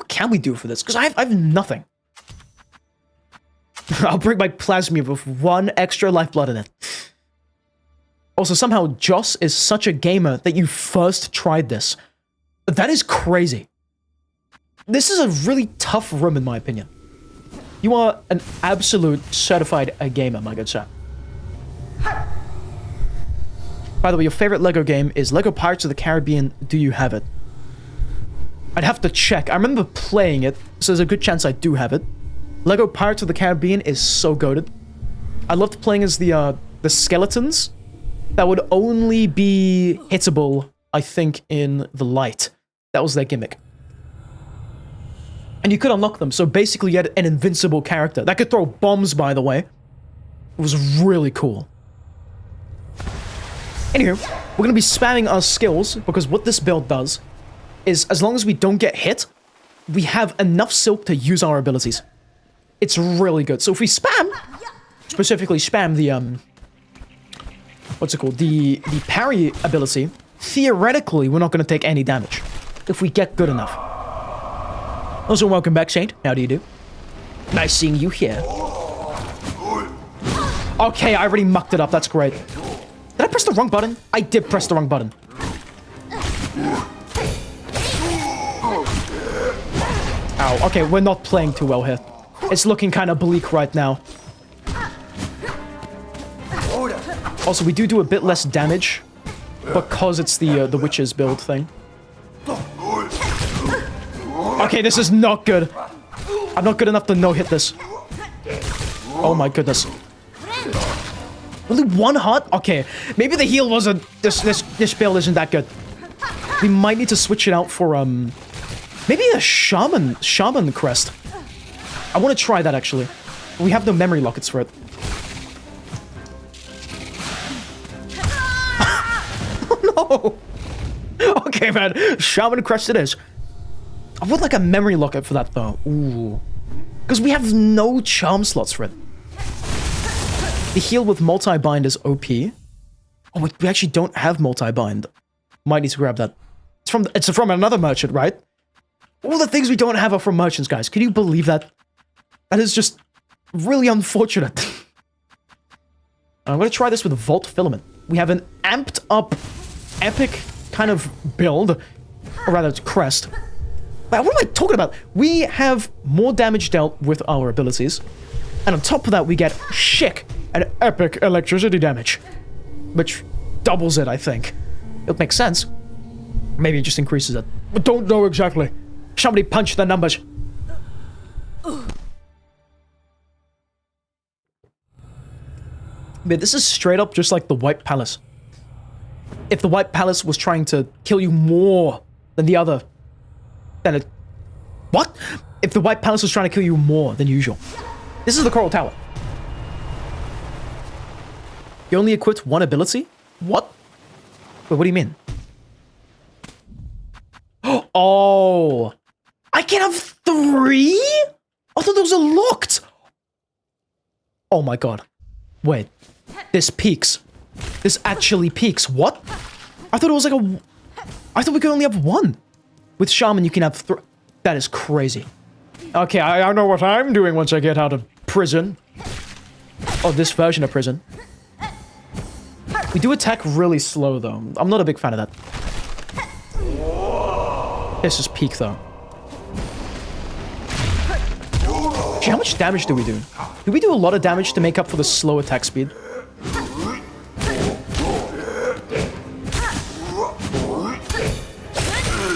can we do for this? Because I have nothing. I'll bring my Plasmia with 1 extra lifeblood in it. Also, somehow, Joss is such a gamer that you first tried this. That is crazy. This is a really tough room, in my opinion. You are an absolute certified gamer, my good sir. By the way, your favorite LEGO game is LEGO Pirates of the Caribbean. Do you have it? I'd have to check. I remember playing it, so there's a good chance I do have it. LEGO Pirates of the Caribbean is so goated. I loved playing as the skeletons that would only be hittable, I think, in the light. That was their gimmick. And you could unlock them, so basically you had an invincible character. That could throw bombs, by the way. It was really cool. Anywho, we're going to be spamming our skills, because what this build does is, as long as we don't get hit, we have enough silk to use our abilities. It's really good. So if we spam, specifically spam the, what's it called? The parry ability, theoretically, we're not going to take any damage. If we get good enough. Also, welcome back, Saint. How do you do? Nice seeing you here. Okay, I already mucked it up. That's great. Did I press the wrong button? I did press the wrong button. Ow. Okay, we're not playing too well here. It's looking kind of bleak right now. Also, we do a bit less damage because it's the witches build thing. Okay, this is not good. I'm not good enough to no-hit this. Oh my goodness. Only 1 heart? Okay, maybe the heal wasn't... This build isn't that good. We might need to switch it out for, maybe a shaman crest. I want to try that, actually. We have no memory lockets for it. Oh, no! Okay, man. Shaman crest it is. I would like a memory locket for that, though. Ooh. Because we have no charm slots for it. The heal with multi-bind is OP. Oh, we actually don't have multi-bind. Might need to grab that. It's from another merchant, right? All the things we don't have are from merchants, guys. Can you believe that? That is just really unfortunate. I'm going to try this with Vault Filament. We have an amped up, epic kind of build. Or rather, it's crest. What am I talking about? We have more damage dealt with our abilities. And on top of that, we get chic and epic electricity damage. Which doubles it, I think. It makes sense. Maybe it just increases it. I don't know exactly. Somebody punch the numbers. Man, this is straight up just like the White Palace. If the White Palace was trying to kill you more than the other... Then it... What? If the White Palace was trying to kill you more than usual. This is the Coral Tower. You only equipped one ability? What? Wait, what do you mean? Oh! I can have 3? I thought those are locked! Oh my god. Wait. This peaks. This actually peaks. What? I thought it was like a... I thought we could only have 1. With Shaman, you can have 3. That is crazy. Okay, I know what I'm doing once I get out of prison. Oh, this version of prison. We do attack really slow, though. I'm not a big fan of that. This is peak, though. Gee, how much damage do we do? Do we do a lot of damage to make up for the slow attack speed?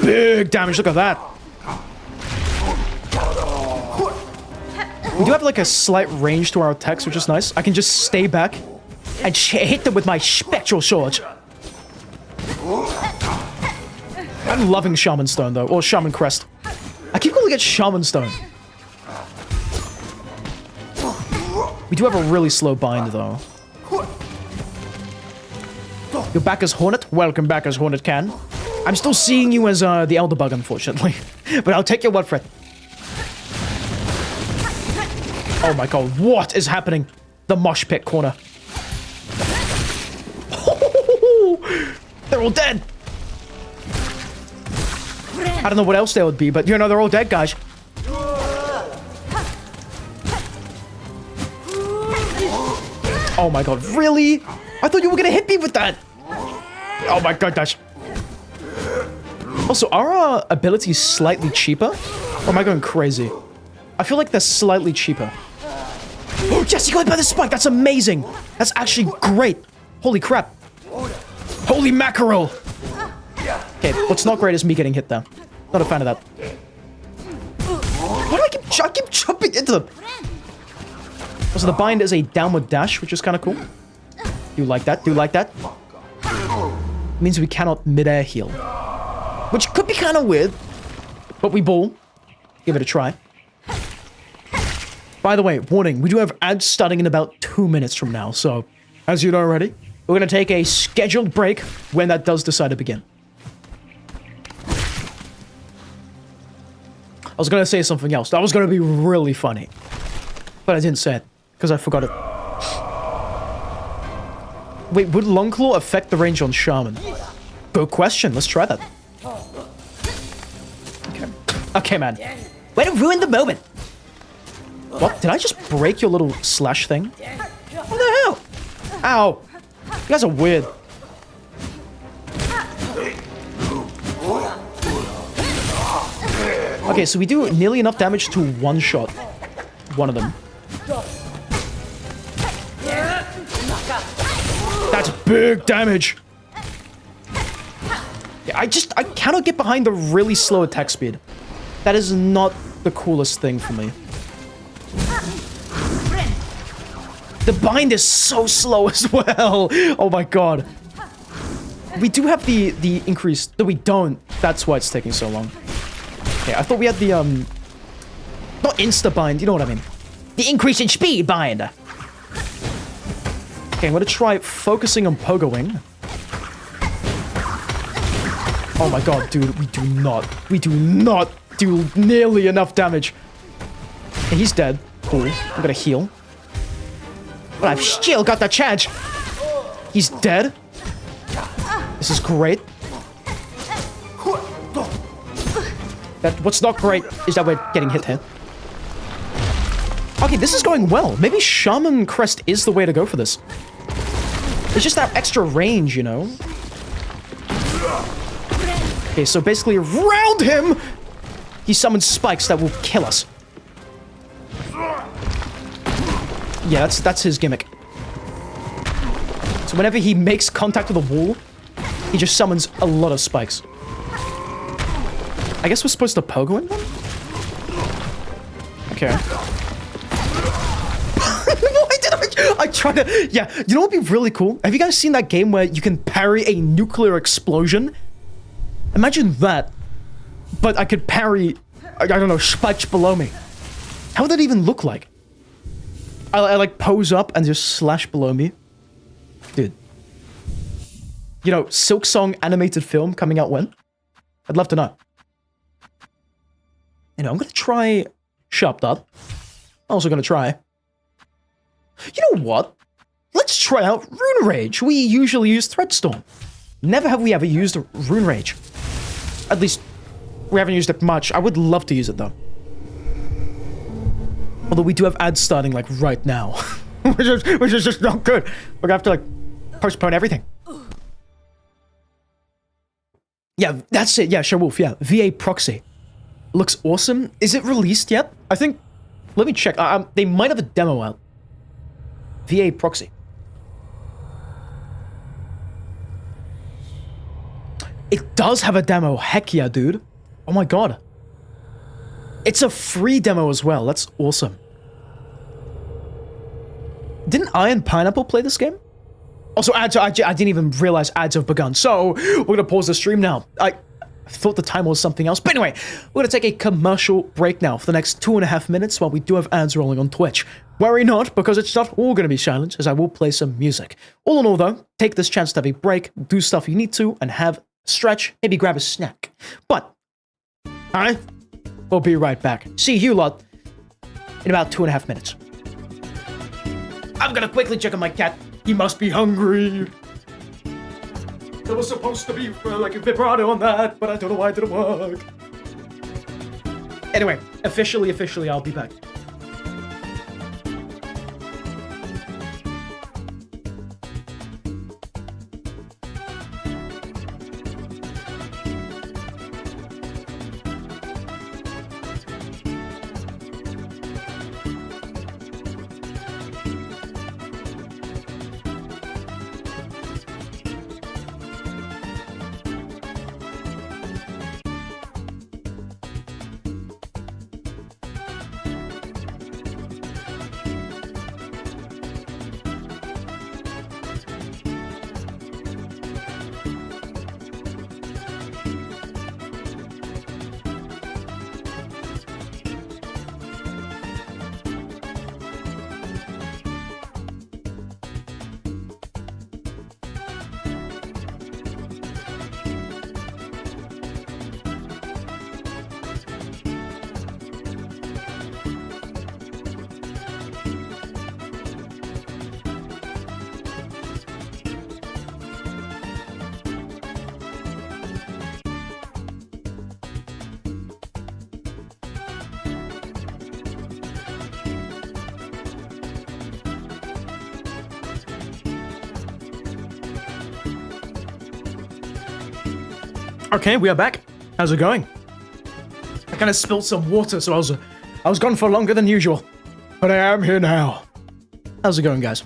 Big damage, look at that. We do have like a slight range to our attacks, which is nice. I can just stay back and hit them with my spectral sword. I'm loving Shaman Stone though, or Shaman Crest. I keep calling it Shaman Stone. We do have a really slow bind though. You're back as Hornet? Welcome back as Hornet can. I'm still seeing you as the Elder Bug, unfortunately. But I'll take your word for it. Oh my god, what is happening? The mosh pit corner. They're all dead. I don't know what else they would be, but you know, they're all dead, guys. Oh my god, really? I thought you were gonna hit me with that. Oh my god, gosh. Also, are abilities slightly cheaper? Or am I going crazy? I feel like they're slightly cheaper. Oh, yes, you got it by the spike. That's amazing. That's actually great. Holy crap. Holy mackerel. Okay, what's not great is me getting hit there. Not a fan of that. Why do I keep jumping into them? Also, the bind is a downward dash, which is kind of cool. Do you like that? Do you like that? It means we cannot mid-air heal. Which could be kind of weird. But we ball. Give it a try. By the way, warning, we do have ads starting in about 2 minutes from now, so as you know already, we're going to take a scheduled break when that does decide to begin. I was going to say something else. That was going to be really funny. But I didn't say it, because I forgot it. Wait, would Longclaw affect the range on Shaman? Good question, let's try that. Okay. Okay, man. Way to ruin the moment! What? Did I just break your little slash thing? What the hell? Ow! You guys are weird. Okay, so we do nearly enough damage to one-shot one of them. That's big damage! Yeah, I cannot get behind the really slow attack speed. That is not the coolest thing for me. The bind is so slow as well. Oh my god. We do have the increase. No, we don't. That's why it's taking so long. Okay, I thought we had the, not insta-bind, you know what I mean. The increase in speed bind. Okay, I'm gonna try focusing on Pogo Wing. Oh my god, dude, we do not do nearly enough damage. Okay, he's dead. Cool. I'm gonna heal. But I've still got the charge. He's dead. This is great. What's not great is that we're getting hit here. Okay, this is going well. Maybe Shaman Crest is the way to go for this. It's just that extra range, you know? Okay, so basically around him, he summons spikes that will kill us. Yeah, that's his gimmick. So whenever he makes contact with the wall, he just summons a lot of spikes. I guess we're supposed to pogo him then? Okay. Why did I try to... Yeah, you know what would be really cool? Have you guys seen that game where you can parry a nuclear explosion? Imagine that, but I could parry, I don't know, spikes below me. How would that even look like? I like pose up and just slash below me. Dude. You know, Silksong animated film coming out when? I'd love to know. You know, I'm gonna try Sharp Dart. I'm also gonna try. You know what? Let's try out Rune Rage. We usually use Threadstorm. Never have we ever used Rune Rage. At least, we haven't used it much. I would love to use it though. Although we do have ads starting like right now. which is just not good. We're gonna have to like postpone everything. Yeah, that's it. Yeah, Sherwolf, yeah. VA Proxy. Looks awesome. Is it released yet? I think... Let me check. They might have a demo out. VA Proxy. It does have a demo. Heck yeah, dude. Oh my god. It's a free demo as well. That's awesome. Didn't Iron Pineapple play this game? Also, ads, I didn't even realize ads have begun. So, we're gonna pause the stream now. I thought the time was something else. But anyway, we're gonna take a commercial break now for the next 2.5 minutes while we do have ads rolling on Twitch. Worry not, because it's not all gonna be silent, as I will play some music. All in all though, take this chance to have a break, do stuff you need to, and have a stretch, maybe grab a snack. But, alright, we'll be right back. See you lot in about 2.5 minutes. I'm gonna quickly check on my cat. He must be hungry. There was supposed to be like a vibrato on that, but I don't know why it didn't work. Anyway, officially, I'll be back. Okay, we are back. How's it going? I kind of spilled some water, so I was gone for longer than usual. But I am here now. How's it going, guys?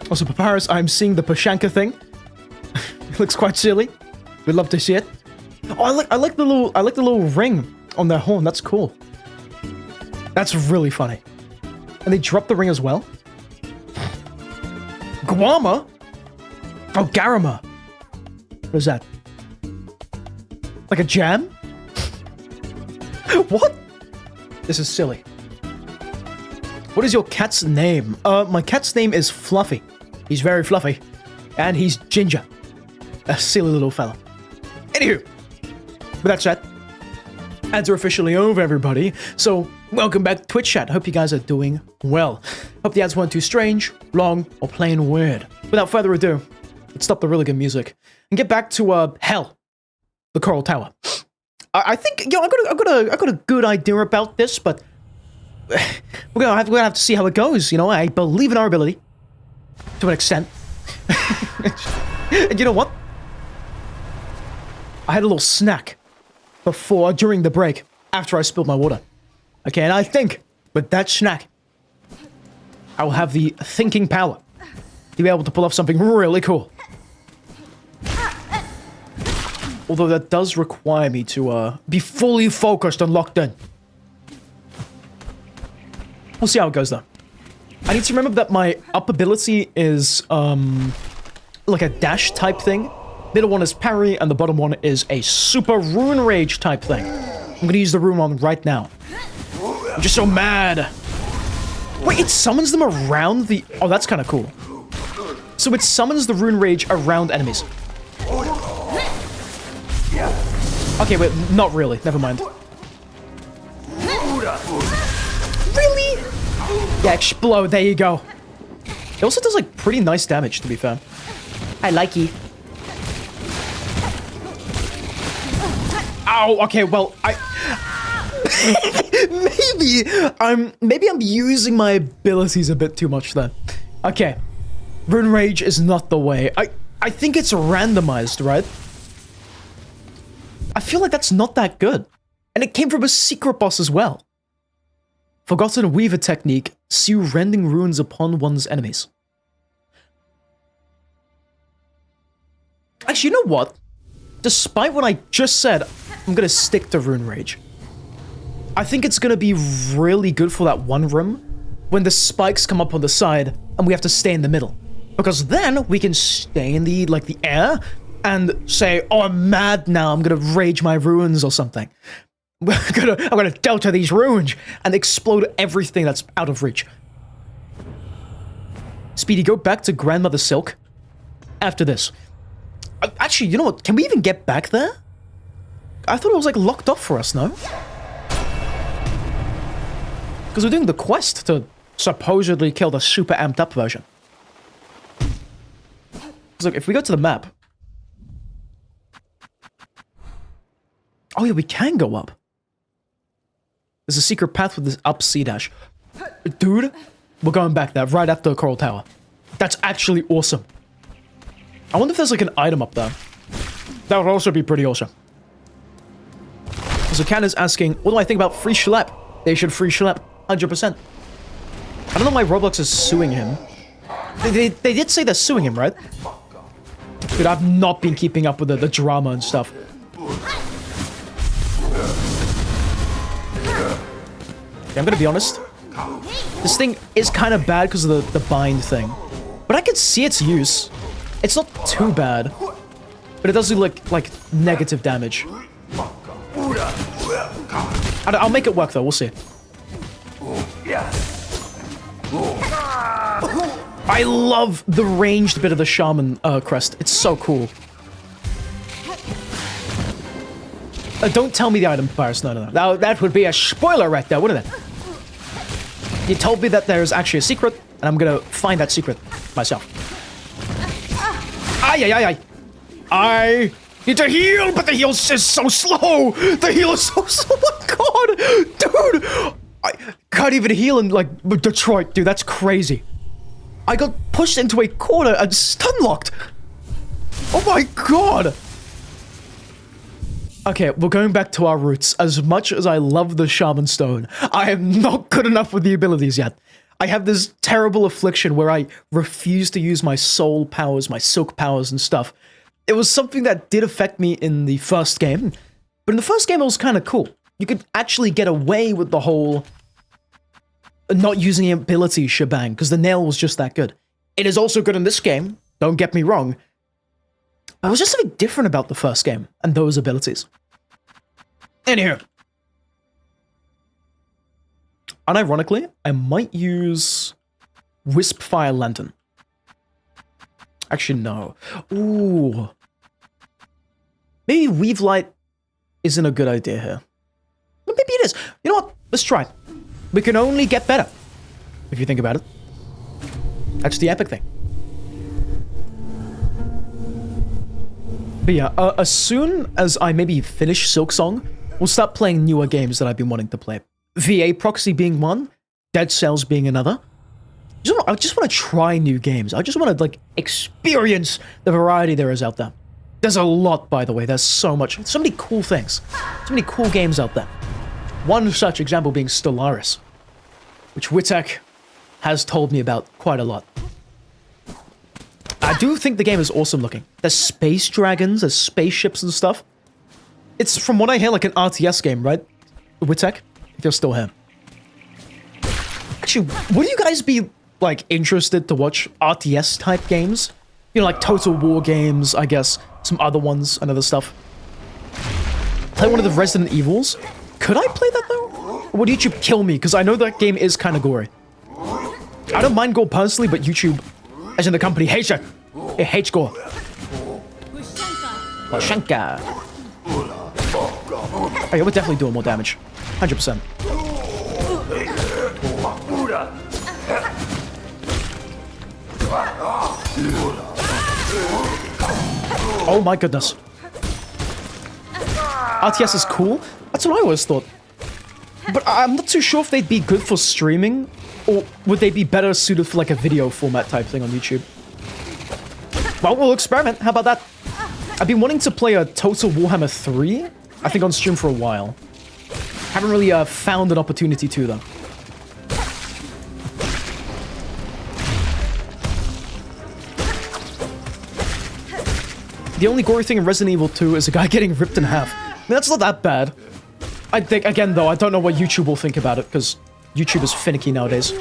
Also, Papyrus, I'm seeing the Pashanka thing. It looks quite silly. We'd love to see it. Oh, I like the little ring on their horn. That's cool. That's really funny. And they dropped the ring as well. Guama? Oh, Garama. What is that? Like a jam? What? This is silly. What is your cat's name? My cat's name is Fluffy. He's very fluffy. And he's ginger. A silly little fella. Anywho, with that said, ads are officially over, everybody. So, welcome back to Twitch chat. Hope you guys are doing well. Hope the ads weren't too strange, long, or plain weird. Without further ado, let's stop the really good music and get back to, hell. the coral tower. I think, you know, I got a good idea about this, but we're gonna have to see how it goes. You know, I believe in our ability to an extent. And you know what? I had a little snack during the break, after I spilled my water. Okay, and I think with that snack, I will have the thinking power to be able to pull off something really cool. Although that does require me to be fully focused and locked in. We'll see how it goes though. I need to remember that my up ability is like a dash type thing. Middle one is parry, and the bottom one is a super rune rage type thing. I'm gonna use the rune one right now. I'm just so mad. Wait, it summons them around the... Oh, that's kind of cool. So it summons the rune rage around enemies. Okay, wait, not really. Never mind. Really? Yeah, explode. There you go. It also does, like, pretty nice damage, to be fair. I like you. Ow, okay, well, maybe I'm using my abilities a bit too much then. Okay. Rune Rage is not the way. I think it's randomized, right? I feel like that's not that good. And it came from a secret boss as well. Forgotten Weaver technique, see rending runes upon one's enemies. Actually, you know what? Despite what I just said, I'm gonna stick to Rune Rage. I think it's gonna be really good for that one room when the spikes come up on the side and we have to stay in the middle. Because then we can stay in the air and say, oh, I'm mad now, I'm gonna rage my runes or something. I'm gonna delta these runes and explode everything that's out of reach. Speedy, go back to Grandmother Silk after this. Actually, you know what? Can we even get back there? I thought it was, like, locked off for us, no? Because we're doing the quest to supposedly kill the super amped up version. Because, look, if we go to the map... Oh, yeah, we can go up. There's a secret path with this up C dash. Dude, we're going back there right after the Coral Tower. That's actually awesome. I wonder if there's, like, an item up there. That would also be pretty awesome. So Kat is asking, what do I think about free schlep? They should free schlep, 100%. I don't know why Roblox is suing him. They did say they're suing him, right? Dude, I've not been keeping up with the drama and stuff. Yeah, I'm gonna be honest. This thing is kind of bad because of the bind thing. But I can see its use. It's not too bad. But it does do, like negative damage. I'll make it work, though. We'll see. I love the ranged bit of the Shaman crest. It's so cool. Don't tell me the item expires. No. Now, that would be a spoiler right there, wouldn't it? You told me that there's actually a secret, and I'm gonna find that secret myself. Ay. I need to heal, but the heal is so slow. The heal is so slow. Oh my god, dude. I can't even heal in, like, Detroit, dude. That's crazy. I got pushed into a corner and stun locked. Oh my god. Okay, we're going back to our roots. As much as I love the Shaman Stone, I am not good enough with the abilities yet. I have this terrible affliction where I refuse to use my soul powers, my silk powers and stuff. It was something that did affect me in the first game, but in the first game it was kind of cool. You could actually get away with the whole not using the ability shebang, because the nail was just that good. It is also good in this game, don't get me wrong. But it was just something different about the first game and those abilities. Anywho. Unironically, I might use Wisp Fire Lantern. Actually, no. Ooh. Maybe Weave Light isn't a good idea here. Well, maybe it is. You know what? Let's try. We can only get better, if you think about it. That's the epic thing. But yeah, as soon as I maybe finish Silksong, we'll start playing newer games that I've been wanting to play. VA Proxy being one, Dead Cells being another. I just want to try new games. I just want to, like, experience the variety there is out there. There's a lot, by the way. There's so much. So many cool things. So many cool games out there. One such example being Stellaris, which Witek has told me about quite a lot. I do think the game is awesome looking. There's space dragons, there's spaceships and stuff. It's, from what I hear, like an RTS game, right? Witek, if you're still here. Actually, would you guys be, like, interested to watch RTS type games? You know, like Total War games, I guess. Some other ones and other stuff. Play one of the Resident Evils. Could I play that, though? Or would YouTube kill me? Because I know that game is kind of gory. I don't mind gore personally, but YouTube, as in the company, hates it. It hates gore. Shanka. Oh yeah, we're definitely doing more damage. 100%. Oh my goodness. RTS is cool. That's what I always thought. But I'm not too sure if they'd be good for streaming, or would they be better suited for like a video format type thing on YouTube? Well, we'll experiment. How about that? I've been wanting to play a Total Warhammer 3, I think on stream for a while. Haven't really found an opportunity to, though. The only gory thing in Resident Evil 2 is a guy getting ripped in half. I mean, that's not that bad. I think, again, though, I don't know what YouTube will think about it, because YouTube is finicky nowadays.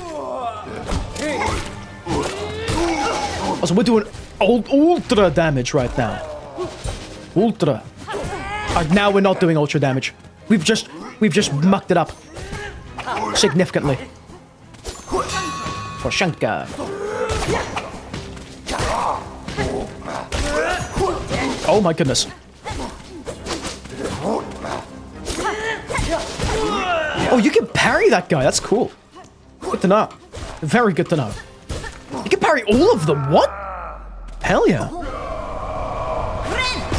Also, we're doing ultra damage right now. Ultra. Now we're not doing ultra damage. We've just mucked it up. Significantly. Poshanka. Oh my goodness. Oh, you can parry that guy. That's cool. Good to know. Very good to know. You can parry all of them. What? Hell yeah.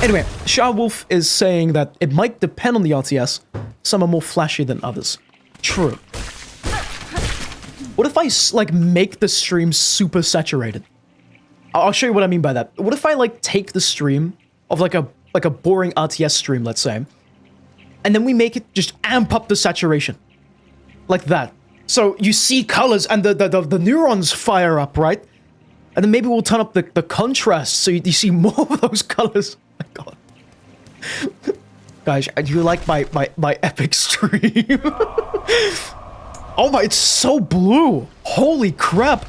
Anyway, Shah Wolf is saying that it might depend on the RTS. Some are more flashy than others. True. What if I, like, make the stream super saturated? I'll show you what I mean by that. What if I, like, take the stream of, like a boring RTS stream, let's say, and then we make it just amp up the saturation. Like that. So you see colors and the neurons fire up, right? And then maybe we'll turn up the contrast so you see more of those colors. Oh my god. Guys, do you like my epic stream? Oh my, it's so blue. Holy crap.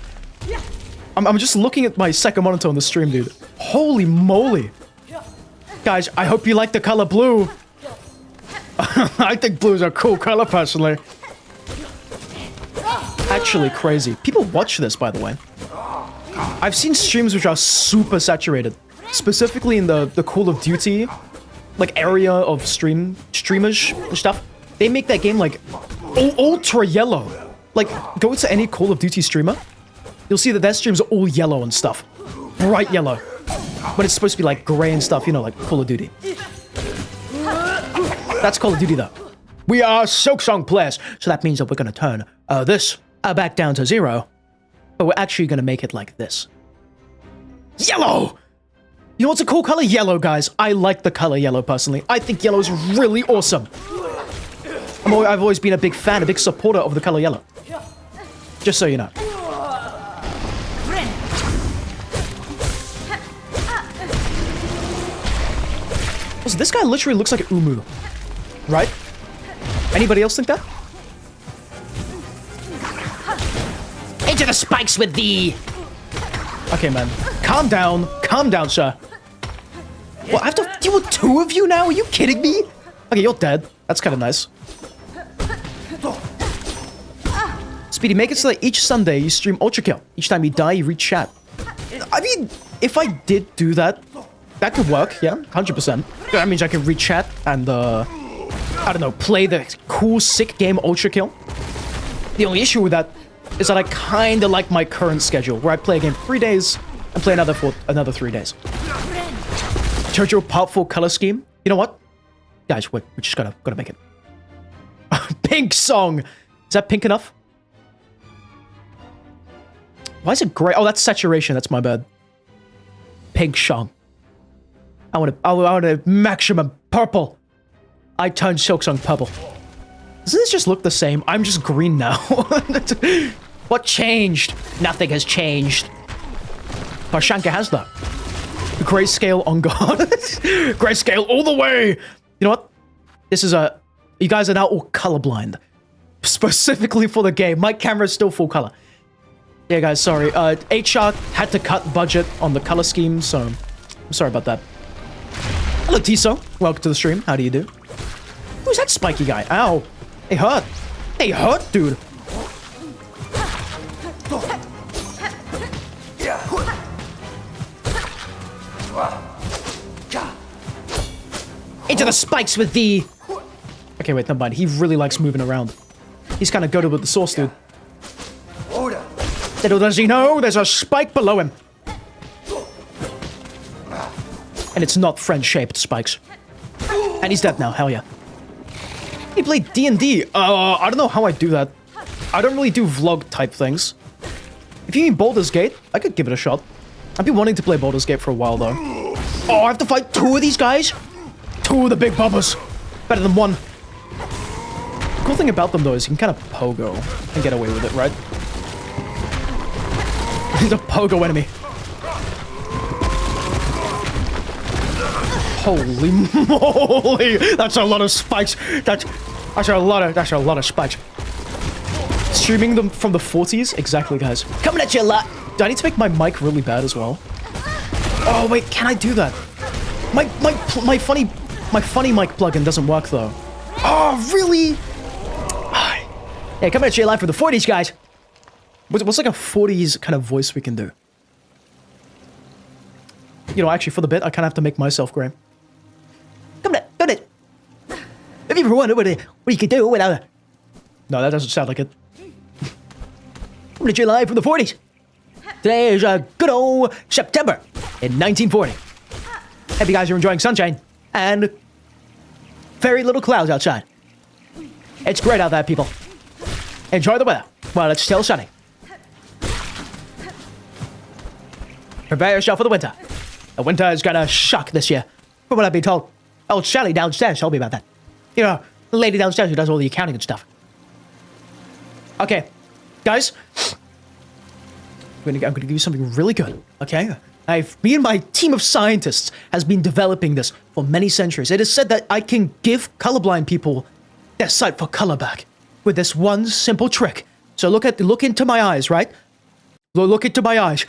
I'm just looking at my second monitor on the stream, dude. Holy moly. Guys, I hope you like the color blue. I think blue is a cool color, personally. Actually crazy. People watch this, by the way. I've seen streams which are super saturated. Specifically in the Call of Duty, like, area of streamers and stuff. They make that game, like, ultra yellow. Like, go to any Call of Duty streamer. You'll see that their streams are all yellow and stuff. Bright yellow. But it's supposed to be, like, gray and stuff, you know, like Call of Duty. That's Call of Duty, though. We are Silksong players, so that means that we're gonna turn this back down to 0. But we're actually gonna make it like this. Yellow! You know what's a cool color? Yellow, guys. I like the color yellow, personally. I think yellow is really awesome. I've always been a big fan, a big supporter of the color yellow. Just so you know. Also, this guy literally looks like Umu. Right? Anybody else think that? Into the spikes with thee! Okay, man. Calm down, sir. Well, I have to deal with 2 of you now? Are you kidding me? Okay, you're dead. That's kind of nice. Speedy, make it so that each Sunday you stream Ultra Kill. Each time you die, you read chat. I mean, if I did do that, that could work, yeah, 100%. That means I can read chat and, I don't know, play the cool, sick game Ultra Kill. The only issue with that is that I kind of like my current schedule, where I play a game 3 days and play another 3 days. JoJo Part 4 color scheme. You know what? Guys, we're just gotta make it. Pink song! Is that pink enough? Why is it gray? Oh, that's saturation. That's my bad. Pink song. I want a maximum purple. I turned Silksong purple. Doesn't this just look the same? I'm just green now. What changed? Nothing has changed. Parshanka has that. Grayscale on God. Grayscale all the way. You know what? This is a... You guys are now all colorblind. Specifically for the game. My camera is still full color. Yeah, guys, sorry. HR had to cut budget on the color scheme, so... I'm sorry about that. Hello, Tiso. Welcome to the stream. How do you do? Who's that spiky guy? Ow. They hurt. They hurt, dude. Into the spikes with the... Okay, wait, never mind. He really likes moving around. He's kind of goated with the sauce, dude. Little does he know, there's a spike below him. And it's not friend-shaped spikes. And he's dead now, hell yeah. He played D&D. I don't know how I do that. I don't really do vlog-type things. If you mean Baldur's Gate, I could give it a shot. I've been wanting to play Baldur's Gate for a while, though. Oh, I have to fight 2 of these guys? 2 of the big bubbas. Better than 1. The cool thing about them, though, is you can kind of pogo and get away with it, right? He's a pogo enemy. Holy moly! That's a lot of spikes. That's a lot of spikes. Streaming them from the 40s? Exactly, guys. Coming at you a lot. Do I need to make my mic really bad as well? Oh wait, can I do that? My funny mic plugin doesn't work though. Oh really? Hey, coming at you live for the 40s, guys. What's like a 40s kind of voice we can do? You know, actually, for the bit, I kind of have to make myself gray. Come on, don't it? Have you ever wondered what you could do without a... No, that doesn't sound like it. Coming at you live from the 40s. Today is a good old September in 1940. Hope you guys are enjoying sunshine and very little clouds outside. It's great out there, people. Enjoy the weather while it's still sunny. Prepare yourself for the winter. The winter is gonna shock this year, from what I've been told. Old Shelly downstairs told me about that. You know, the lady downstairs who does all the accounting and stuff. Okay, guys. I'm gonna give you something really good, okay? Me and my team of scientists has been developing this for many centuries. It is said that I can give colorblind people their sight for color back with this one simple trick. So look into my eyes, right? Look into my eyes.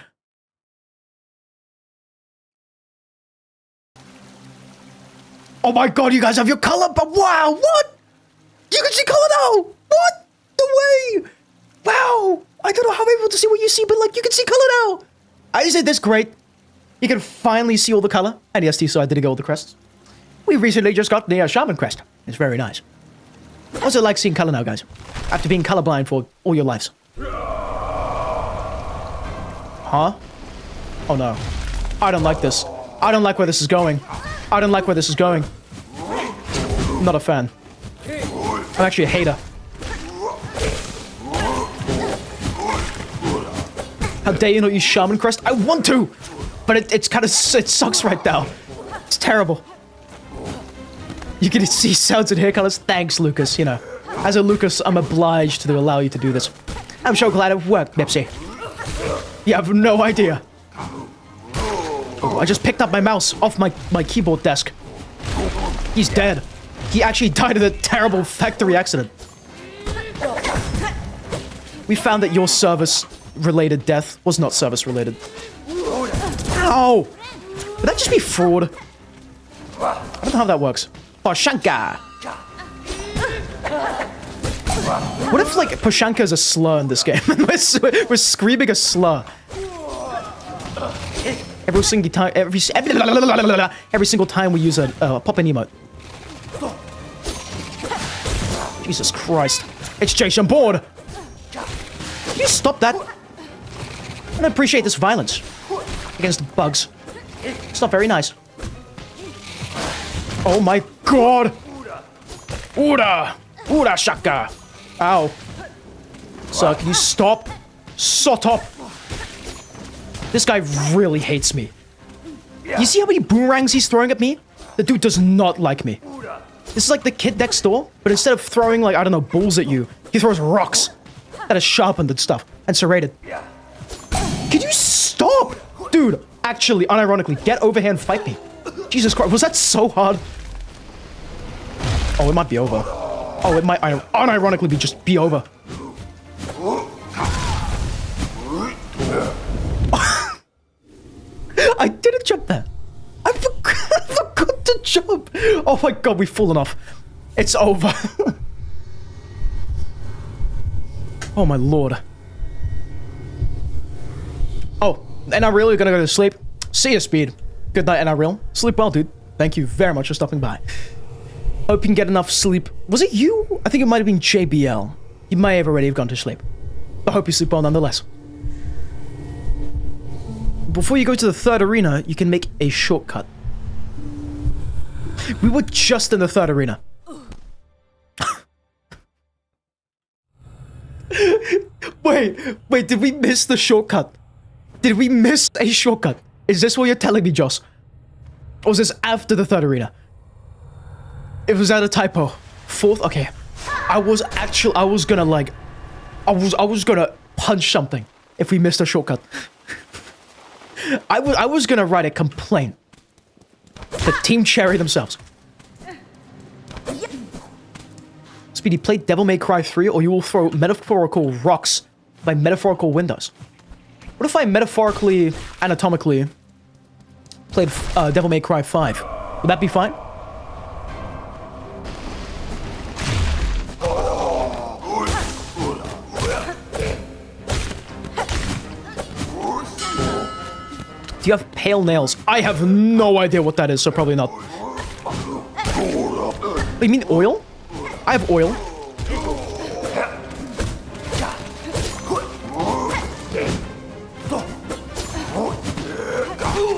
Oh my god, you guys have your color, but wow, what? You can see color now! What? No way! Wow! I don't know how I'm able to see what you see, but like, you can see color now! Is it this great? You can finally see all the color. And yes, so I did get all the crests. We recently just got the Shaman crest. It's very nice. What's it like seeing color now, guys? After being colorblind for all your lives. Huh? Oh no. I don't like this. I don't like where this is going. I don't like where this is going. I'm not a fan. I'm actually a hater. How dare you not use Shaman Crest? I want to! But it sucks right now. It's terrible. You can see sounds and hair colors. Thanks, Lucas, you know. As a Lucas, I'm obliged to allow you to do this. I'm so glad it worked, Nipsey. You have no idea. Oh, I just picked up my mouse off my keyboard desk. He's dead. He actually died in a terrible factory accident. We found that your service-related death was not service-related. Ow! Would that just be fraud? I don't know how that works. Pashanka! What if, like, Pashanka is a slur in this game? we're screaming a slur. Every single time we use a pop-in emote. Jesus Christ. It's Jason Bourne! Can you stop that? I don't appreciate this violence against bugs. It's not very nice. Oh my god! Ura! Ura shaka! Ow. Sir, can you stop? Shut up! This guy really hates me. You see how many boomerangs he's throwing at me? The dude does not like me. This is like the kid next door, but instead of throwing, like, I don't know, balls at you, he throws rocks that are sharpened and stuff, and serrated. Can you stop? Dude, actually, unironically, get over here and fight me. Jesus Christ, was that so hard? Oh, it might be over. Oh, it might unironically be over. I didn't jump there. I forgot to jump. Oh my god, we've fallen off. It's over. Oh my lord. Oh, and I'm really gonna go to sleep. See ya, Speed. Good night, NRL. Sleep well, dude. Thank you very much for stopping by. Hope you can get enough sleep. Was it you? I think it might have been JBL. You may have already gone to sleep. I hope you sleep well nonetheless. Before you go to the third arena, you can make a shortcut. We were just in the third arena. Wait, did we miss the shortcut? Did we miss a shortcut? Is this what you're telling me, Joss? Or was this after the third arena? It was at a typo. Fourth? Okay. I was gonna punch something if we missed a shortcut. I was gonna write a complaint to Team Cherry themselves. Speedy, play Devil May Cry 3 or you will throw metaphorical rocks by metaphorical windows. What if I metaphorically, anatomically played Devil May Cry 5? Would that be fine? Do you have pale nails? I have no idea what that is, so probably not. You mean oil? I have oil.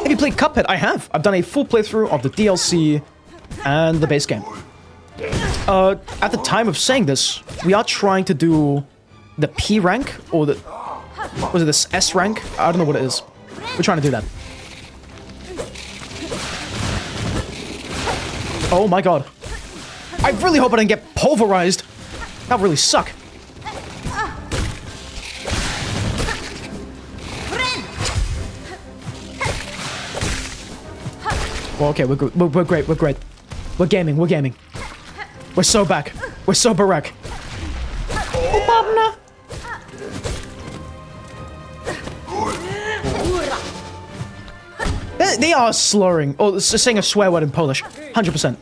Have you played Cuphead? I have. I've done a full playthrough of the DLC and the base game. At the time of saying this, we are trying to do the P rank, or the... Was it this S rank? I don't know what it is. We're trying to do that. Oh my god. I really hope I didn't get pulverized. That would really suck. Well, okay, we're good. We're great. We're great. We're gaming. We're gaming. We're so back. We're so barak. They are slurring. Oh, it's saying a swear word in Polish. 100%.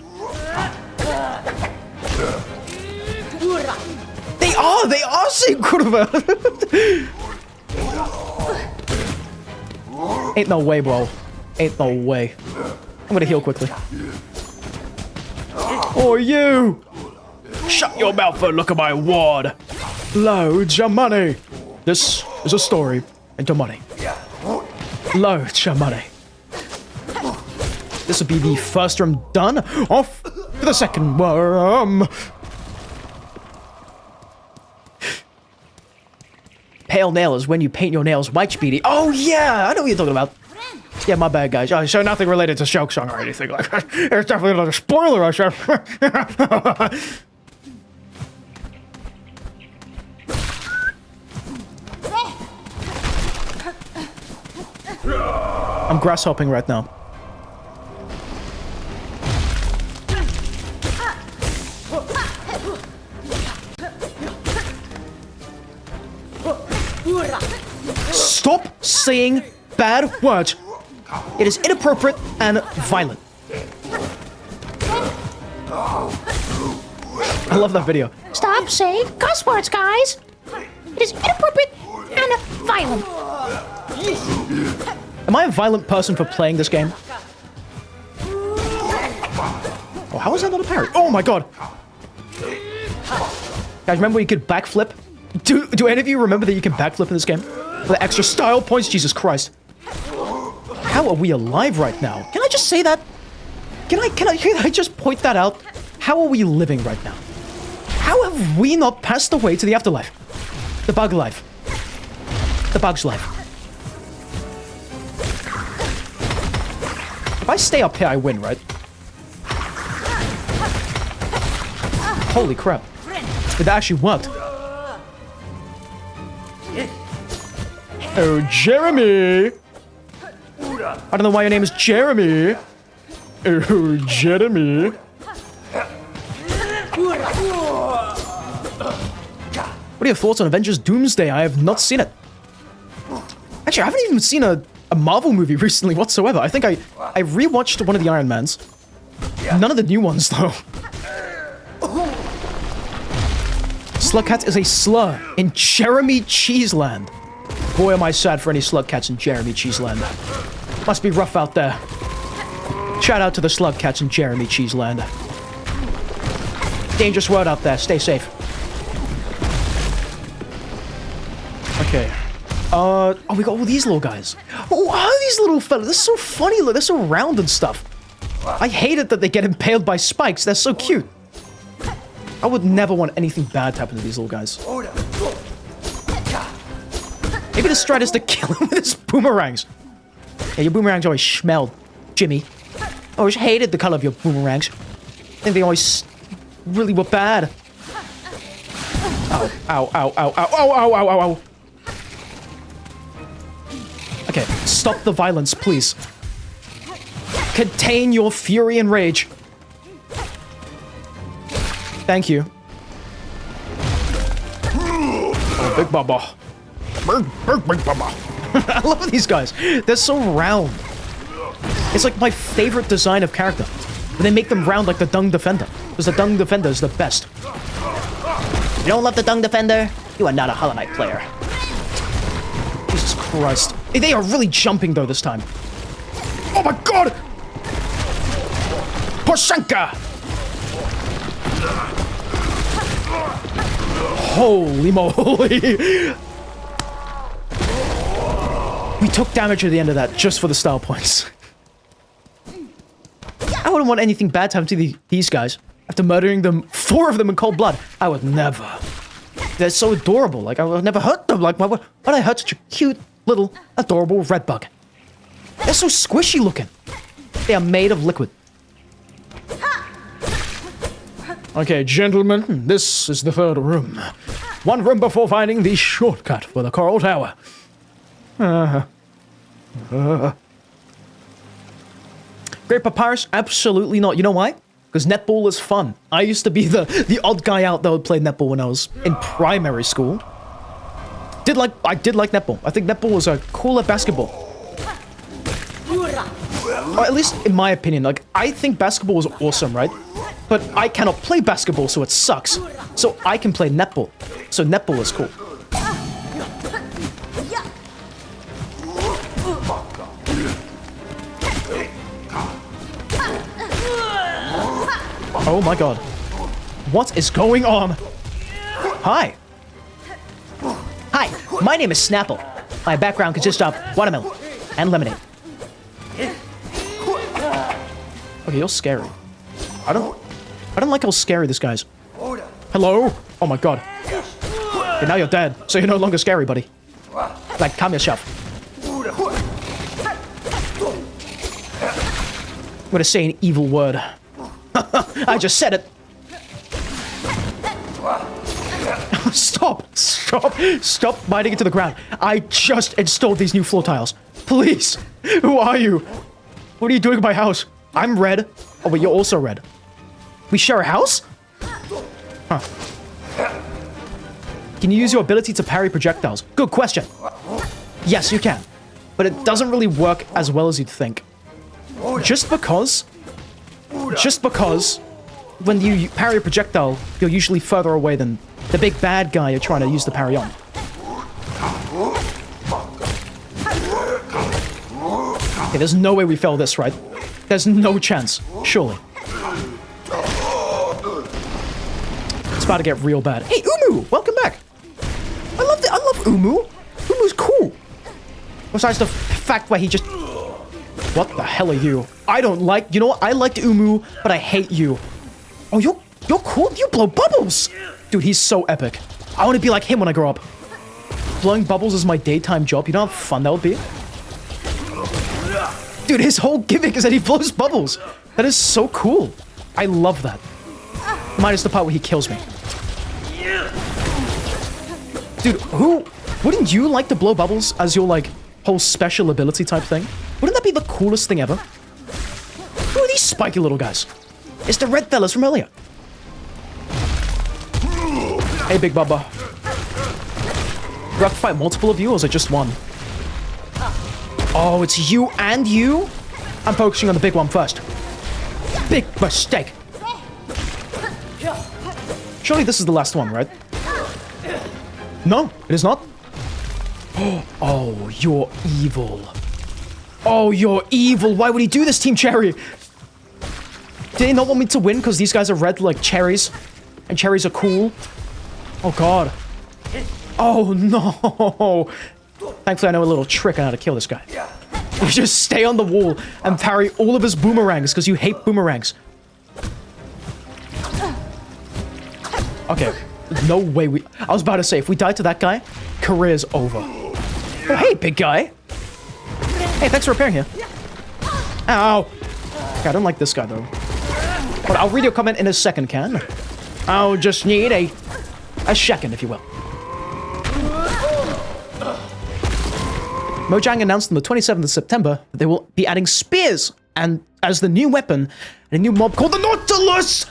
They are saying kurwa. Ain't no way, bro. Ain't no way. I'm gonna heal quickly. Oh, you! Shut your mouth and look at my ward. Loads of money. This is a story into money. Loads of money. This will be the first room done. Off to the second room. Pale nail is when you paint your nails white, Speedy. Oh yeah, I know what you're talking about. Yeah, my bad, guys. So nothing related to Silksong or anything like that. It's definitely not a spoiler, I said. I'm grass hopping right now. Stop saying bad words. It is inappropriate and violent. I love that video. Stop saying cuss words, guys. It is inappropriate and violent. Am I a violent person for playing this game? Oh, how is that not a parry? Oh my god. Guys, remember you could backflip? Do any of you remember that you can backflip in this game? For the extra style points? Jesus Christ. How are we alive right now? Can I just say that? Can I just point that out? How are we living right now? How have we not passed away to the afterlife? The bug life. The bug's life. If I stay up here, I win, right? Holy crap. It actually worked. Oh, Jeremy! I don't know why your name is Jeremy. Oh, Jeremy. What are your thoughts on Avengers Doomsday? I have not seen it. Actually, I haven't even seen a Marvel movie recently whatsoever. I think I rewatched one of the Iron Mans. None of the new ones, though. Slugcat is a slur in Jeremy Cheeseland. Boy, am I sad for any Slugcats in Jeremy Cheeseland. Must be rough out there. Shout out to the Slugcats in Jeremy Cheeseland. Dangerous world out there. Stay safe. Okay. Oh, we got all these little guys. Oh, how are these little fellas? They're so funny. Look, they're so round and stuff. I hate it that they get impaled by spikes. They're so cute. I would never want anything bad to happen to these little guys. Maybe the strat is to kill him with his boomerangs. Yeah, your boomerangs always smelled, Jimmy. I always hated the color of your boomerangs. I think they always really were bad. Ow, ow, ow, ow, ow, ow, ow, ow, ow, ow. Okay, stop the violence, please. Contain your fury and rage. Thank you. Oh, Big Baba. Big Baba. I love these guys. They're so round. It's like my favorite design of character. But they make them round like the Dung Defender. Because the Dung Defender is the best. You don't love the Dung Defender? You are not a Hollow Knight player. Jesus Christ. They are really jumping though this time. Oh my god! Poshanka! Holy moly! We took damage at the end of that just for the style points. I wouldn't want anything bad to happen to these guys. After murdering them, 4 of them in cold blood. I would never. They're so adorable. Like, I would never hurt them. Like, why would I hurt such a cute, little, adorable red bug? They're so squishy looking. They are made of liquid. Okay, gentlemen, this is the 3rd room. 1 room before finding the shortcut for the Coral Tower. Great Papyrus? Absolutely not. You know why? Because netball is fun. I used to be the odd guy out that would play netball when I was in primary school. I did like netball. I think netball was a cooler basketball. Or at least in my opinion. Like, I think basketball is awesome, right? But I cannot play basketball, so it sucks. So I can play netball. So netball is cool. Oh my god. What is going on? Hi. Hi, my name is Snapple. My background consists of watermelon and lemonade. Okay, you're scary. I don't like how scary this guy is. Hello? Oh my god. Okay, now you're dead, so you're no longer scary, buddy. Like, calm yourself. I'm gonna say an evil word. I just said it. Stop biting into the ground. I just installed these new floor tiles. Please. Who are you? What are you doing in my house? I'm red. Oh, but you're also red. We share a house? Huh. Can you use your ability to parry projectiles? Good question. Yes, you can. But it doesn't really work as well as you'd think. Just because when you parry a projectile, you're usually further away than the big bad guy you're trying to use the parry on. Okay, there's no way we fail this, right? There's no chance, surely. It's about to get real bad. Hey, Umu! Welcome back! I love Umu! Umu's cool! Besides the fact where he just What the hell are you? I don't like... You know what? I liked Umu, but I hate you. Oh, you're cool. You blow bubbles. Dude, he's so epic. I want to be like him when I grow up. Blowing bubbles is my daytime job. You know how fun that would be? Dude, his whole gimmick is that he blows bubbles. That is so cool. I love that. Minus the part where he kills me. Dude, wouldn't you like to blow bubbles as your, like, whole special ability type thing? Wouldn't that be the coolest thing ever? Who are these spiky little guys? It's the red fellas from earlier. Hey, Big Bubba. Do I have to fight multiple of you, or is it just one? Oh, it's you and you? I'm focusing on the big one first. Big mistake. Surely this is the last one, right? No, it is not. Oh, you're evil. Oh, you're evil. Why would he do this, Team Cherry? Did he not want me to win because these guys are red like cherries? And cherries are cool? Oh, God. Oh, no. Thankfully, I know a little trick on how to kill this guy. You just stay on the wall and parry all of his boomerangs because you hate boomerangs. Okay. No way we... I was about to say, if we die to that guy, career's over. Oh, hey, big guy. Hey, thanks for repairing here. Ow. Okay, I don't like this guy, though. But I'll read your comment in a second, Can. I'll just need a second, if you will. Mojang announced on the 27th of September that they will be adding spears and as the new weapon and a new mob called the Nautilus!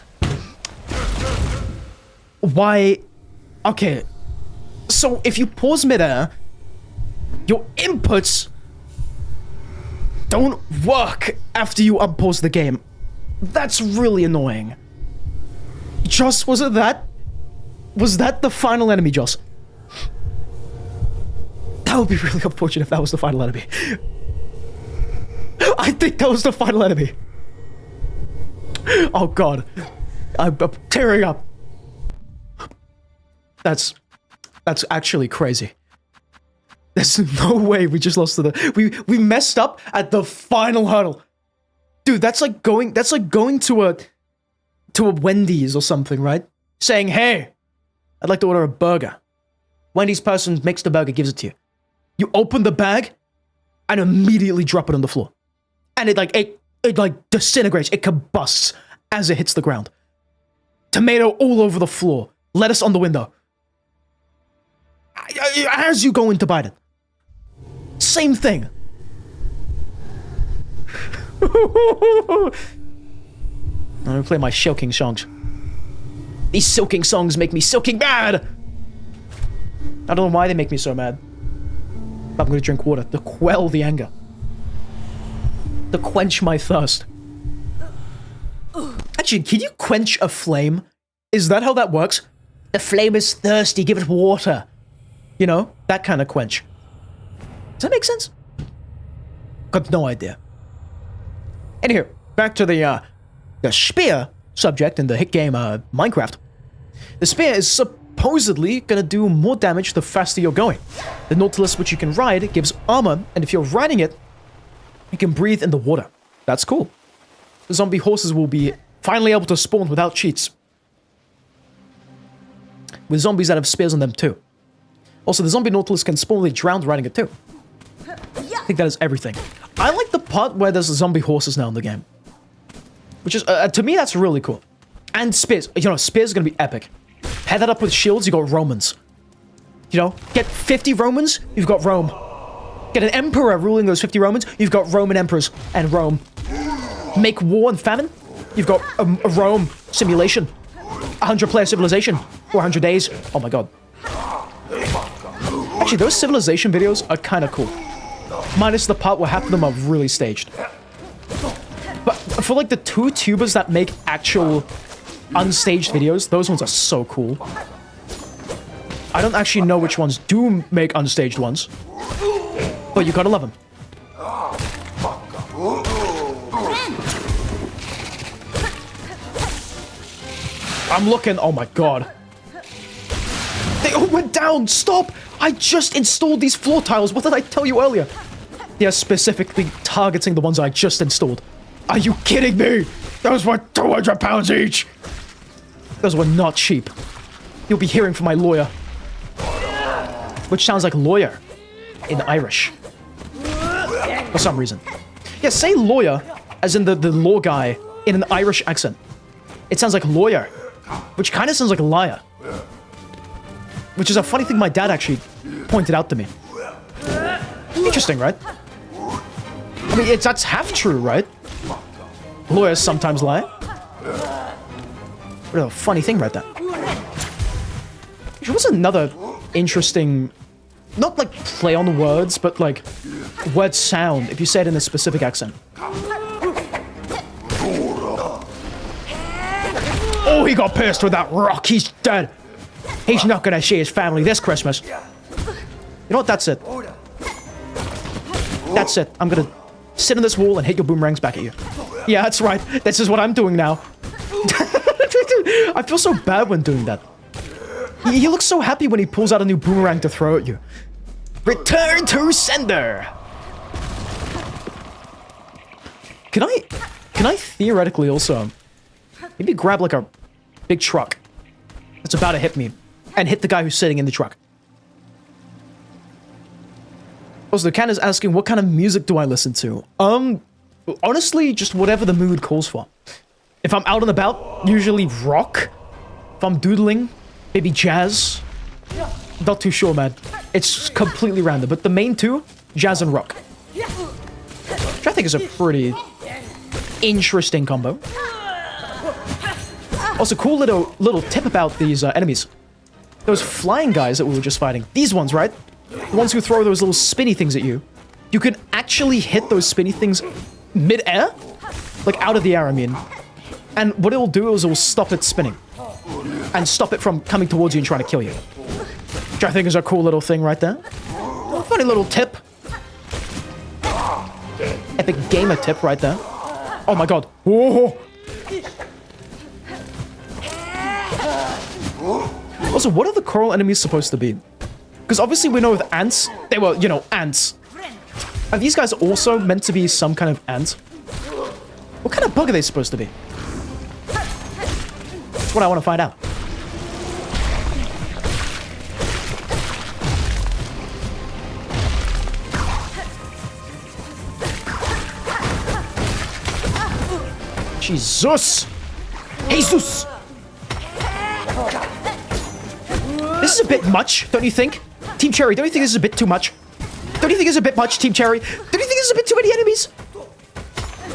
Why? Okay. So if you pause midair, your inputs don't work after you unpause the game. That's really annoying. Joss, was it that? Was that the final enemy, Joss? That would be really unfortunate if that was the final enemy. I think that was the final enemy. Oh god. I'm tearing up. That's actually crazy. There's no way we just lost to the... We messed up at the final hurdle. Dude, that's like going to a Wendy's or something, right? Saying, hey, I'd like to order a burger. Wendy's person makes the burger, gives it to you. You open the bag and immediately drop it on the floor. And it disintegrates, it combusts as it hits the ground. Tomato all over the floor. Lettuce on the window. As you go in to bite it. Same thing. I'm gonna play my silking songs. These silking songs make me silking mad! I don't know why they make me so mad. But I'm gonna drink water to quell the anger. To quench my thirst. Actually, can you quench a flame? Is that how that works? The flame is thirsty, give it water. You know, that kind of quench. Does that make sense? Got no idea. Anywho, back to the spear subject in the hit game Minecraft. The spear is supposedly gonna do more damage the faster you're going. The Nautilus, which you can ride, gives armor, and if you're riding it, you can breathe in the water. That's cool. The zombie horses will be finally able to spawn without cheats. With zombies that have spears on them too. Also, the zombie Nautilus can spawn when they drown riding it too. I think that is everything. I like the part where there's zombie horses now in the game. Which is, to me, that's really cool. And spears. You know, spears are gonna be epic. Pair that up with shields, you got Romans. You know, get 50 Romans, you've got Rome. Get an emperor ruling those 50 Romans, you've got Roman emperors and Rome. Make war and famine, you've got a Rome simulation. 100-player civilization, 400 days. Oh my god. Actually, those civilization videos are kind of cool. Minus the part where half of them are really staged. But for like the two tubers that make actual unstaged videos, those ones are so cool. I don't actually know which ones do make unstaged ones. But you gotta love them. I'm looking, oh my god. They all went down, stop! I just installed these floor tiles, what did I tell you earlier? They are specifically targeting the ones I just installed. Are you kidding me? Those were 200 pounds each. Those were not cheap. You'll be hearing from my lawyer. Which sounds like lawyer in Irish. For some reason. Yeah, say lawyer as in the law guy in an Irish accent. It sounds like lawyer, which kind of sounds like a liar. Which is a funny thing my dad actually pointed out to me. Interesting, right? I mean, that's half true, right? Lawyers sometimes lie. What a funny thing right there. What's another interesting, not like play on words, but like word sound if you say it in a specific accent? Oh, he got pierced with that rock. He's dead. He's not gonna see his family this Christmas. You know what? That's it. That's it. I'm gonna sit on this wall and hit your boomerangs back at you. Yeah, that's right. This is what I'm doing now. I feel so bad when doing that. He looks so happy when he pulls out a new boomerang to throw at you. Return to sender. Can I theoretically also maybe grab like a big truck that's about to hit me and hit the guy who's sitting in the truck? Also, the cat is asking, what kind of music do I listen to? Honestly, just whatever the mood calls for. If I'm out and about, usually rock. If I'm doodling, maybe jazz. Not too sure, man. It's completely random, but the main two, jazz and rock. Which I think is a pretty interesting combo. Also, cool little tip about these enemies. Those flying guys that we were just fighting. These ones, right? The ones who throw those little spinny things at you. You can actually hit those spinny things mid-air? Like, out of the air, I mean. And what it'll do is it'll stop it spinning. And stop it from coming towards you and trying to kill you. Which I think is a cool little thing right there. Funny little tip. Epic gamer tip right there. Oh my god. Whoa. Also, what are the coral enemies supposed to be? Because obviously we know with ants, they were, you know, ants. Are these guys also meant to be some kind of ant? What kind of bug are they supposed to be? That's what I want to find out. Jesus! Jesus! This is a bit much, don't you think? Team Cherry, don't you think this is a bit too much? Don't you think this is a bit much, Team Cherry? Don't you think this is a bit too many enemies?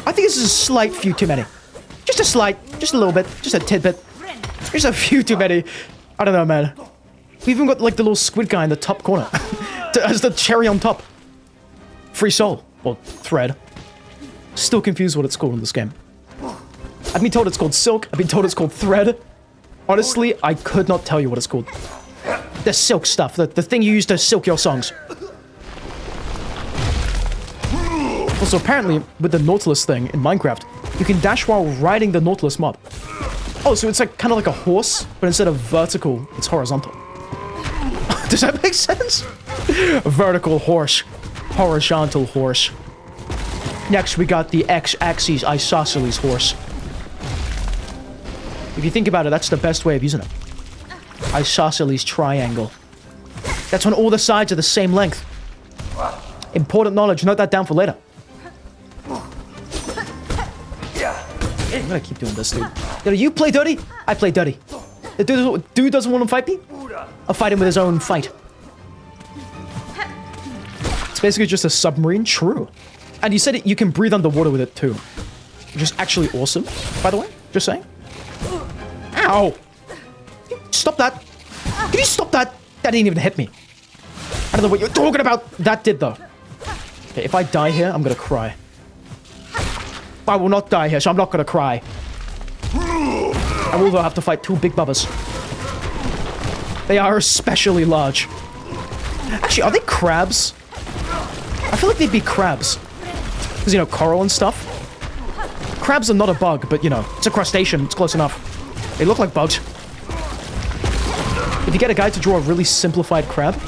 I think this is a slight few too many. Just a slight, just a little bit, just a tidbit. Just a few too many. I don't know, man. We even got like the little squid guy in the top corner. As the cherry on top. Free soul. Or thread. Still confused what it's called in this game. I've been told it's called silk. I've been told it's called thread. Honestly, I could not tell you what it's called. The silk stuff. The thing you use to silk your songs. Also, apparently, with the Nautilus thing in Minecraft, you can dash while riding the Nautilus mob. Oh, so it's like kind of like a horse, but instead of vertical, it's horizontal. Does that make sense? Vertical horse. Horizontal horse. Next, we got the X-axis isosceles horse. If you think about it, that's the best way of using it. Isosceles triangle. That's when all the sides are the same length. Important knowledge. Note that down for later. I'm gonna keep doing this, dude. You know, you play dirty, I play dirty. The dude doesn't want to fight me? I'll fight him with his own fight. It's basically just a submarine. True. And you said you can breathe underwater with it too. Which is actually awesome, by the way. Just saying. Ow! Stop that. Can you stop that? That didn't even hit me. I don't know what you're talking about. That did though. Okay, if I die here, I'm gonna cry. I will not die here, so I'm not gonna cry. I will though have to fight two big bubbas. They are especially large. Actually, are they crabs? I feel like they'd be crabs. Because, you know, coral and stuff. Crabs are not a bug, but, you know, it's a crustacean. It's close enough. They look like bugs. If you get a guy to draw a really simplified crab,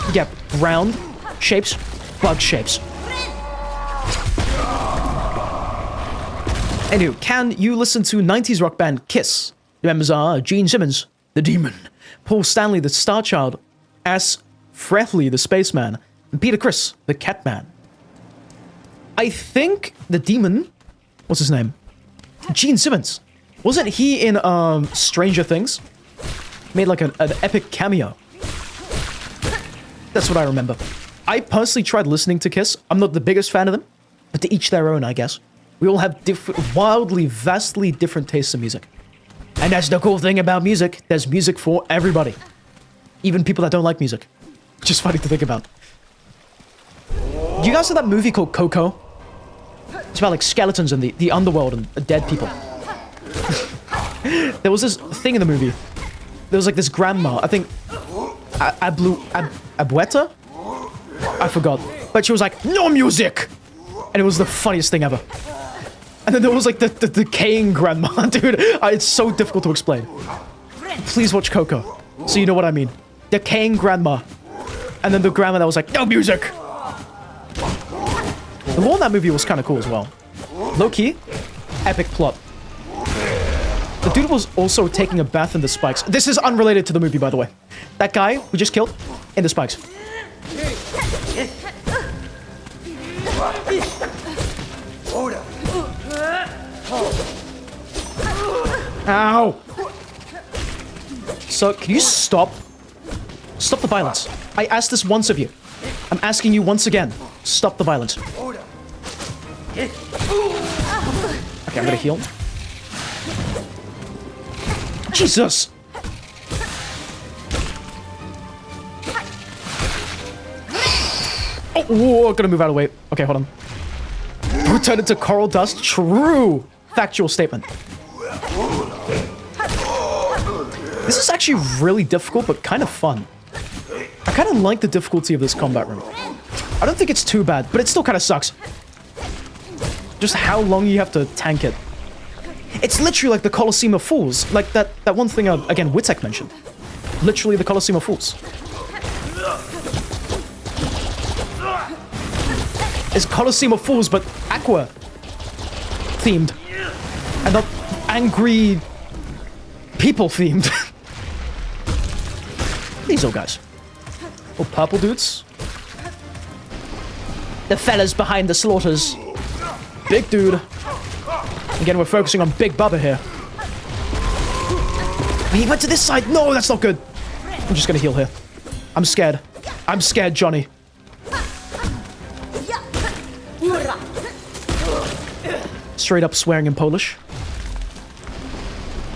you get round shapes, bug shapes. Anyway, can you listen to 90s rock band Kiss? The members are Gene Simmons, the Demon, Paul Stanley, the Star Child, S. Frehley, the Spaceman, and Peter Criss, the Catman. I think the Demon, what's his name? Gene Simmons. Wasn't he in Stranger Things? Made like an epic cameo. That's what I remember. I personally tried listening to Kiss. I'm not the biggest fan of them, but to each their own, I guess. We all have wildly, vastly different tastes in music. And that's the cool thing about music. There's music for everybody. Even people that don't like music. Just funny to think about. You guys saw that movie called Coco? It's about like skeletons and the underworld and dead people. There was this thing in the movie. There was like this grandma, I think Abueta? I forgot. But she was like, no music! And it was the funniest thing ever. And then there was like the decaying grandma, dude. It's so difficult to explain. Please watch Coco, so you know what I mean. Decaying grandma. And then the grandma that was like, no music! The lore in that movie was kind of cool as well. Low-key, epic plot. The dude was also taking a bath in the spikes. This is unrelated to the movie, by the way. That guy we just killed, in the spikes. Ow! So, can you stop? Stop the violence. I asked this once of you. I'm asking you once again. Stop the violence. Okay, I'm gonna heal. Jesus! Oh, whoa, gotta move out of the way. Okay, hold on. Turn into coral dust? True! Factual statement. This is actually really difficult, but kind of fun. I kind of like the difficulty of this combat room. I don't think it's too bad, but it still kind of sucks. Just how long you have to tank it. It's literally like the Colosseum of Fools. Like that one thing, again, Witek mentioned. Literally the Colosseum of Fools. It's Colosseum of Fools, but Aqua themed. And not angry people themed. These old guys. Oh, purple dudes. The fellas behind the slaughters. Big dude. Again, we're focusing on Big Bubba here. He went to this side. No, that's not good. I'm just gonna heal here. I'm scared. I'm scared, Johnny. Straight up swearing in Polish.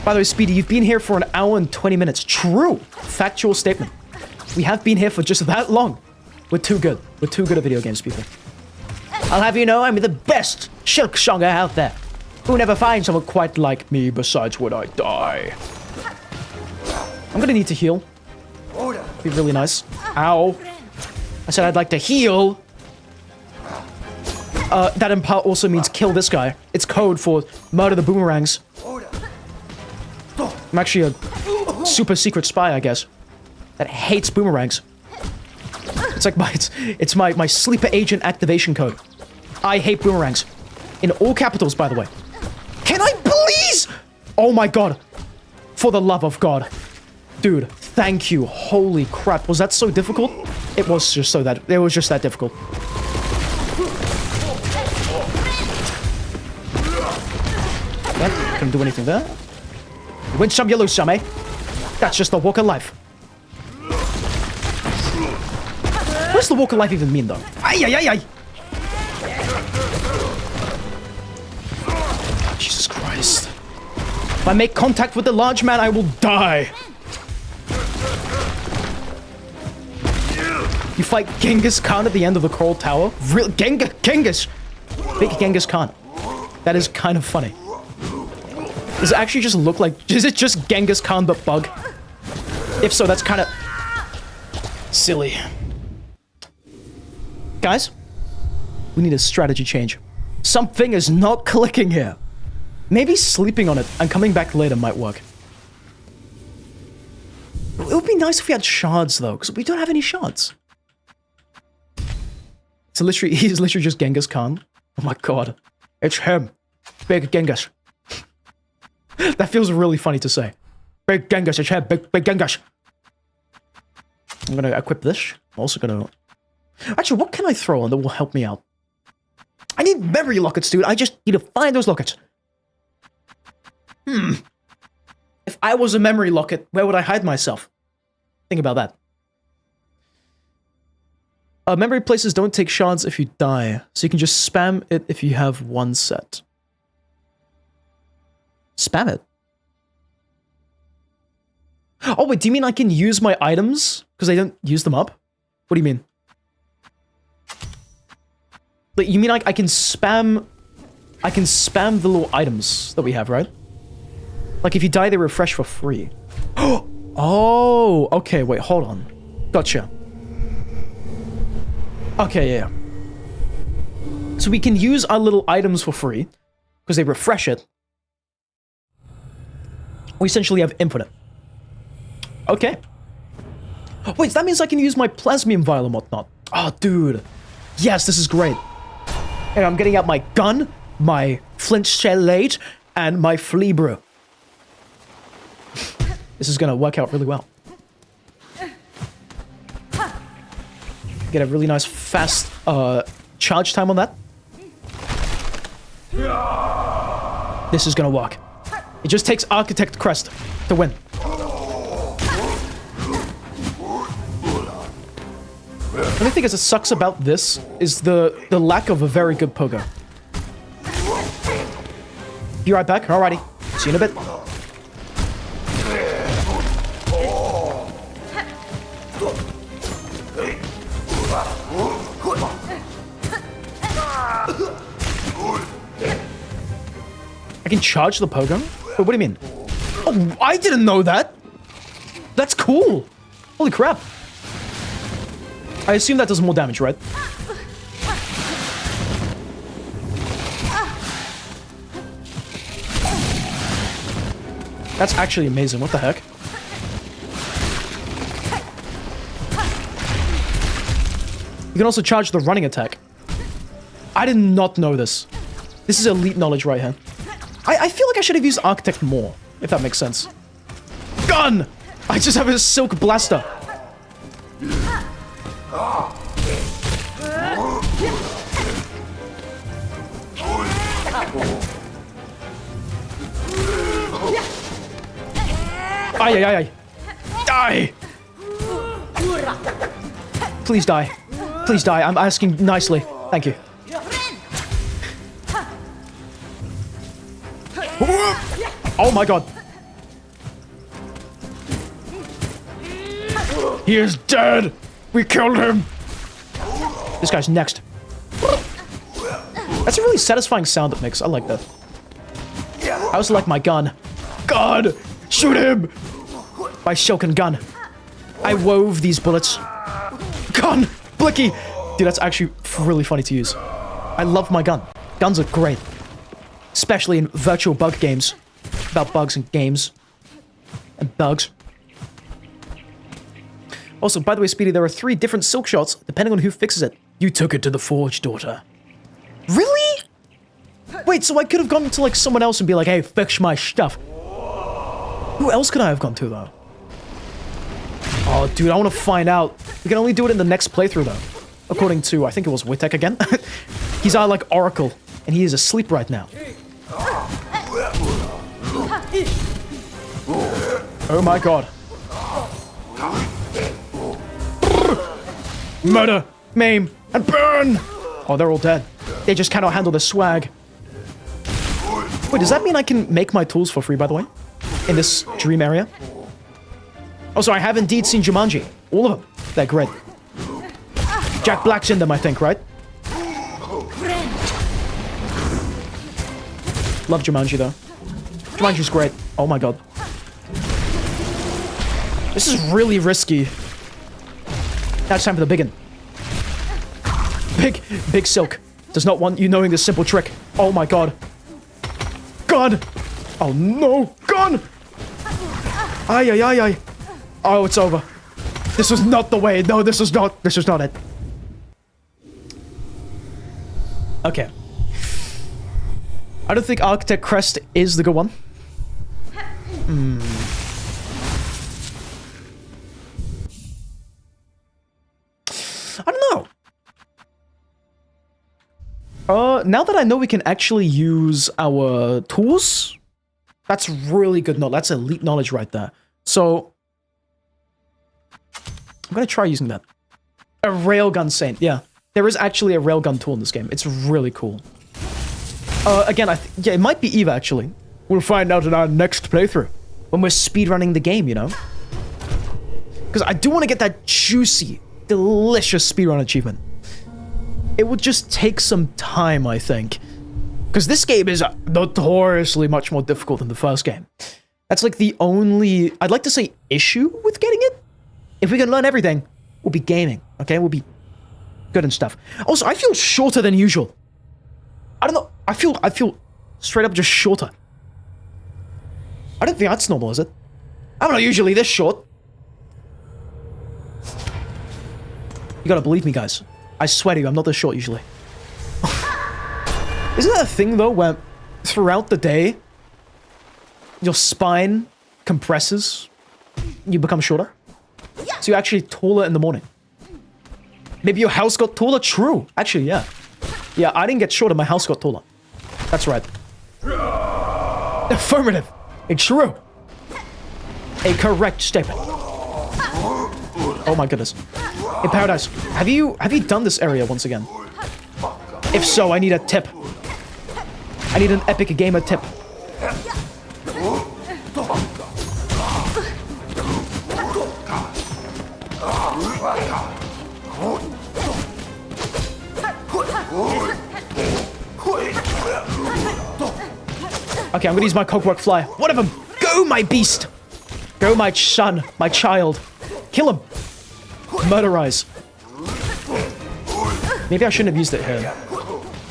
By the way, Speedy, you've been here for 1 hour and 20 minutes. True. Factual statement. We have been here for just that long. We're too good. We're too good at video games, people. I'll have you know I'm the best Silksonger out there. Who never find someone quite like me besides when I die. I'm gonna need to heal. Be really nice. Ow. I said I'd like to heal. That in part also means kill this guy. It's code for murder the boomerangs. I'm actually a super secret spy, I guess, that hates boomerangs. It's like it's my sleeper agent activation code. I hate boomerangs. In all capitals, by the way. Can I please? Oh my god. For the love of God. Dude, thank you. Holy crap. Was that so difficult? It was just that difficult. Couldn't do anything there. You win some, you lose some, eh? That's just the walk of life. What does the walk of life even mean, though? Ay, ay, ay, ay! Jesus Christ. If I make contact with the large man, I will die. You fight Genghis Khan at the end of the Coral Tower? Real Genghis! Big Genghis Khan. That is kind of funny. Does it actually just look like... Is it just Genghis Khan but bug? If so, that's kind of... silly. Guys? We need a strategy change. Something is not clicking here. Maybe sleeping on it and coming back later might work. It would be nice if we had shards, though, because we don't have any shards. So literally, he's literally just Genghis Khan. Oh my god. It's him. Big Genghis. That feels really funny to say. Big Genghis, it's here, big Genghis. I'm gonna equip this. I'm also gonna... Actually, what can I throw on that will help me out? I need memory lockets, dude. I just need to find those lockets. If I was a memory locket, where would I hide myself? Think about that. Memory places don't take shards if you die, so you can just spam it if you have one set. Spam it? Oh wait, do you mean I can use my items because I don't use them up? What do you mean? Like, you mean I can spam... I can spam the little items that we have, right? Like, if you die, they refresh for free. Oh, okay, wait, hold on. Gotcha. Okay, yeah. So we can use our little items for free, because they refresh it. We essentially have infinite. Okay. Wait, that means I can use my plasmium vial and whatnot. Oh, dude. Yes, this is great. And I'm getting out my gun, my flint shellade, and my flea brew. This is gonna work out really well. Get a really nice fast charge time on that. This is gonna work. It just takes Architect Crest to win. The only thing that sucks about this is the lack of a very good pogo. Be right back. Alrighty. See you in a bit. I can charge the pogo? Wait, what do you mean? Oh, I didn't know that! That's cool! Holy crap. I assume that does more damage, right? That's actually amazing. What the heck? You can also charge the running attack. I did not know this. This is elite knowledge right here. I feel like I should have used Architect more, if that makes sense. Gun! I just have a Silk Blaster. Ay, ay, ay, ay. Die! Please die. Please die. I'm asking nicely. Thank you. Oh my god. He is dead! We killed him! This guy's next. That's a really satisfying sound it makes. I like that. I also like my gun. God! Shoot him! My Shokin gun. I wove these bullets. Gun! Blicky! Dude, that's actually really funny to use. I love my gun. Guns are great. Especially in virtual bug games. About bugs and games. And bugs. Also, by the way, Speedy, there are 3 different silk shots, depending on who fixes it. You took it to the forge, daughter. Really? Wait, so I could have gone to, like, someone else and be like, hey, fix my stuff. Who else could I have gone to, though? Oh, dude, I want to find out. We can only do it in the next playthrough, though. According to, I think it was Witek again. He's our, like, Oracle, and he is asleep right now. Oh my god. Murder, maim, and burn! Oh, they're all dead. They just cannot handle the swag. Wait, does that mean I can make my tools for free, by the way? In this dream area? Oh, so I have indeed seen Jumanji. All of them. They're great. Jack Black's in them, I think, right? Love Jumanji, though. Jumanji's great. Oh my god. This is really risky. Now it's time for the big one. Big Silk. Does not want you knowing this simple trick. Oh my god. Gun! Oh no! Gun! Ay, ay, ay, ay. Oh, it's over. This was not the way. No, this was not it. Okay. I don't think Architect Crest is the good one. I don't know. Now that I know we can actually use our tools, that's really good knowledge. That's elite knowledge right there. So, I'm gonna try using that. A railgun saint, yeah. There is actually a railgun tool in this game. It's really cool. Again, yeah, it might be Eva, actually. We'll find out in our next playthrough. When we're speedrunning the game, you know? Because I do want to get that juicy, delicious speedrun achievement. It would just take some time, I think. Because this game is notoriously much more difficult than the first game. That's like the only, I'd like to say, issue with getting it. If we can learn everything, we'll be gaming, okay? We'll be good and stuff. Also, I feel shorter than usual. I don't know. I feel straight up just shorter. I don't think that's normal, is it? I'm not usually this short. You gotta believe me, guys. I swear to you, I'm not this short usually. Isn't that a thing, though, where throughout the day, your spine compresses, you become shorter? So you're actually taller in the morning. Maybe your house got taller? True. Actually, yeah. Yeah, I didn't get shorter, my house got taller. That's right. Affirmative. It's true. A correct statement. Oh my goodness. Hey, Paradise, have you done this area once again? If so, I need a tip. I need an epic gamer tip. Okay, I'm gonna use my cockwork flyer. One of them! Go, my beast! Go, my son, my child. Kill him! Murderize. Maybe I shouldn't have used it here.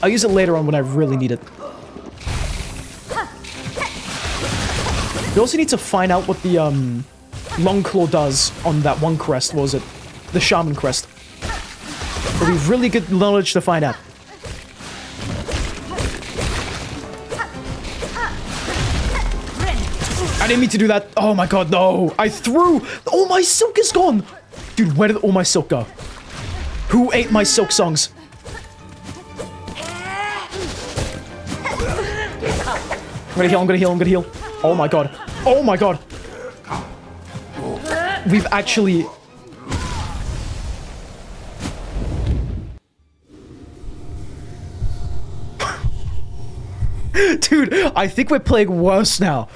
I'll use it later on when I really need it. We also need to find out what the, Longclaw does on that one crest. What was it? The Shaman crest. It'll be really good knowledge to find out. I didn't mean to do that. Oh my god, no. I threw. All my silk is gone. Dude, where did all my silk go? Who ate my silk songs? I'm gonna heal, I'm gonna heal, I'm gonna heal. Oh my god. Oh my god. We've actually... Dude, I think we're playing worse now.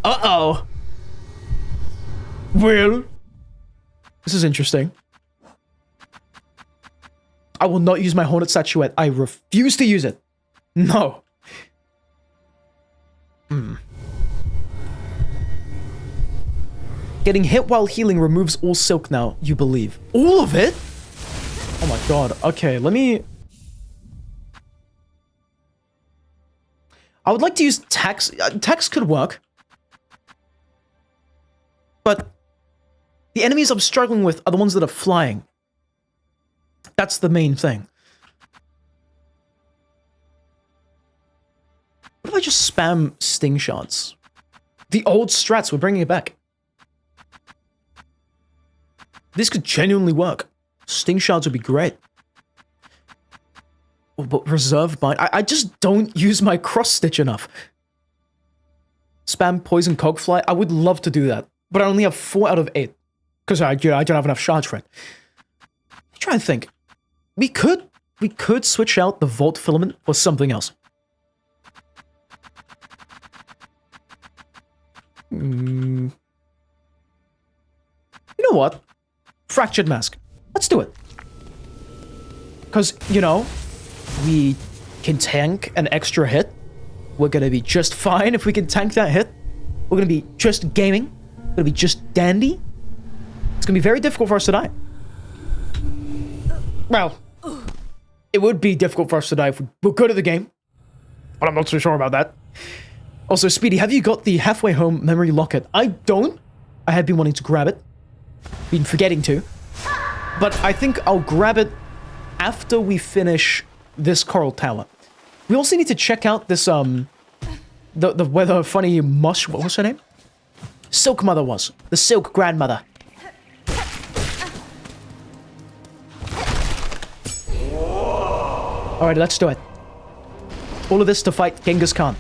Uh-oh. Well, this is interesting. I will not use my Hornet statuette. I refuse to use it. No. Getting hit while healing removes all silk now, you believe. All of it? Oh my god. Okay, let me... I would like to use tax. Tax could work. But the enemies I'm struggling with are the ones that are flying. That's the main thing. What if I just spam sting shots? The old strats, we're bringing it back. This could genuinely work. Sting shots would be great. Oh, but reserve bind. I just don't use my cross stitch enough. Spam poison cogfly. I would love to do that, but I only have 4 out of 8 because I don't have enough shards for it. I'm trying to think. We could switch out the Volt Filament for something else. You know what? Fractured Mask. Let's do it. Because, you know, we can tank an extra hit. We're gonna be just fine if we can tank that hit. We're gonna be just gaming. We're gonna be just dandy. It's gonna be very difficult for us to die. Well, it would be difficult for us to die if we were good at the game. But I'm not so sure about that. Also, Speedy, have you got the Halfway Home Memory Locket? I don't. I had been wanting to grab it. Been forgetting to. But I think I'll grab it after we finish this Coral Tower. We also need to check out this, where the funny mush, what was her name? Silk Mother was. The Silk Grandmother. Alright, let's do it. All of this to fight Genghis Khan.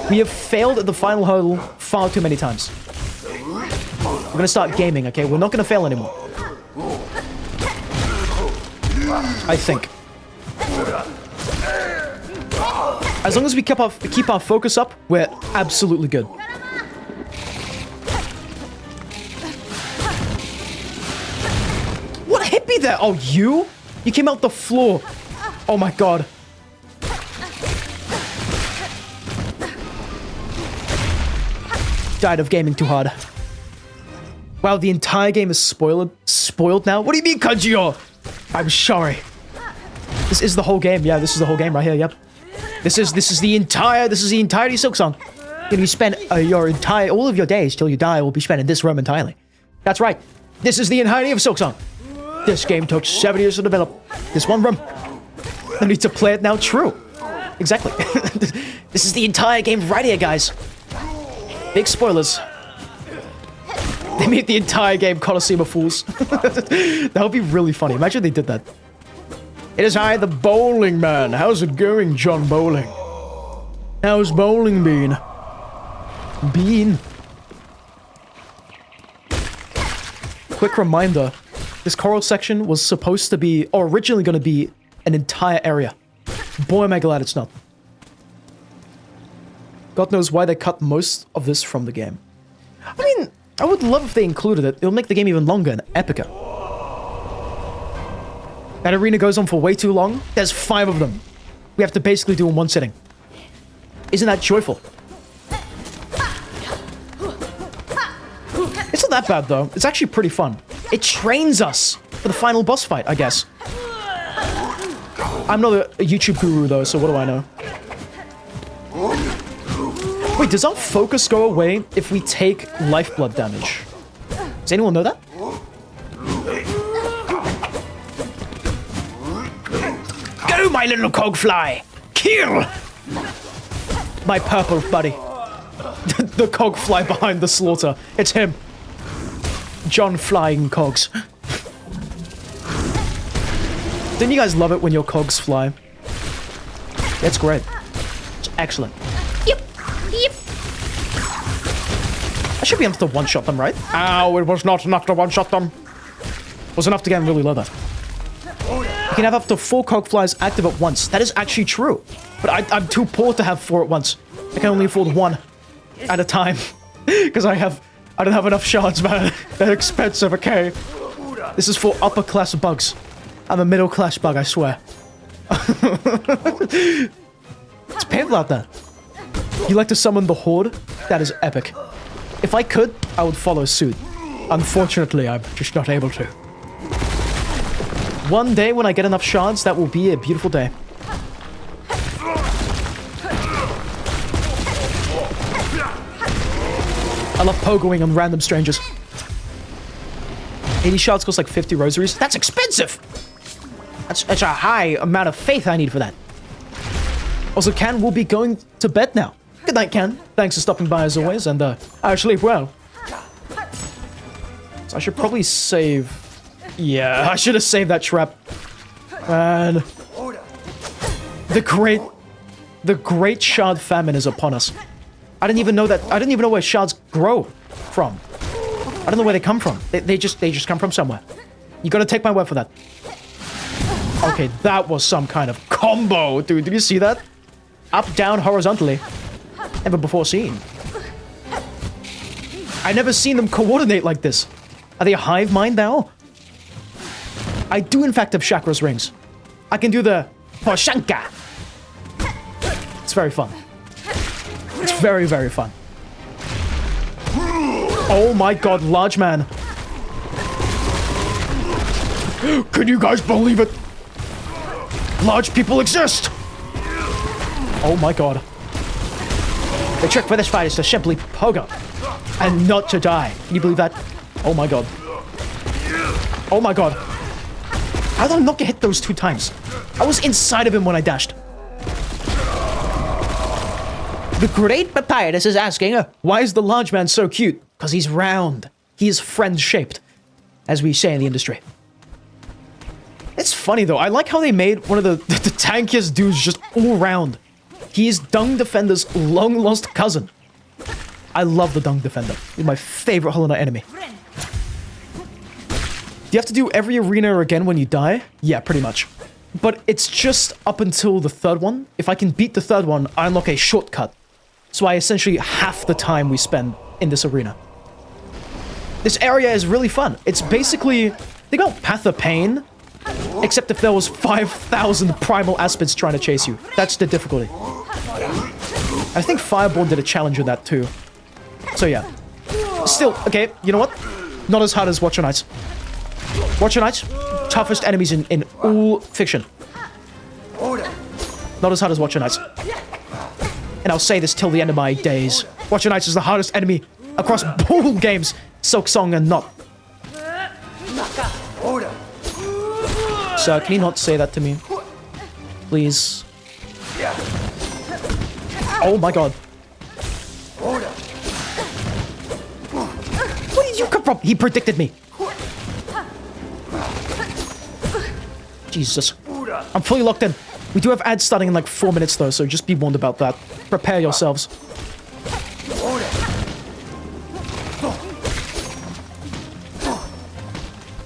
We have failed at the final hurdle far too many times. We're gonna start gaming, okay? We're not gonna fail anymore. I think. As long as we keep our focus up, we're absolutely good. What hit me there? Oh, you? You came out the floor. Oh my god. Died of gaming too hard. Wow, the entire game is spoiled now? What do you mean, Kanjio? I'm sorry. This is the whole game. Yeah, this is the whole game right here. Yep. This is the entirety of Silksong. You're gonna be spent all of your days till you die will be spent in this room entirely. That's right. This is the entirety of Silksong. This game took 7 years to develop. This one room. I need to play it now. True. Exactly. This is the entire game right here, guys. Big spoilers. They made the entire game Coliseum of Fools. That would be really funny. Imagine they did that. It is I, the bowling man. How's it going, John Bowling? How's bowling been? Quick reminder. This coral section was supposed to be, or originally going to be, an entire area. Boy, am I glad it's not. God knows why they cut most of this from the game. I mean, I would love if they included it. It'll make the game even longer and epicer. That arena goes on for way too long. There's 5 of them. We have to basically do in one sitting. Isn't that joyful? It's not that bad, though. It's actually pretty fun. It trains us for the final boss fight, I guess. I'm not a YouTube guru, though, so what do I know? Wait, does our focus go away if we take lifeblood damage? Does anyone know that? Go, my little cogfly! Kill! My purple buddy. The cogfly behind the slaughter. It's him. John Flying Cogs. Didn't you guys love it when your cogs fly? It's great. It's excellent. Yep. Yep. I should be able to one-shot them, right? Ow, it was not enough to one-shot them. It was enough to get them really low, though. You can have up to 4 cogflies active at once. That is actually true. But I'm too poor to have 4 at once. I can only afford 1 at a time. Because I don't have enough shards, man. They're expensive, okay? This is for upper-class bugs. I'm a middle-class bug, I swear. It's painful out there. You like to summon the Horde? That is epic. If I could, I would follow suit. Unfortunately, I'm just not able to. One day when I get enough shards, that will be a beautiful day. I love pogoing on random strangers. 80 shards cost like 50 rosaries. That's expensive! That's a high amount of faith I need for that. Also, Ken will be going to bed now. Good night, Ken. Thanks for stopping by as always, and I sleep well. So I should probably save... Yeah, I should have saved that trap. And... The great shard famine is upon us. I didn't even know where shards grow from. I don't know where they come from. They just come from somewhere. You gotta take my word for that. Okay, that was some kind of combo, dude. Did you see that? Up, down, horizontally. Never before seen. I never seen them coordinate like this. Are they a hive mind now? I do in fact have chakras rings. I can do the Poshanka. It's very fun. It's very, very fun. Oh my god, large man. Can you guys believe it? Large people exist! Oh my god. The trick for this fight is to simply pogo. And not to die. Can you believe that? Oh my god. Oh my god. How did I not get hit those 2 times? I was inside of him when I dashed. The Great Papyrus is asking, why is the large man so cute? Because he's round. He is friend-shaped, as we say in the industry. It's funny, though. I like how they made one of the tankiest dudes just all round. He is Dung Defender's long-lost cousin. I love the Dung Defender. He's my favorite Hollow Knight enemy. Do you have to do every arena again when you die? Yeah, pretty much. But it's just up until the third one. If I can beat the third one, I unlock a shortcut. So I essentially half the time we spend in this arena. This area is really fun. It's basically, think about Path of Pain, except if there was 5,000 primal aspids trying to chase you. That's the difficulty. I think Fireborn did a challenge with that too. So yeah. Still, okay, you know what? Not as hard as Watcher Knights. Watcher Knights, toughest enemies in all fiction. Not as hard as Watcher Knights. And I'll say this till the end of my days. Watcher Knights is the hardest enemy across all games, Silksong and not. Sir, can you not say that to me? Please. Oh my god. Where did you come from? He predicted me. Jesus. I'm fully locked in. We do have ads starting in like 4 minutes though, so just be warned about that. Prepare yourselves.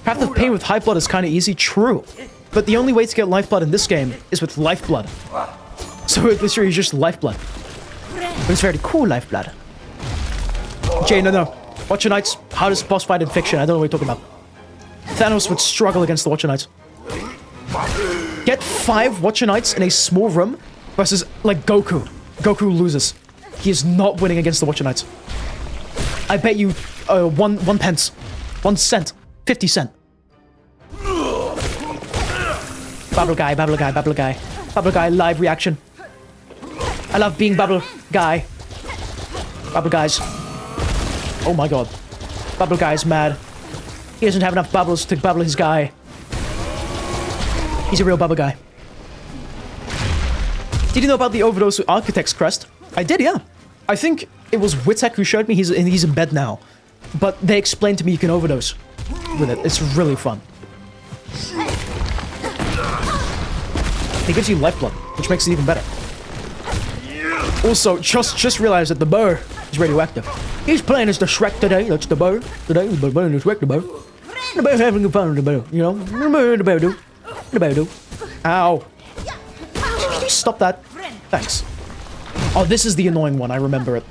Path of Pain with High Blood is kind of easy, true. But the only way to get Lifeblood in this game is with Lifeblood. So this is just Lifeblood. But it's very cool Lifeblood. Jay, no. Watcher Knights, hardest boss fight in fiction. I don't know what you're talking about. Thanos would struggle against the Watcher Knights. Get 5 Watcher Knights in a small room versus, like, Goku. Goku loses. He is not winning against the Watcher Knights. I bet you, 1 pence. 1 cent. 50 cent. Bubble guy, bubble guy, bubble guy. Bubble guy live reaction. I love being bubble guy. Bubble guys. Oh my god. Bubble guy's mad. He doesn't have enough bubbles to bubble his guy. He's a real bubble guy. Did you know about the overdose with Architect's Crest? I did, yeah. I think it was Witek who showed me. He's in bed now. But they explained to me you can overdose with it. It's really fun. It gives you lifeblood, which makes it even better. Also, just realized that the bow is radioactive. He's playing as the Shrek today. That's the bow. Today, he's playing as Shrek the bow. The bow's having fun with the bow, you know? The bow do. The bow do. Ow. Can you stop that? Thanks. Oh, this is the annoying one. I remember it.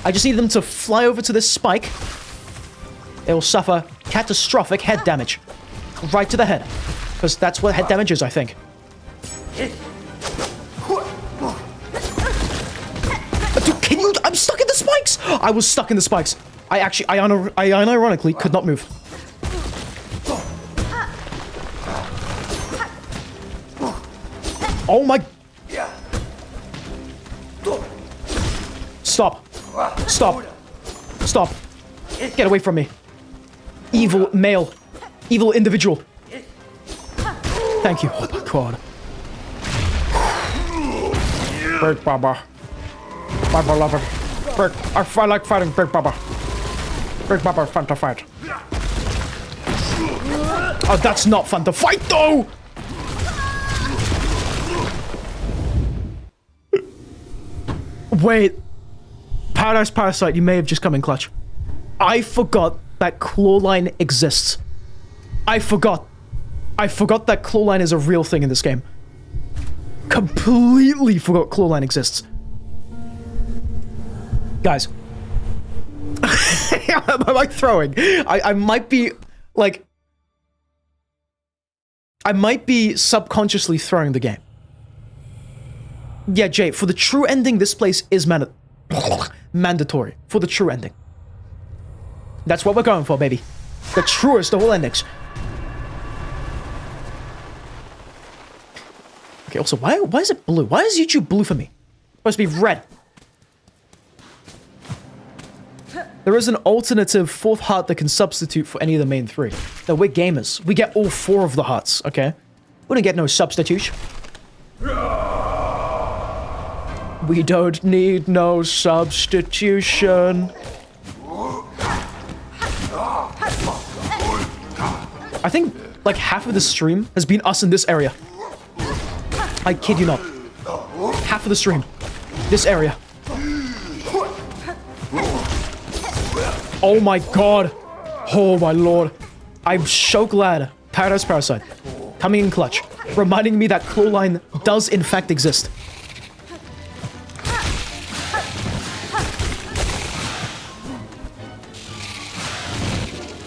I just need them to fly over to this spike. They will suffer catastrophic head damage. Right to the head. Because that's what head damage is, I think. Dude, can you... I'm stuck in the spikes! I was stuck in the spikes. I unironically could not move. Oh my... Stop. Stop. Stop. Get away from me. Evil male. Evil individual. Thank you. Oh my god. Big Baba. Baba lover. I like fighting Big Baba. Big Baba is fun to fight. Oh, that's not fun to fight though! Wait. Paradise Parasite, you may have just come in clutch. I forgot that clawline exists. I forgot that clawline is a real thing in this game. Completely forgot clawline exists. Guys. I'm like throwing. I might be, like... I might be subconsciously throwing the game. Yeah, Jay, for the true ending, this place is mandatory. For the true ending. That's what we're going for, baby. The truest of all endings. Okay, also, why is it blue? Why is YouTube blue for me? It's supposed to be red. There is an alternative 4th heart that can substitute for any of the main 3. No, we're gamers. We get all 4 of the hearts, okay? We don't get no substitute. We don't need no substitution. I think like half of the stream has been us in this area. I kid you not. Half of the stream. This area. Oh my god. Oh my lord. I'm so glad Paradise Parasite coming in clutch, reminding me that claw line does in fact exist.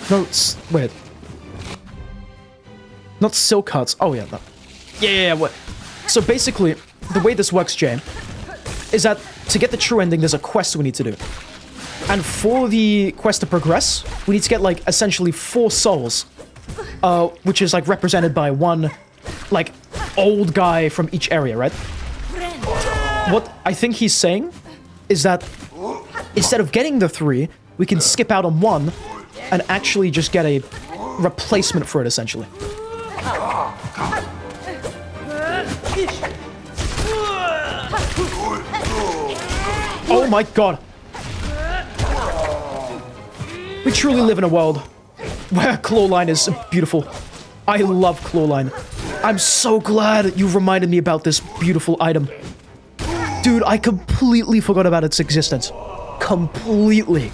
No, wait. Not silk hearts. Oh yeah, no. Yeah. What? So basically, the way this works, Jay, is that to get the true ending, there's a quest we need to do. And for the quest to progress, we need to get, like, essentially 4 souls. Which is, like, represented by one, like, old guy from each area, right? What I think he's saying is that instead of getting the 3, we can skip out on 1 and actually just get a replacement for it, essentially. Oh my god. We truly live in a world where clawline is beautiful. I love clawline. I'm so glad you reminded me about this beautiful item. Dude, I completely forgot about its existence. Completely.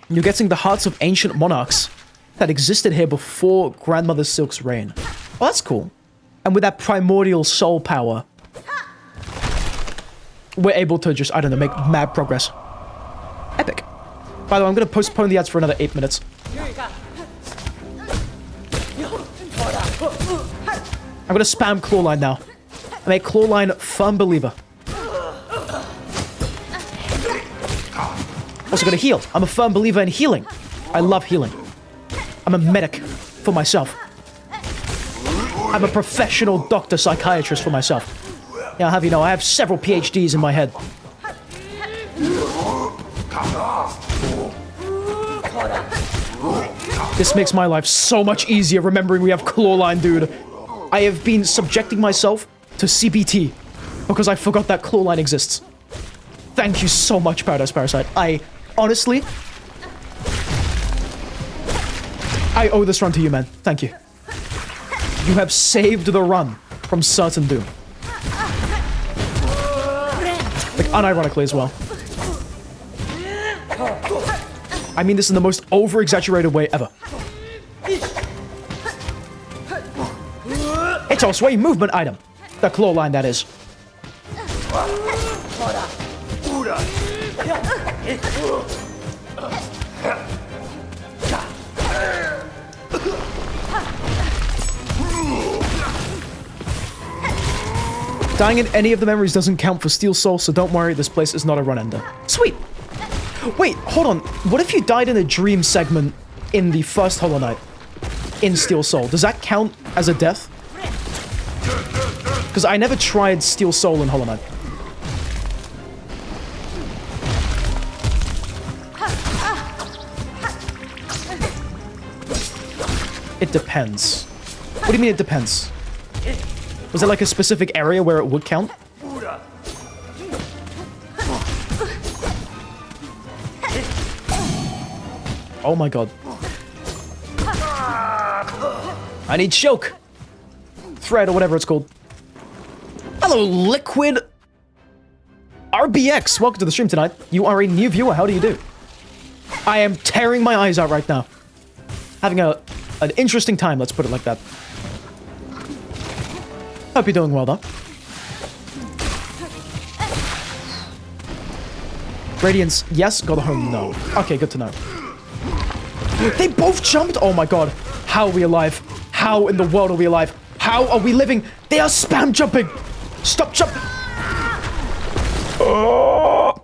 You're getting the hearts of ancient monarchs that existed here before Grandmother Silk's reign. Oh, that's cool. And with that primordial soul power, we're able to just, I don't know, make mad progress. Epic. By the way, I'm going to postpone the ads for another 8 minutes. I'm going to spam clawline now. I make clawline firm believer. Also going to heal. I'm a firm believer in healing. I love healing. I'm a medic for myself. I'm a professional doctor psychiatrist for myself. Yeah, I'll have you know, I have several PhDs in my head. This makes my life so much easier remembering we have clawline, dude. I have been subjecting myself to CBT because I forgot that clawline exists. Thank you so much, Paradise Parasite. I honestly, I owe this run to you, man. Thank you. You have saved the run from certain doom. Like, unironically as well. I mean this in the most over-exaggerated way ever. It's a sway movement item. The claw line, that is. Dying in any of the memories doesn't count for Steel Soul, so don't worry, this place is not a run ender. Sweet! Wait, hold on. What if you died in a dream segment in the first Hollow Knight in Steel Soul? Does that count as a death? Because I never tried Steel Soul in Hollow Knight. It depends. What do you mean it depends? Was there like a specific area where it would count? Oh my god. I need choke. Thread or whatever it's called. Hello, Liquid RBX. Welcome to the stream tonight. You are a new viewer. How do you do? I am tearing my eyes out right now. Having an interesting time, let's put it like that. Hope you're doing well, though. Radiance, yes. Got home, no. Okay, good to know. They both jumped? Oh my god. How are we alive? How in the world are we alive? How are we living? They are spam jumping! Stop jump! Oh.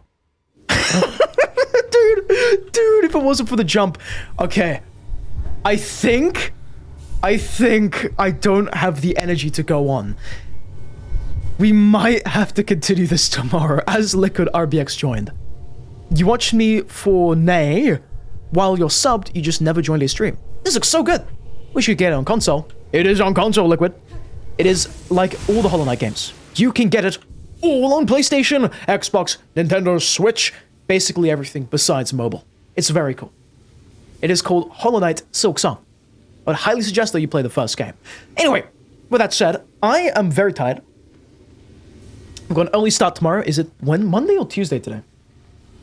Dude, if it wasn't for the jump. Okay. I think I don't have the energy to go on. We might have to continue this tomorrow as Liquid RBX joined. You watched me for Nay. While you're subbed, you just never joined a stream. This looks so good. We should get it on console. It is on console, Liquid. It is like all the Hollow Knight games. You can get it all on PlayStation, Xbox, Nintendo Switch, basically everything besides mobile. It's very cool. It is called Hollow Knight Silksong. I would highly suggest that you play the first game. Anyway, with that said, I am very tired. I'm going to only start tomorrow. Is it when? Monday or Tuesday today?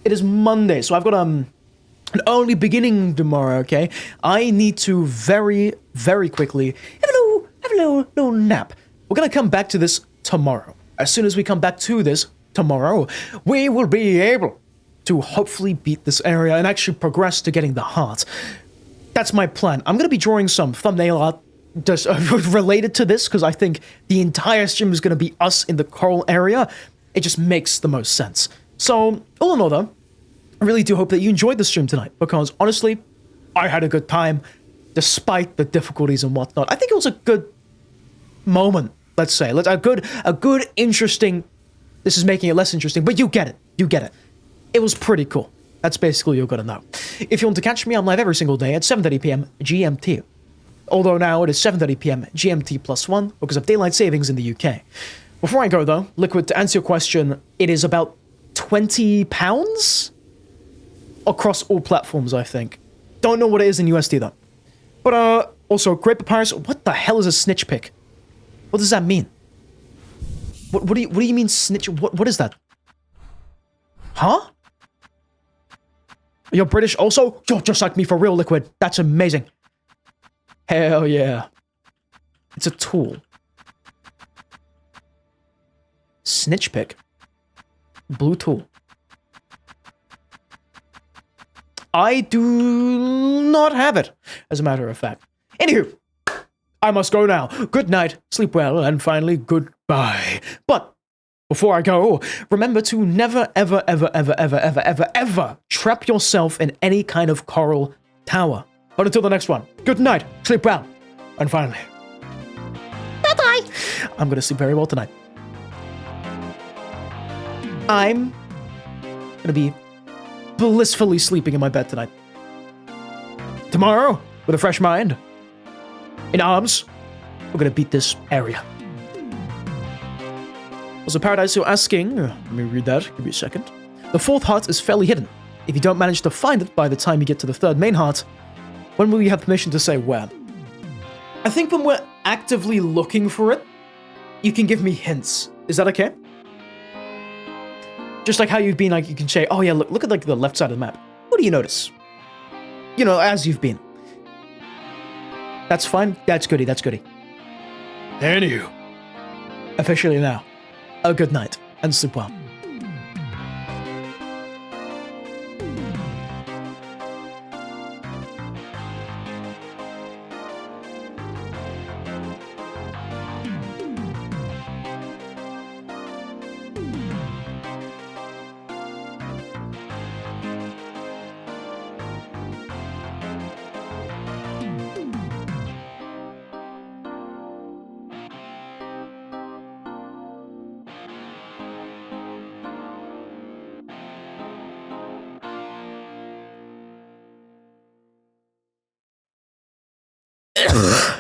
It is Monday, so I've got an early beginning tomorrow, okay? I need to very, very quickly have a little nap. We're going to come back to this tomorrow. As soon as we come back to this tomorrow, we will be able to hopefully beat this area and actually progress to getting the heart. That's my plan. I'm going to be drawing some thumbnail art just related to this, because I think the entire stream is going to be us in the coral area. It just makes the most sense. So, all in all though, I really do hope that you enjoyed the stream tonight, because honestly, I had a good time, despite the difficulties and whatnot. I think it was a good moment, let's say. A good, interesting... This is making it less interesting, but you get it. You get it. It was pretty cool. That's basically all you're gonna know. If you want to catch me, I'm live every single day at 7:30 p.m. GMT. Although now it is 7:30 p.m. GMT +1 because of daylight savings in the UK. Before I go though, Liquid, to answer your question, it is about £20 across all platforms, I think. Don't know what it is in USD though. But also, Great Papyrus, what the hell is a snitch pick? What does that mean? What do you mean snitch? What is that? Huh? You're British also? You're just like me for real, Liquid. That's amazing. Hell yeah. It's a tool. Snitch pick. Blue tool. I do not have it, as a matter of fact. Anywho, I must go now. Good night, sleep well, and finally, goodbye. But before I go, remember to never, ever, ever, ever, ever, ever, ever, ever trap yourself in any kind of coral tower. But until the next one, good night, sleep well, and finally, Bye-bye. I'm gonna sleep very well tonight. I'm gonna be blissfully sleeping in my bed tonight. Tomorrow, with a fresh mind, in arms, we're gonna beat this area. Also, Paradise, you're asking, let me read that, give me a second. The fourth heart is fairly hidden. If you don't manage to find it by the time you get to the third main heart, when will you have permission to say where? I think when we're actively looking for it, you can give me hints. Is that okay? Just like how you've been, like, you can say, oh yeah, look at like the left side of the map. What do you notice? You know, as you've been. That's fine. That's goody, that's goody. Anywho, officially now, a good night, and sleep well. Ugh.